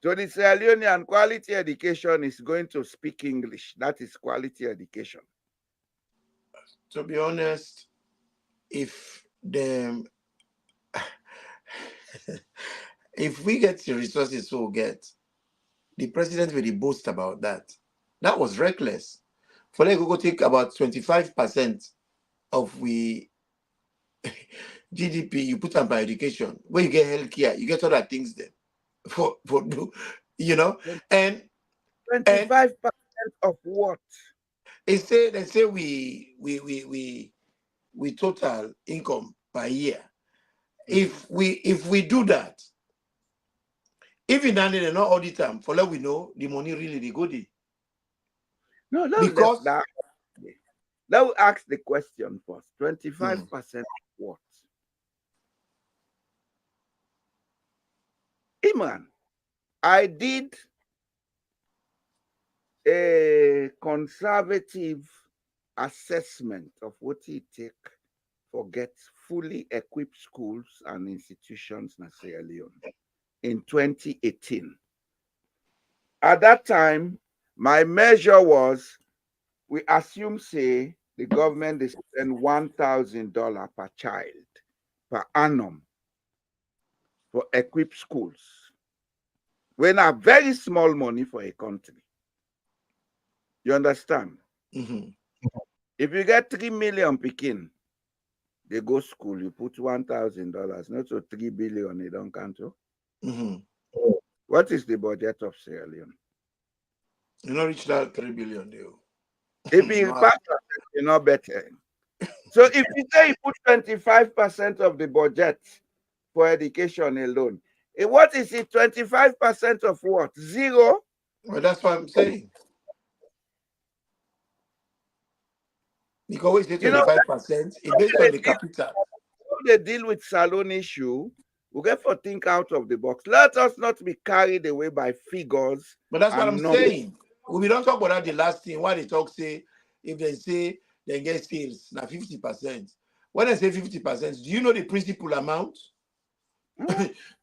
So the Sierra Leonean quality education is going to speak English. That is quality education. To be honest, if the if we get the resources we'll get, the president will boast about that. That was reckless. For like go take about 25% of we GDP, you put on by education. When you get healthcare, you get other things there. For you know, and 25% of what? they say we total income per year. If we do that, even then they not audit them for let we know the money really they go there. No, let's left Because that. Let's ask the question first. 25% of what? Imran, I did a conservative assessment of what it take for get fully equipped schools and institutions in Sierra Leone in 2018. At that time, my measure was we assume say the government is spend $1,000 per child per annum for equipped schools. When a very small money for a country. You understand? If you get 3 million Pekin, they go school, you put $1,000, not so 3 billion they don't count. What is the budget of Sierra Leone? you not reach that 3 billion deal. If you pass, you know better. So if you say you put 25% of the budget for education alone, what is it? 25% of what? Zero? Well, that's what I'm saying. Because we say You know, 25%, it's based on the capital. when they deal with SaLone issue, we get to think out of the box. Let us not be carried away by figures. But that's what I'm and numbers. saying. We don't talk about that the last thing. Why they talk say if they say they get sales now 50%. When I say 50%, do you know the principal amount?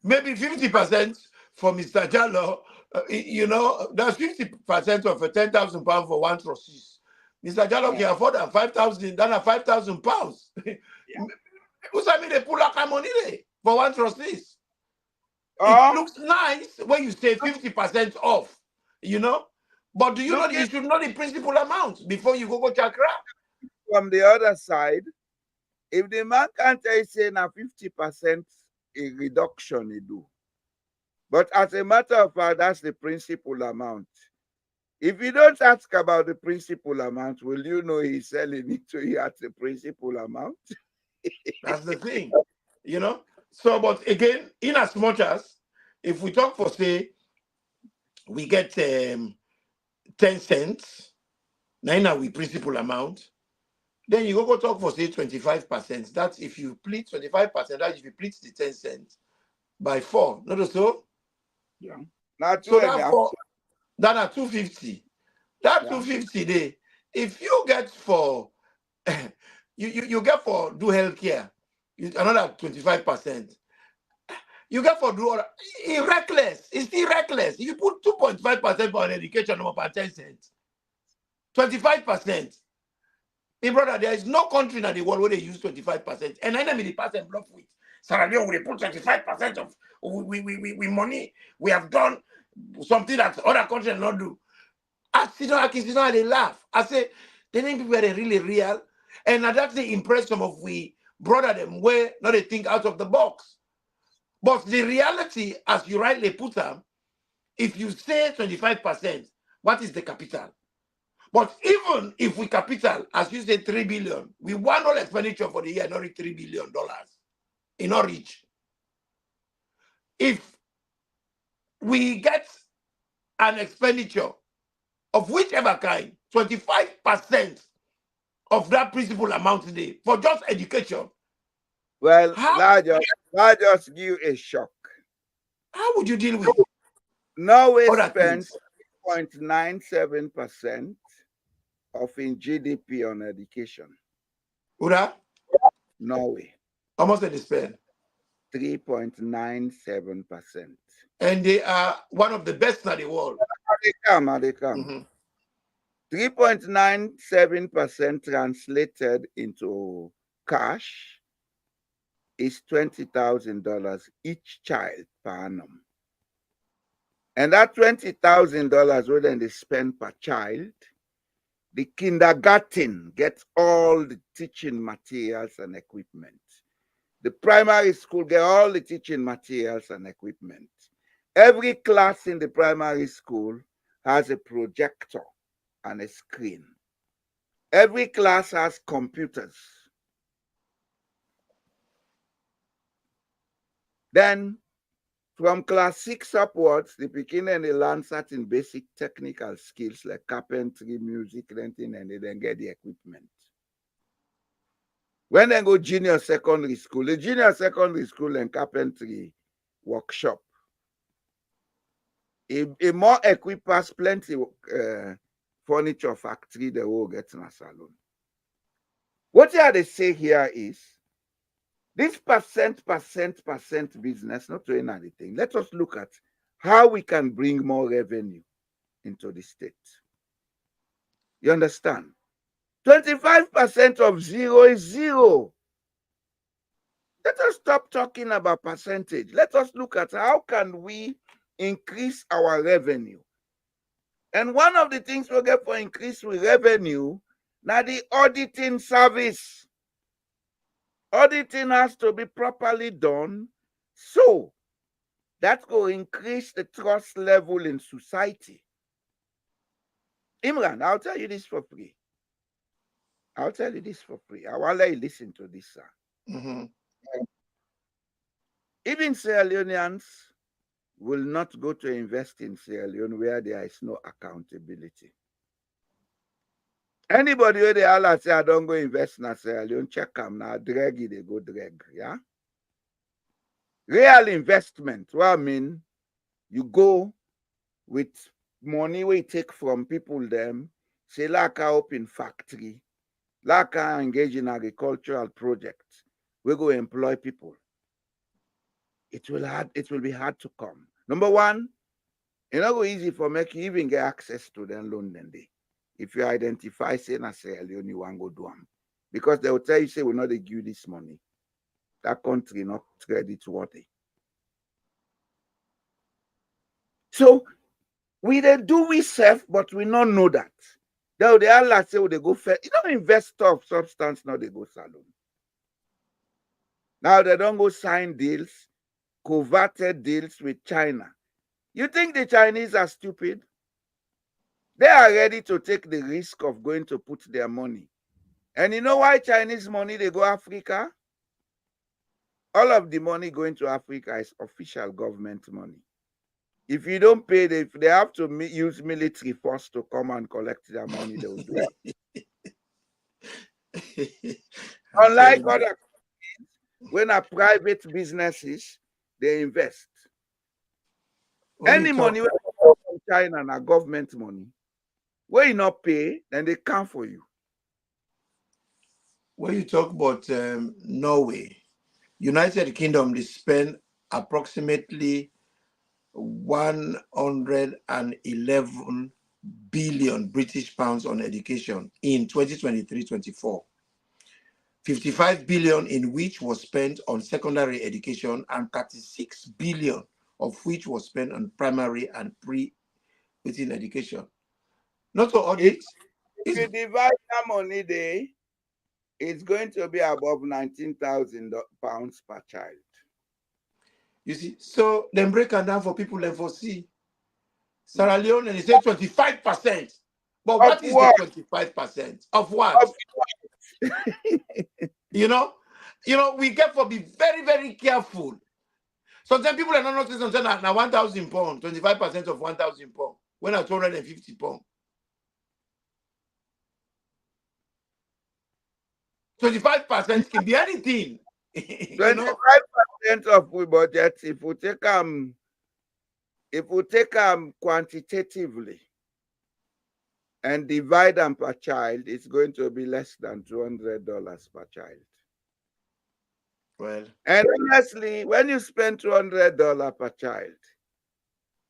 Maybe 50% for Mr. Jallo. You know, that's 50% of a £10,000 for one trustee. Mr. Jallo can afford that 5,000, than 5,000 pounds. Who's I mean they pull out money there for one trustee? It looks nice when you say 50% off, you know. But do you know you should know the principal amount before you go chakra? From the other side, if the man can't tell you say now 50% a reduction he do. But as a matter of fact, that's the principal amount. If you don't ask about the principal amount, will you know he's selling it to you at the principal amount? That's the thing, you know. So, but again, in as much as if we talk for say we get 10 cents, now we principal amount, then you go talk for say 25%. That's if you plead 25%, that's if you plead the 10 cents. by 4. Not so? Yeah. Now, So that 4, that are 250. That Yeah. 250 day, if you get for you get for do healthcare, another 25%. You get for do reckless. It's still reckless. You put 2.5% for an education number per 10 cents. 25%. Hey, brother, there is no country in the world where they use 25%. And enemy the percent bluff with. Sierra Leone, we put 25% of we money. We have done something that other countries not do. I see no, they laugh. I say, the name people are really real. And that's the impression of we brother them where not they think out of the box. But the reality, as you rightly put them, if you say 25%, what is the capital? But even if we capital, as you say, 3 billion, we want all expenditure for the year, not reach $3 billion. In not reach. If we get an expenditure of whichever kind, 25% of that principal amount today for just education. Well, that just give a shock. How would you deal with Norway other spends things? 3.97% of in GDP on education. Ura? Norway. How much did they spend? 3.97%. And they are one of the best in the world. They come. 3.97% translated into cash is $20,000 each child per annum. And that $20,000 when they spend per child, the kindergarten gets all the teaching materials and equipment. The primary school get all the teaching materials and equipment. Every class in the primary school has a projector and a screen. Every class has computers. Then from class 6 upwards, the beginning they learn certain basic technical skills like carpentry, music, renting, and they then get the equipment. When they go junior secondary school, the junior secondary school and carpentry workshop, a more equipped has plenty furniture factory they will get in a SaLone. What they say here is this percent business, not doing anything. Let us look at how we can bring more revenue into the state. You understand? 25% of zero is zero. Let us stop talking about percentage. Let us look at how can we increase our revenue. And one of the things we get for increase with revenue, now the auditing service. Auditing has to be properly done, so that will increase the trust level in society. Imran, I'll tell you this for free. I'll tell you this for free. I will let you listen to this, sir. Even Sierra Leoneans will not go to invest in Sierra Leone where there is no accountability. Anybody where they all say, I don't go invest in Sierra Leone, check them now, drag it, they go drag, yeah? Real investment, what I mean, you go with money we take from people them, say like I open factory, like I engage in agricultural projects, we go employ people. It will be hard to come. Number one, it's not go easy for make you even get access to them loan then day. If you identify say na Sierra Leone, you want go do them. Because they will tell you, say, we're not give you this money. That country not credit worthy. So we they do we serve, but we not know that. They all say they go fair. You don't invest of substance, now they go SaLone. Now they don't go sign deals, coverted deals with China. You think the Chinese are stupid? They are ready to take the risk of going to put their money. And you know why Chinese money, they go Africa? All of the money going to Africa is official government money. If you don't pay, if they have to use military force to come and collect their money, they will do it. Unlike other countries, when are private businesses, they invest. When Any you money talk, from China na government money. Where you not pay, then they come for you. when you talk about Norway, United Kingdom, they spend approximately 111 billion British pounds on education in 2023-24. 55 billion in which was spent on secondary education and 36 billion of which was spent on primary and pre-within education. Not to audit. If you divide that money there, it's going to be above 19,000 pounds per child. You see, so then break it down for people and for see. Sierra Leone, they say 25%. But what is the 25%? Of what? Of You know, we get to be very, very careful. Sometimes people are not noticing that now 1,000 pounds, 25% of 1,000 pounds, when I 250 pounds. 25% can be anything. You know? 25% of we budget, if we take quantitatively and divide them per child, it's going to be less than $200 per child. Well, and honestly, when you spend $200 per child,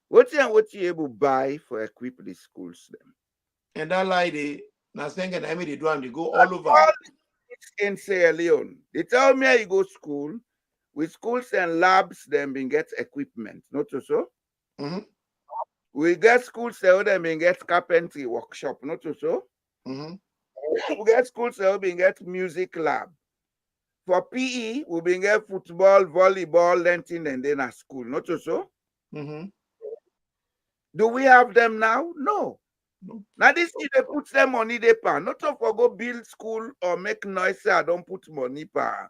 what you able to buy for equip the schools then? And that lady, now saying that they do and they go all over. All in Sierra Leone, they tell me you go school, with schools and labs, then been get equipment, not so. Mm-hmm. We get schools that then been get carpentry workshop, not so. Mm-hmm. We get schools that been get music lab. For PE, we been get football, volleyball, lenting, and then at school, not so. Mm-hmm. Do we have them now? No. No. Now this is they put them money they pay. Not to for go build school or make noise. I don't put money per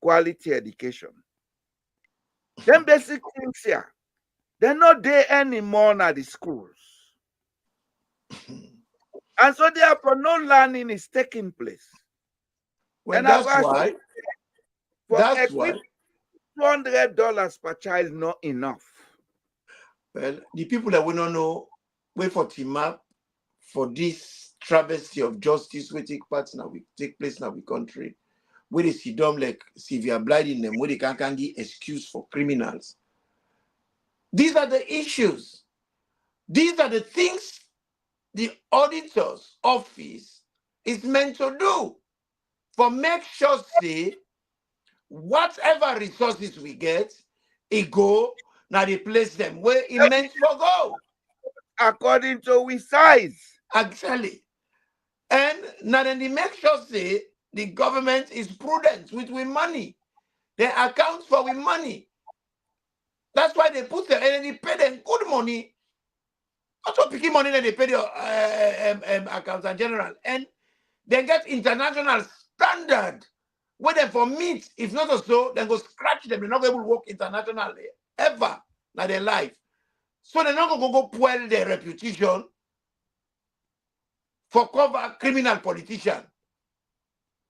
quality education. Them basic things here, they're not there anymore at the schools. And so therefore no learning is taking place. Well, And that's why. for That's why. $200 per child not enough. Well, the people that we don't know, wait for team up for this travesty of justice, we take part now, we take place now, we country, where they see them like severe blinding them, where they can't give excuse for criminals. These are the issues. These are the things the auditor's office is meant to do for make sure say whatever resources we get, it go now they place them where it meant for go. According to we size. Actually. And now then they make sure say the government is prudent with money. They account for with money. That's why they put them and they pay them good money. Also picking money that they pay the accountant general. And they get international standard. Where them for meet, if not so, then go scratch them. They're not able to work internationally ever in their life. So they're not going to go spoil their reputation for cover criminal politician.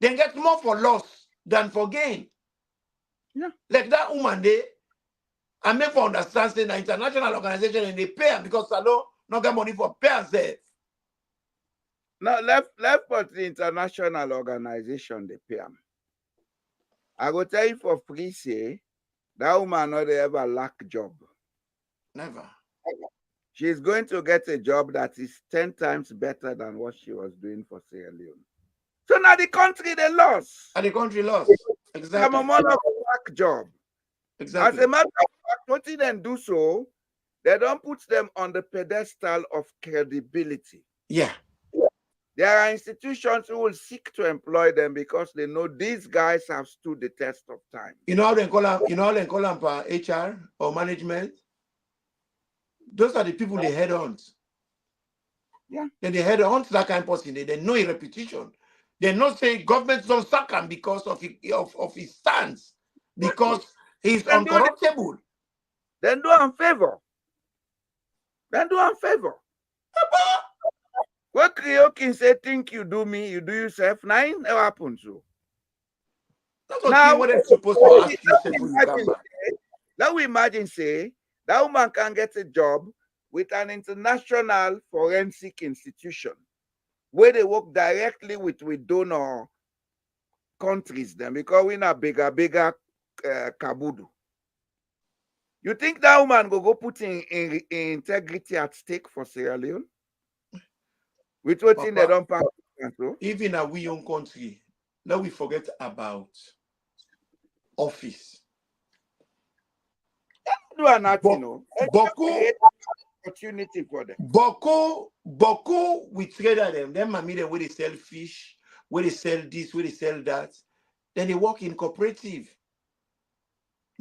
They get more for loss than for gain. Yeah. Like that woman there, I make for understand say the international organization and they pay them because SaLone not get money for pay themselves. Now left but the international organization they pay them. I go tell you for free say that woman not ever lack job. Never. She's going to get a job that is 10 times better than what she was doing for Sierra Leone. So now the country they lost. And the country lost. Exactly. I'm a lack job. Exactly. As a matter of fact, what they then do so, they don't put them on the pedestal of credibility. Yeah. There are institutions who will seek to employ them because they know these guys have stood the test of time. You know how they call them? You know how they call them for HR or management? Those are the people they head on. Yeah. Then they head on to that kind of person. They know a reputation. They not say government don't sack him because of his stance, because he's uncorruptible. Then do him favor. What Kriokin say, think you do me, you do yourself. Nothing never happens. So. That's what they're supposed to ask you when you come back. Now we imagine, say, that woman can get a job with an international forensic institution where they work directly with donor countries then, because we not bigger kabudu. You think that woman go put in integrity at stake for Sierra Leone? With what thing they Papa, don't pass? even in we own country, let we forget about office. Do nothing, no. Boko, Opportunity for them. Boko, we trader them. Them mammy them where they sell fish, where they sell this, where they sell that. Then they work in cooperative.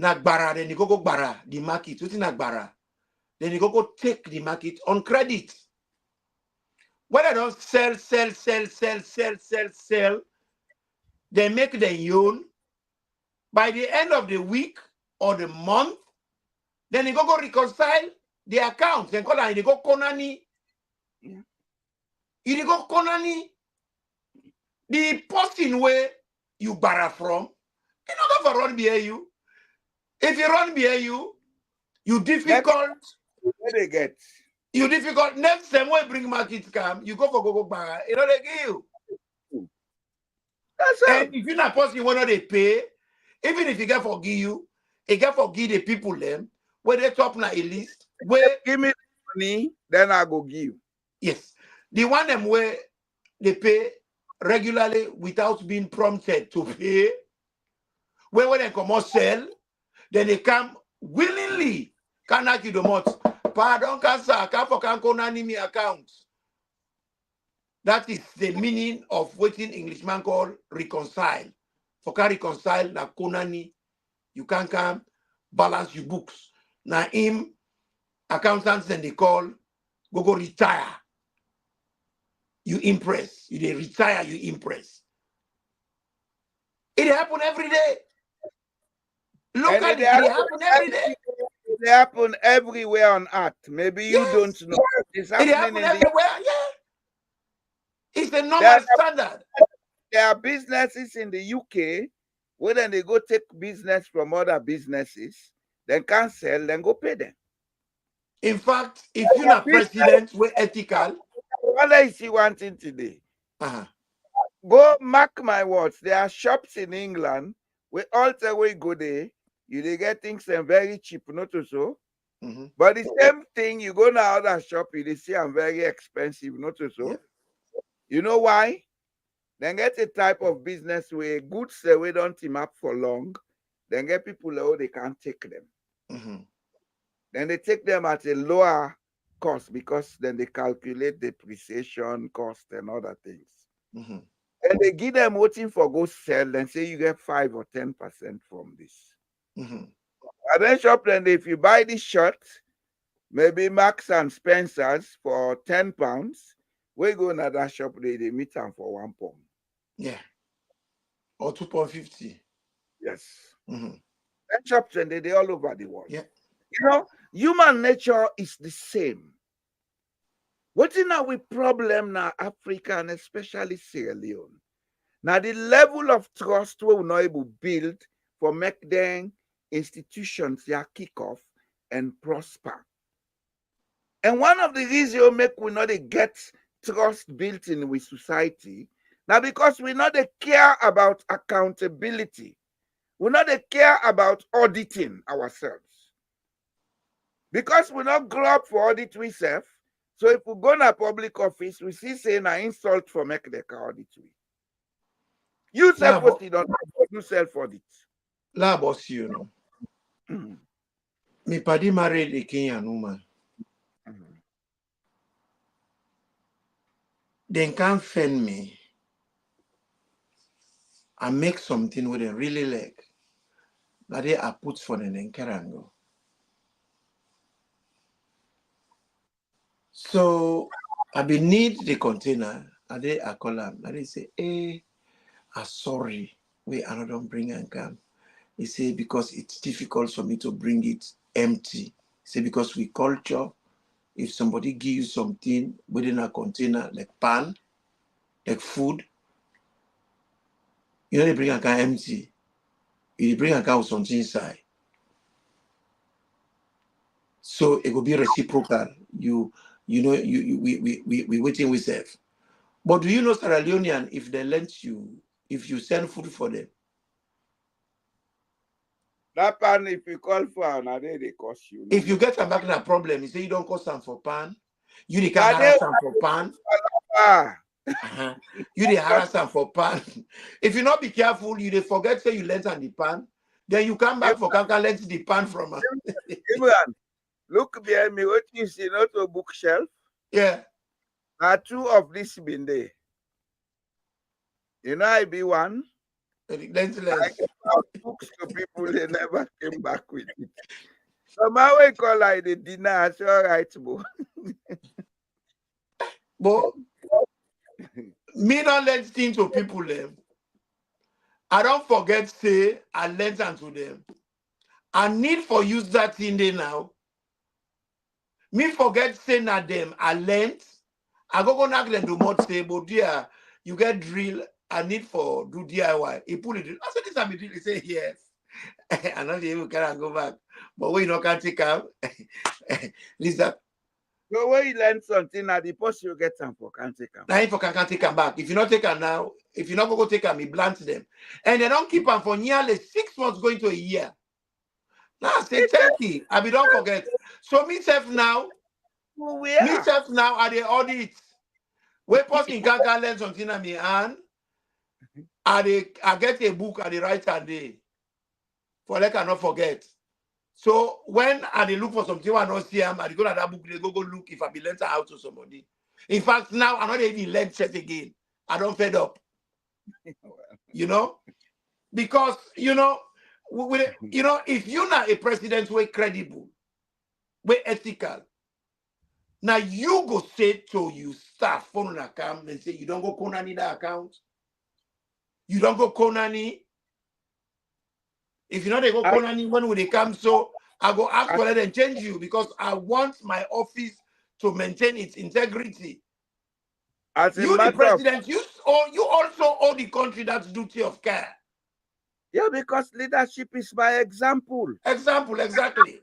Nagbara, then you go bara the market. What's Nagbara? Then you go take the market on credit. When they don't sell, they make the own. By the end of the week or the month, then you go reconcile the account. Then call and you go konani. Yeah. You go konani. The person where you borrow from, you not go for run BAU. If you run BAU, you difficult. Where they get? You difficult. Next time when bring market come, you go for go bar. You know they give you. That's all. And if you're not person you want to pay, even if you get forgive you get forgive the people them where they top na a list where Give me money, then I go give. yes, the one them where they pay regularly without being prompted to pay, where when they come out sell, then they come willingly. Can ask you the most. Pardon, cancer, can't for me account. That is the meaning of what in Englishman call reconcile. For can reconcile na konani, you can come balance your books. Now him accountants then they call go retire. You impress. You they retire, you impress. It happen every day. Locally, it happen every day. It happen everywhere on earth. Maybe you don't know. It's It happening happen everywhere. Yeah. It's the normal standard. There are businesses in the UK where then they go take business from other businesses, then cancel, then go pay them. In fact, if you're not president, we're ethical. What is he wanting today? Go mark my words. There are shops in England where all the way go there, they get things very cheap, not so. But the same thing, you go now other shop, you see I'm very expensive, not so. Yeah. You know why? Then get a type of business where goods we don't team up for long. Then get people they can't take them. Then they take them at a lower cost because then they calculate depreciation cost and other things. And they give them waiting for go sell and say you get 5 or 10% from this. And then shop then if you buy this shirt, maybe Marks and Spencer's for £10, we go in that shop they meet them for £1. Yeah. Or 2.50. Yes. That shops and they all over the world. Yeah. You know, human nature is the same. What is now with problem now Africa and especially Sierra Leone? Now the level of trust we will not able to build for make them institutions kick off and prosper. And one of the reasons make we not get trust built in with society now because we not care about accountability. We not care about auditing ourselves. Because we not grow up for audit we self. So if we go to a public office, we see saying an insult for make the audit we. You self you don't do self audit. La boss, you know. Me paddy married a Kenyan woman. They can't fend me and make something with a really like that they are put for an enkerango. So I be need the container and they are call them and they say, hey, I'm sorry, we are not bring and come. He say because it's difficult for me to bring it empty. Say because we culture, if somebody give you something within a container like pan, like food, you know they bring a can empty. You bring a can with something inside. So it will be reciprocal. We waiting with self. But do you know Sierra Leonean, if they lend you, if you send food for them, That pan, if you call for another, they cost you. if you No. get a back in a problem, you say you don't cost them for pan, you they can Now they harass them for pan. ah, You they harass them for pan. If you not be careful, you they forget say you lent on the pan. Then you come back for Kanka lent the pan from her. Imran, look behind me. What you see, not a bookshelf. Yeah. Two of this been there. You know, I be one. Lent I less. give out books to people, they never came back with it. Somehow we call like the dinner, it's all right, bro. But me not lend things to people them. I don't forget say I lent unto them. I need for use that thing there now. Me forget say na them I lent. I go knock them do more say, but dear, you get drill. I need for do DIY. He pull it. I said this I be drill. He say yes. I not even can go back. But when you know can't take out, Lisa, So when you learn something, at the post you get some for can't take them. now if you can't take them back. If you not take them now, if you not go take them, he blunt them. And they don't keep them for nearly 6 months going to a year. Now I say thank you. I be don't forget. So myself now, I dey audit. Where person can't learn something on me and I get a book I dey write a day. For I cannot forget. So when I dey look for something I don't see them, I dey go to that book, they go look if I be lent out to somebody. In fact, now I'm not even lent set again. I don't fed up. You know? Because if you're not a president way credible, way ethical, now you go say to you staff phone an account and say you don't go Konani that account. You don't go Konani. If you know they go Konani, when will they come? So I go ask for them and change you because I want my office to maintain its integrity. As a You the matter of president, you also owe the country that duty of care. yeah, because leadership is by example. Example, exactly.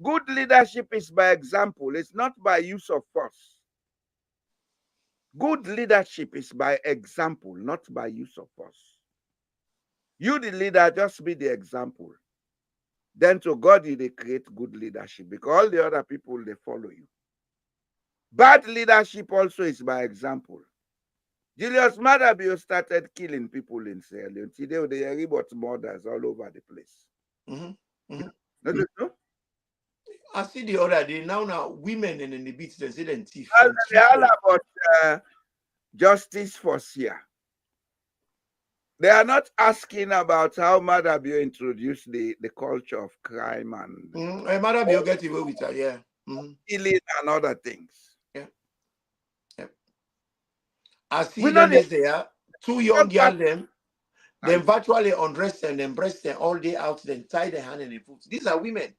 Good leadership is by example. It's not by use of force. Good leadership is by example, not by use of force. You, the leader, just be the example. Then to God, you they create good leadership because all the other people, they follow you. Bad leadership also is by example. Julius Madabio started killing people in Sierra Leone. Today, they are about murders all over the place. No? I see the other day, now women in the beach, they say them thief. They all about justice for Sia. They are not asking about how Madabio introduced the culture of crime and Madabio get away with her, yeah. killing and other things. Yeah. I see them there, two young girls them virtually undress them, then breast them all day out, then tie their hand and their foot. These are women.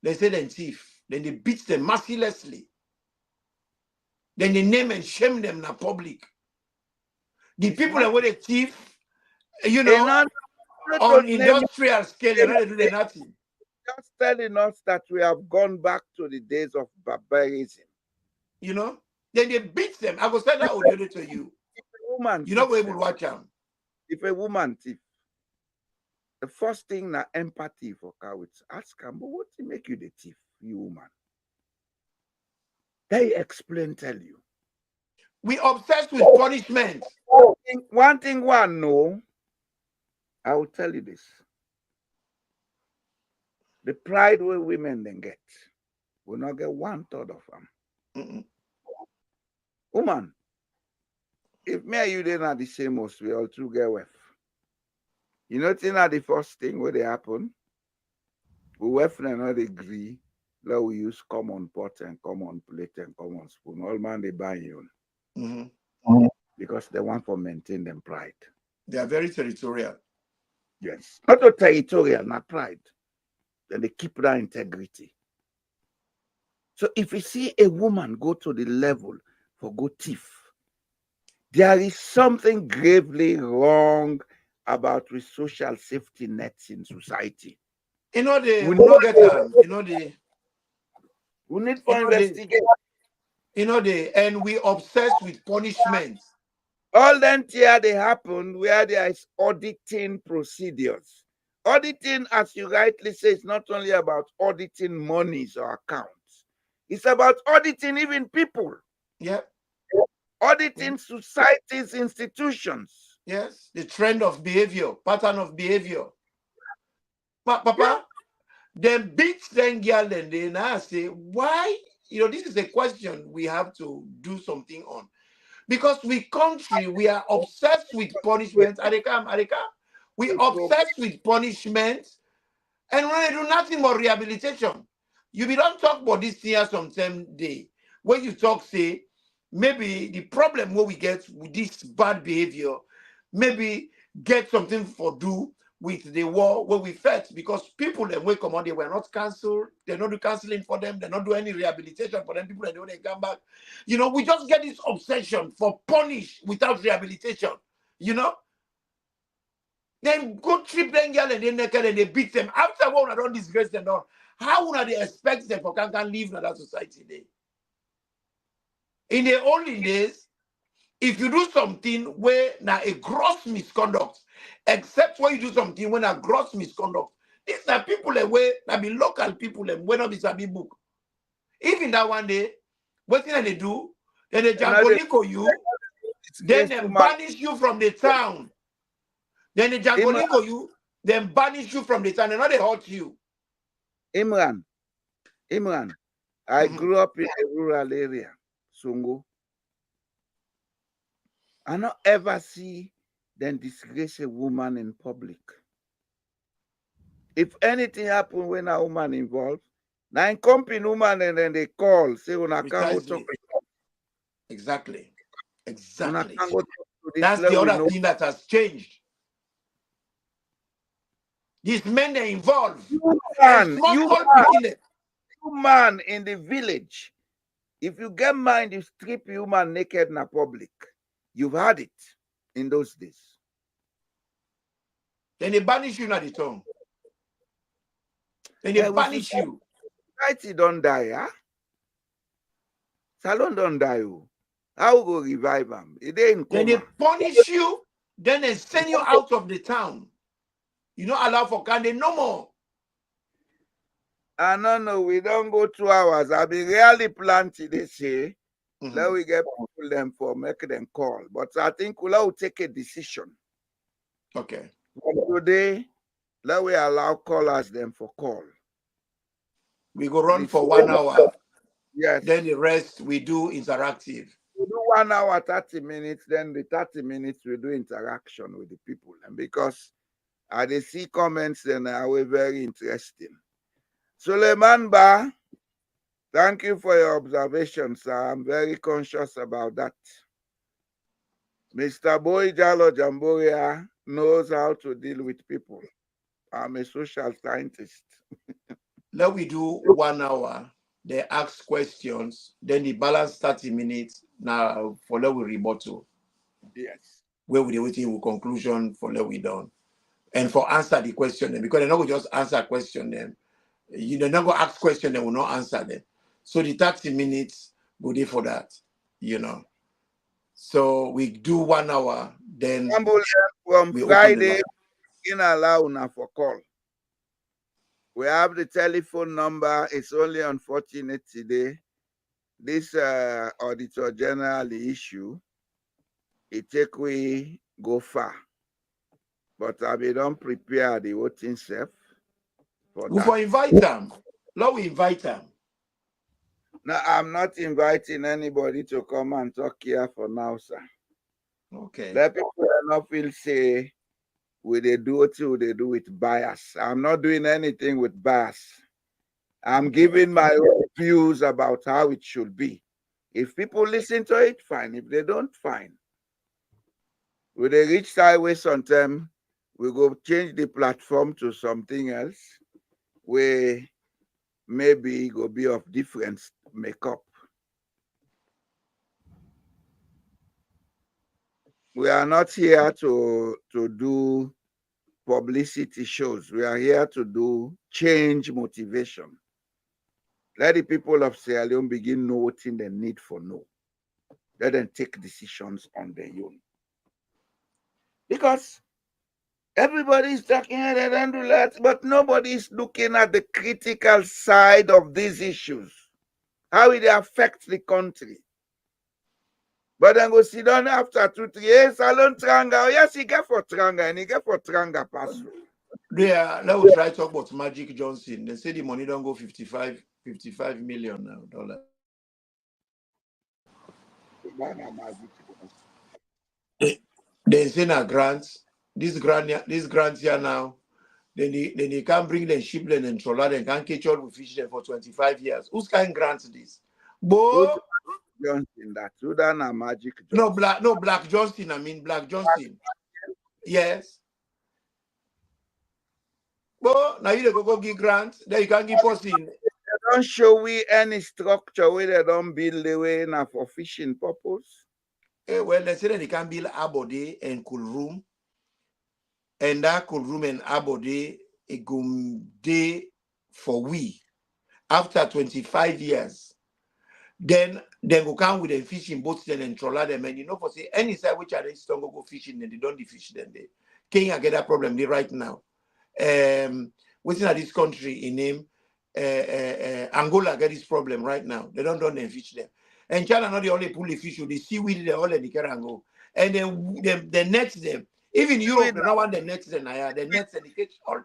They say them thief. Then they beat them mercilessly. Then they name and shame them in the public. The people that were the thief, on industrial scale, they're not doing nothing. Just telling us that we have gone back to the days of barbarism. Then they beat them. I will send that audio to you. If a woman you're not able to watch them. If a woman thief, the first thing na empathy for cowards. Ask them, but what to make you the thief, you woman? They explain, tell you. We obsessed with punishment. One thing, no. I will tell you this. The pride where women then get will not get 1/3 of them. Woman, if me and you then are the same as we all two get with. You know, the first thing where they happen, we weft and not agree that we use common pot and common plate and common spoon. All man they buy you. Because they want to maintain them pride. They are very territorial. Yes. Not a territorial, not pride. Then they keep that integrity. So if you see a woman go to the level for good thief, there is something gravely wrong about with social safety nets in society. You know We we need, not get you know we need you for know investigation. and we obsessed with punishment. All them here they happen where there is auditing procedures. Auditing, as you rightly say, is not only about auditing monies or accounts. It's about auditing even people, Yeah. auditing societies, institutions. Yes. The trend of behavior, pattern of behavior. But Yeah. Papa, then beat them girl and they now say, why? This is a question we have to do something on. Because we are obsessed with punishment. Arika, we obsessed with punishment and when they do nothing but rehabilitation. You be don't talk about this here some same day. When you talk, say, maybe the problem what we get with this bad behavior, maybe get something for do with the war where we fought because people that will come on, they were not cancelled, they're not do counseling for them, they're not do any rehabilitation for them, people that don't they come back. We just get this obsession for punish without rehabilitation, you know. Then go trip them girl and they naked and they beat them. After one, I don't disgrace them all. How would they expect them for can live in that society day? In the olden days, if you do something where now a gross misconduct, except when you do something when a gross misconduct, these are people that way that be local people and when not be sabi book. Even that one day, what thing they do, then they Another jangoliko you, then disgrace they human. banish you from the town. Then they Imran, jangoliko you, then banish you from the town, and now they hurt you. Imran, Imran. I Mhm. grew up in a rural area, Sungo. I not ever see them disgrace a woman in public. If anything happen when a woman involved, now in company woman and then they call, say una can go talk, Precisely. Exactly. una Exactly. can go talk to this That's the level we other know. thing that has changed. These men are involved. And You small picking. man in the village. If you get mind, you strip human naked in the public. You've had it in those days. Then they banish you at the tongue. Then they We banish you. society don't die, huh? SaLone don't die. Oh. How we go revive them? It ain't in Then they coma. punish you. Then they send you out of the town. You not allow for candy no more. No, we don't go 2 hours. I be really planted this year. Let we get people them for make them call. But I think we'll take a decision. Okay. But today, let we allow callers them for call. We go run for Before, 1 hour. yes. Then the rest we do interactive. We do 1 hour, 30 minutes, then the 30 minutes we do interaction with the people. And because I they see comments and are very interesting. Suleiman Ba, thank you for your observations, sir. I'm very conscious about that. Mr. Boy Jalo Jamboria knows how to deal with people. I'm a social scientist. Let we do 1 hour. They ask questions. Then the balance 30 minutes. Now for let we rebuttal. Yes. Where we waiting with conclusion for let we done. And for answer the question then, because they're not going to just answer question then. They're not going to ask question, they will not answer them. So the 30 minutes go there for that, you know. So we do 1 hour, then From we open the Friday, line. in allow now for call. We have the telephone number. It's only unfortunate today. This Auditor General issue, it take we go far. But I be don't prepare the voting self for We that. for invite them. Lord, we invite them. Now, I'm not inviting anybody to come and talk here for now, sir. Okay. Let people not feel say we they do what they do with bias. I'm not doing anything with bias. I'm giving my own views about how it should be. If people listen to it, fine. If they don't, fine. When they reach sideways sometime, we go change the platform to something else where maybe it will be of different makeup. We are not here to do publicity shows. We are here to do change motivation. Let the people of Sierra Leone begin noting the need for know. Let them take decisions on their own. Because everybody is talking and they don't do that, but nobody is looking at the critical side of these issues. How it affects the country. But then go sit down after 2-3 years, SaLone Tranga. Yes, he get for Tranga and he get for Tranga pass. Yeah, let us try talk about Magic Johnson. They say the money don't go 55 million now dollars. They say na grants. This grant here now. Then they can't bring them ship them and troller them, can't catch all with fish them for 25 years. Who's kind grants this? Bo Johnson, that Sudan and Magic Johnson. Black Johnson, I mean Black Johnson. Yes. But now you go give grants, then you can't give us in. They don't show we any structure where they don't build the way now for fishing purpose. Well, they say that they can build abode and cool room. And that cool room and abode a gum day for we. After 25 years, then they go come with them fishing boats then and troller them. And you know, for say any side which are they don't go fishing and they don't fish them. They Kenya get that problem right now. Within this country in name Angola get this problem right now. They don't fish them. And China not the only pull the fish, they seaweed they all in the Karango. And then they net them. Even Europe, they don't want the nets them. The nets and the catch all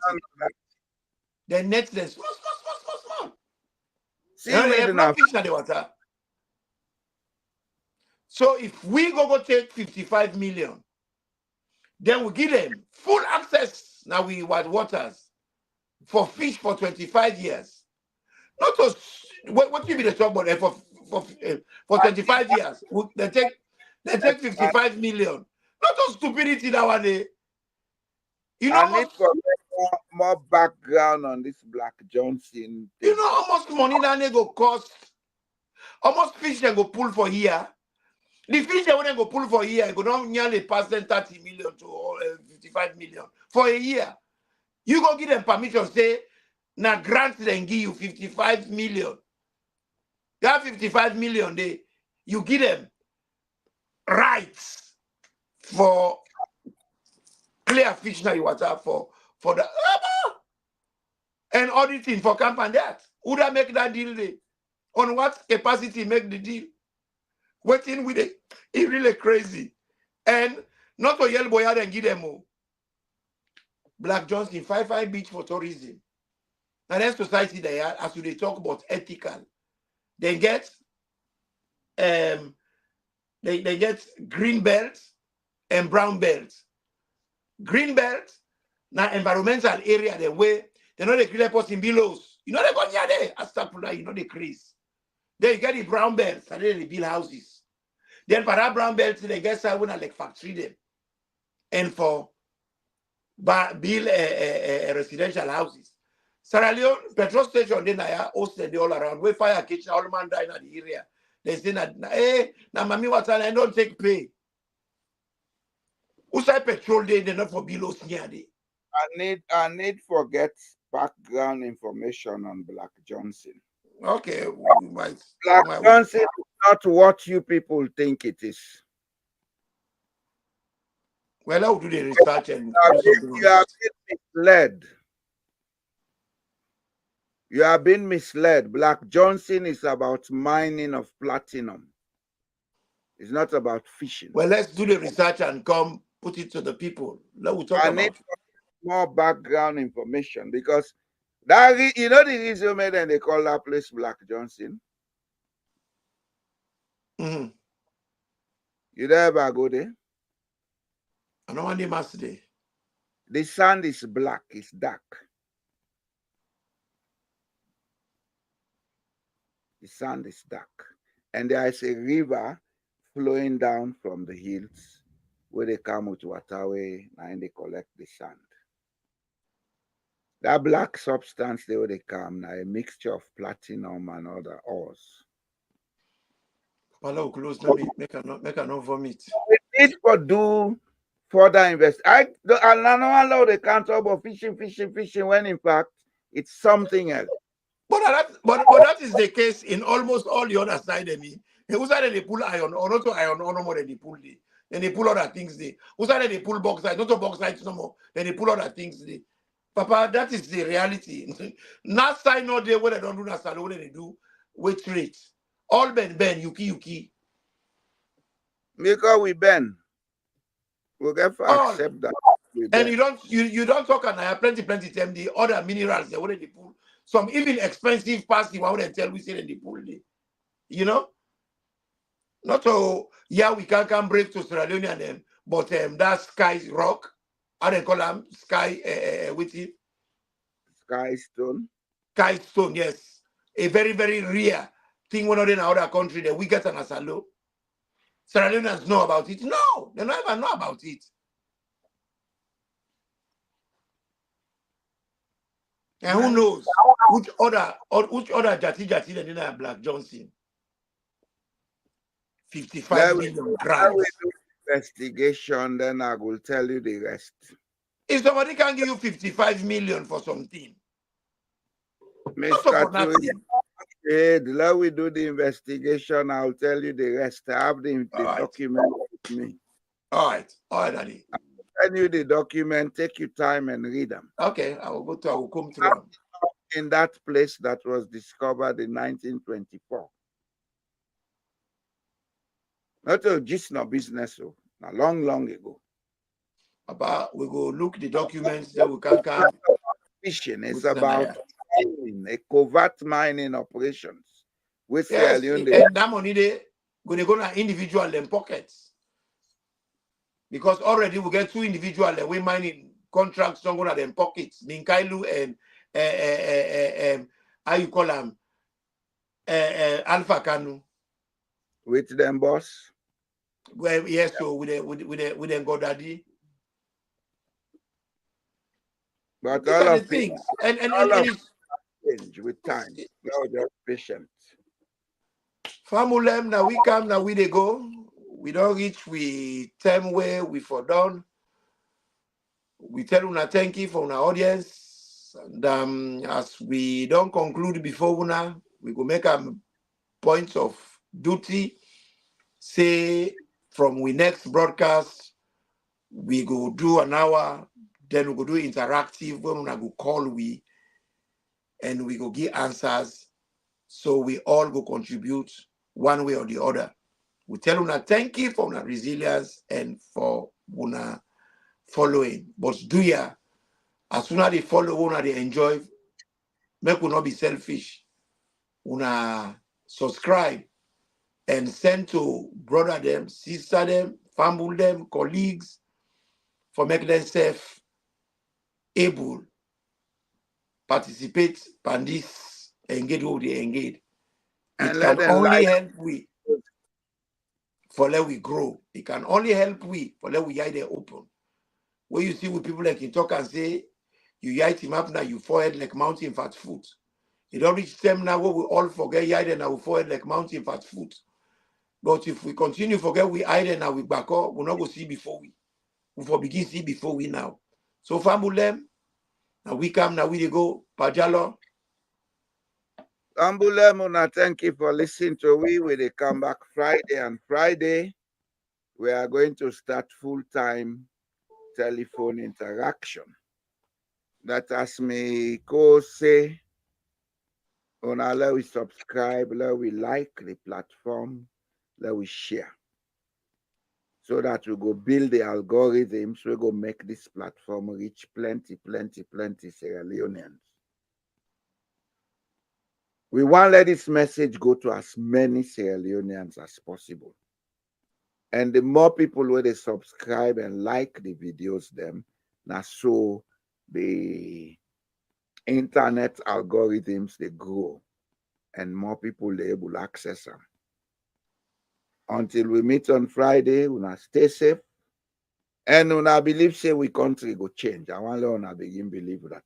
the nets them small. See, they fish in the water. So if we go take 55 million, then we give them full access now we waters for fish for 25 years. Not us, what you be the talk about for 25 years? They take 55 million. Not us stupidity that one day. You know I need more background on this Black Johnson thing. You know how much money that they go cost? How much fish they go pull for here? The fish they want go pull for here, it go not nearly pass them 30 million to 55 million for a year. You go give them permission, say, now grant them give you 55 million. That 55 million, you give them rights for clear fish now you water for the and auditing for camp and that. Would I make that deal there? On what capacity make the deal? Waiting with it, it's really crazy. And not to yell boy and give them more. Black Johnson, 5 beach for tourism. And then society there, as they talk about ethical, they get they get green belts and brown belts. Green belt, now environmental area the way they know the green person belows. You know they go near there, Astapula, you know the crease. Then you get the brown belts, and then they build houses. Then for that brown belt, they get someone like factory them. And for build residential houses. Sierra Leone petrol station then I hosted all around. We fire kitchen, all man die in the area. They say that hey, now mommy what I don't take pay. Who say petrol they not for below near there? I need forget background information on Black Johnson. Okay, Black Johnson is not what you people think it is. Well, I will do the research and you have been misled. You have been misled. Black Johnson is about mining of platinum. It's not about fishing. Well, let's do the research and come put it to the people. Let we talk I need more background information because that you know the reason made and they call that place Black Johnson. Mm-hmm. You ever go there? I don't want the master there. The sand is black, it's dark. The sand is dark. And there is a river flowing down from the hills where they come with waterway and they collect the sand. That black substance there where they come now a mixture of platinum and other ores. Hello, close. Make a no vomit. We need to do further invest. I don't know they can't talk about fishing, when in fact it's something else. But that is the case in almost all the other side. Who side they pull iron or not iron or no more than they pull the. Then they pull other things there. Who side they pull bauxite, not bauxite no more. Then they pull other things there. Papa, that is the reality. NASA no day where they don't do NASA, what they do wait rate. All ben yuki. Because we bend. We get to All. accept that. And you don't talk and I have plenty them the other minerals they what they pull. Some even expensive past the one they tell we say they pull the. You know? Not so yeah, we can come brave to Sierra Leone and them, but that sky rock, how they call them sky with it? Sky stone. Sky stone, yes. A very, very rare thing when not in other country that we get an asalo. Sierra Leoneans know about it. No, they don't even know about it. And who knows which other Jati they didn't have Black Johnson? 55 million grams. Investigation, then I will tell you the rest. If somebody can give you 55 million for something, Mr. Tui, let we do the investigation. I'll tell you the rest. I have the document with me. All right, Daddy. I'll send you the document. Take your time and read them. Okay, I will come through them. In that place that was discovered in 1924. Not just no business, so long ago. About we go look the documents that we can come. Fishing is about mining, a covert mining operations. With yes, and that money they go to individual them pockets. Because already we get two individual we mining contracts don't go to them pockets. Ninkailu and how you call them Alpha Kanu. With them boss? Well, yes, so with them go daddy. But these all are of the things. And it's change with time. Now just patient. Famulem, now we come, now we they go. We don't reach we time where we for done. We tell una thank you for our audience. And as we don't conclude before una, we go make a point of duty. Say from we next broadcast, we go do an hour, then we go do interactive when una go call we and we go give answers. So we all go contribute one way or the other. We tell una thank you for una resilience and for una following. But do ya, as soon as they follow, una they enjoy, make una not be selfish. Una subscribe and send to brother them, sister them, family them, colleagues, for make themselves able participate in this engage what they engage. It can only help we for let we grow. It can only help we for let we hide it open. Where you see with people like you talk and say, you hide him up now, you forehead like mountain fat foot. You don't reach them now where we all forget hide and our forehead like mountain fat foot. But if we continue forget we hide and now we back up, we'll not go see before we. We for begin see before we now. So Fambulem, now we come, now we go, Pajalo. Ambulem, thank you for listening to we. We will come back Friday, and Friday we are going to start full-time telephone interaction. That as me go say, let we subscribe, let we like the platform, let we share. So that we go build the algorithms, we go make this platform reach plenty Sierra Leoneans. We want to let this message go to as many Sierra Leoneans as possible. And the more people where they subscribe and like the videos, them now so the internet algorithms they grow and more people they able to access them. Until we meet on Friday, we now stay safe. And when I believe say we country go change. I want to begin believe that.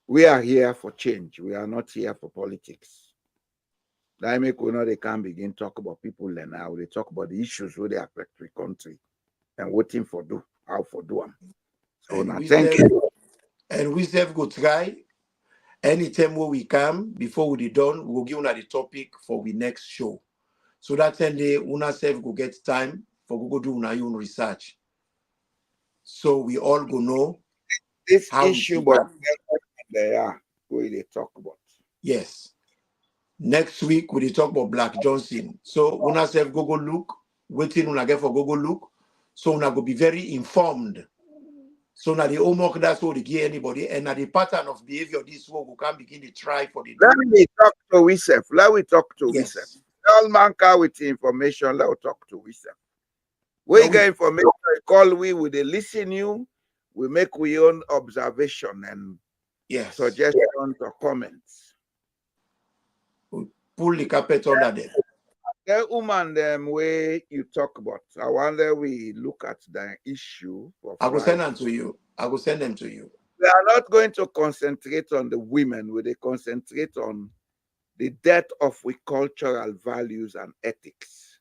We are here for change. We are not here for politics. That make we know they can begin talk about people and now they talk about the issues where they affect the country. and waiting for do how for do them. So And now we thank self, you. and we self go try. Anytime where we come, before we done, we will give una the topic for the next show. So that 10 day, una self go get time for go do una own research. So we all go know This how we issue, see but am. they are where they talk about. Yes. Next week we dey talk about Black Johnson. So una self go look, waiting una get for go look. So una go be very informed. So now the homework that's what they give anybody, and now the pattern of behavior this one we can begin to try for the Let do. me talk to Wisef. Let we talk to Wisef. Yes. All manker with information. Let we talk to Wisef. We Now get information. Call we they listen you. We make we own observation and yes. suggestions or comments. We pull the carpet under them. The woman them way you talk about. I wonder we look at the issue for I will send them Friday. to you. I will send them to you. We are not going to concentrate on the women. We concentrate on the death of we cultural values and ethics.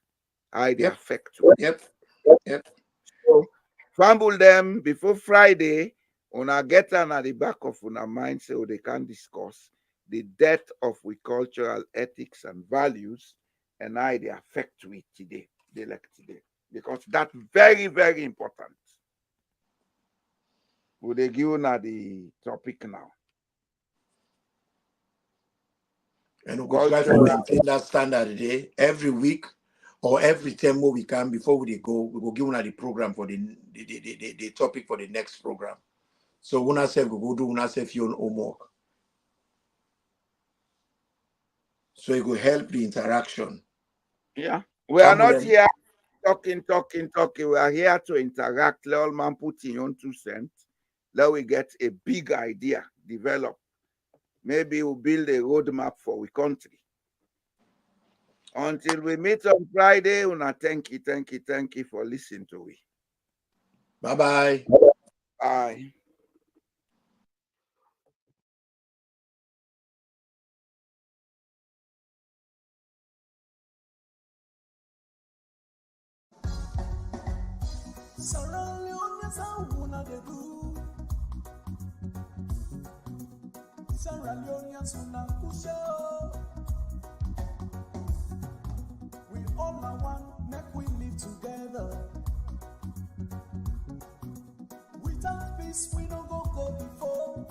How they affect you. Yep. Yep. So fumble them before Friday. Una get them at the back of una mind so they can discuss the death of we cultural ethics and values and how they affect we today, they like today. Because that's very, very important. Will they give you the topic now? And we go try to maintain that standard today every week or every time we can before we go. We will give una the program for the topic for the next program. So una self go do una self your own homework. So it will help the interaction. Yeah. We are not here talking. We are here to interact. Let all man put in on 2 cents. Let we get a big idea develop. Maybe we'll build a roadmap for our country. Until we meet on Friday, una thank you for listening to we. Bye-bye. Bye. Sierra Leone, yes, I wanna do. Sierra Leone, yes, una kusho. We all are one, make we live together. Without peace, we don't go before.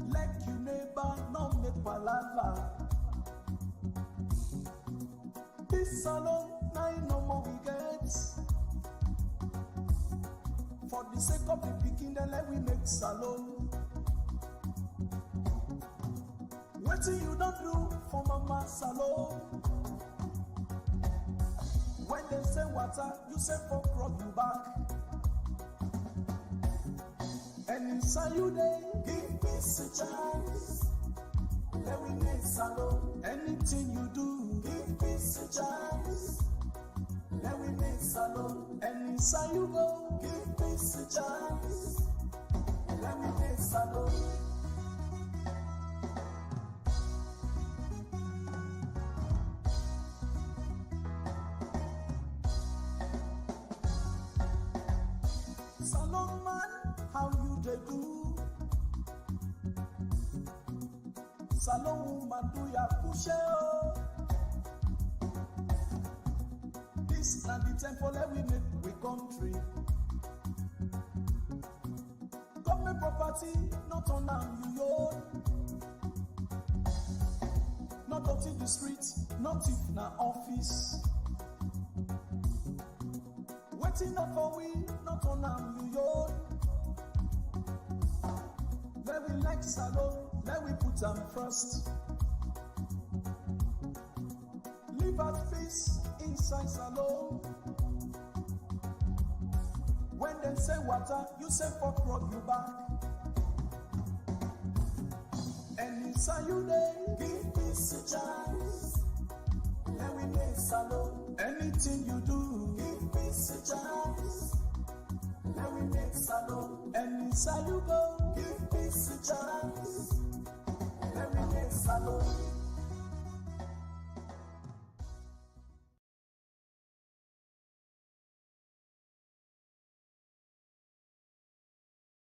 Like you neighbor, no make palava. This SaLone, now no more we get. For the sake of the picking, then let we make SaLone. What do you don't do for mama SaLone? When they say water, you say for crop you back. And inside you they give peace a chance. Let we make SaLone. Anything you do, give peace a chance. Let we make SaLone. And inside you go, give peace a chance. Let we make SaLone. SaLone man, how you they do? SaLone woman do ya push it. This na the temple let we make we country. Government property, not on you yo. Not dirty the streets, not if na office. Waiting up for we, not on you yo. Let we like SaLone, let we put them first. Live at peace inside SaLone. When they say water, you say fuck rub you back. And inside you they give peace a chance. Let we make SaLone. Anything you do, give peace a chance. Let we make SaLone. And inside you go.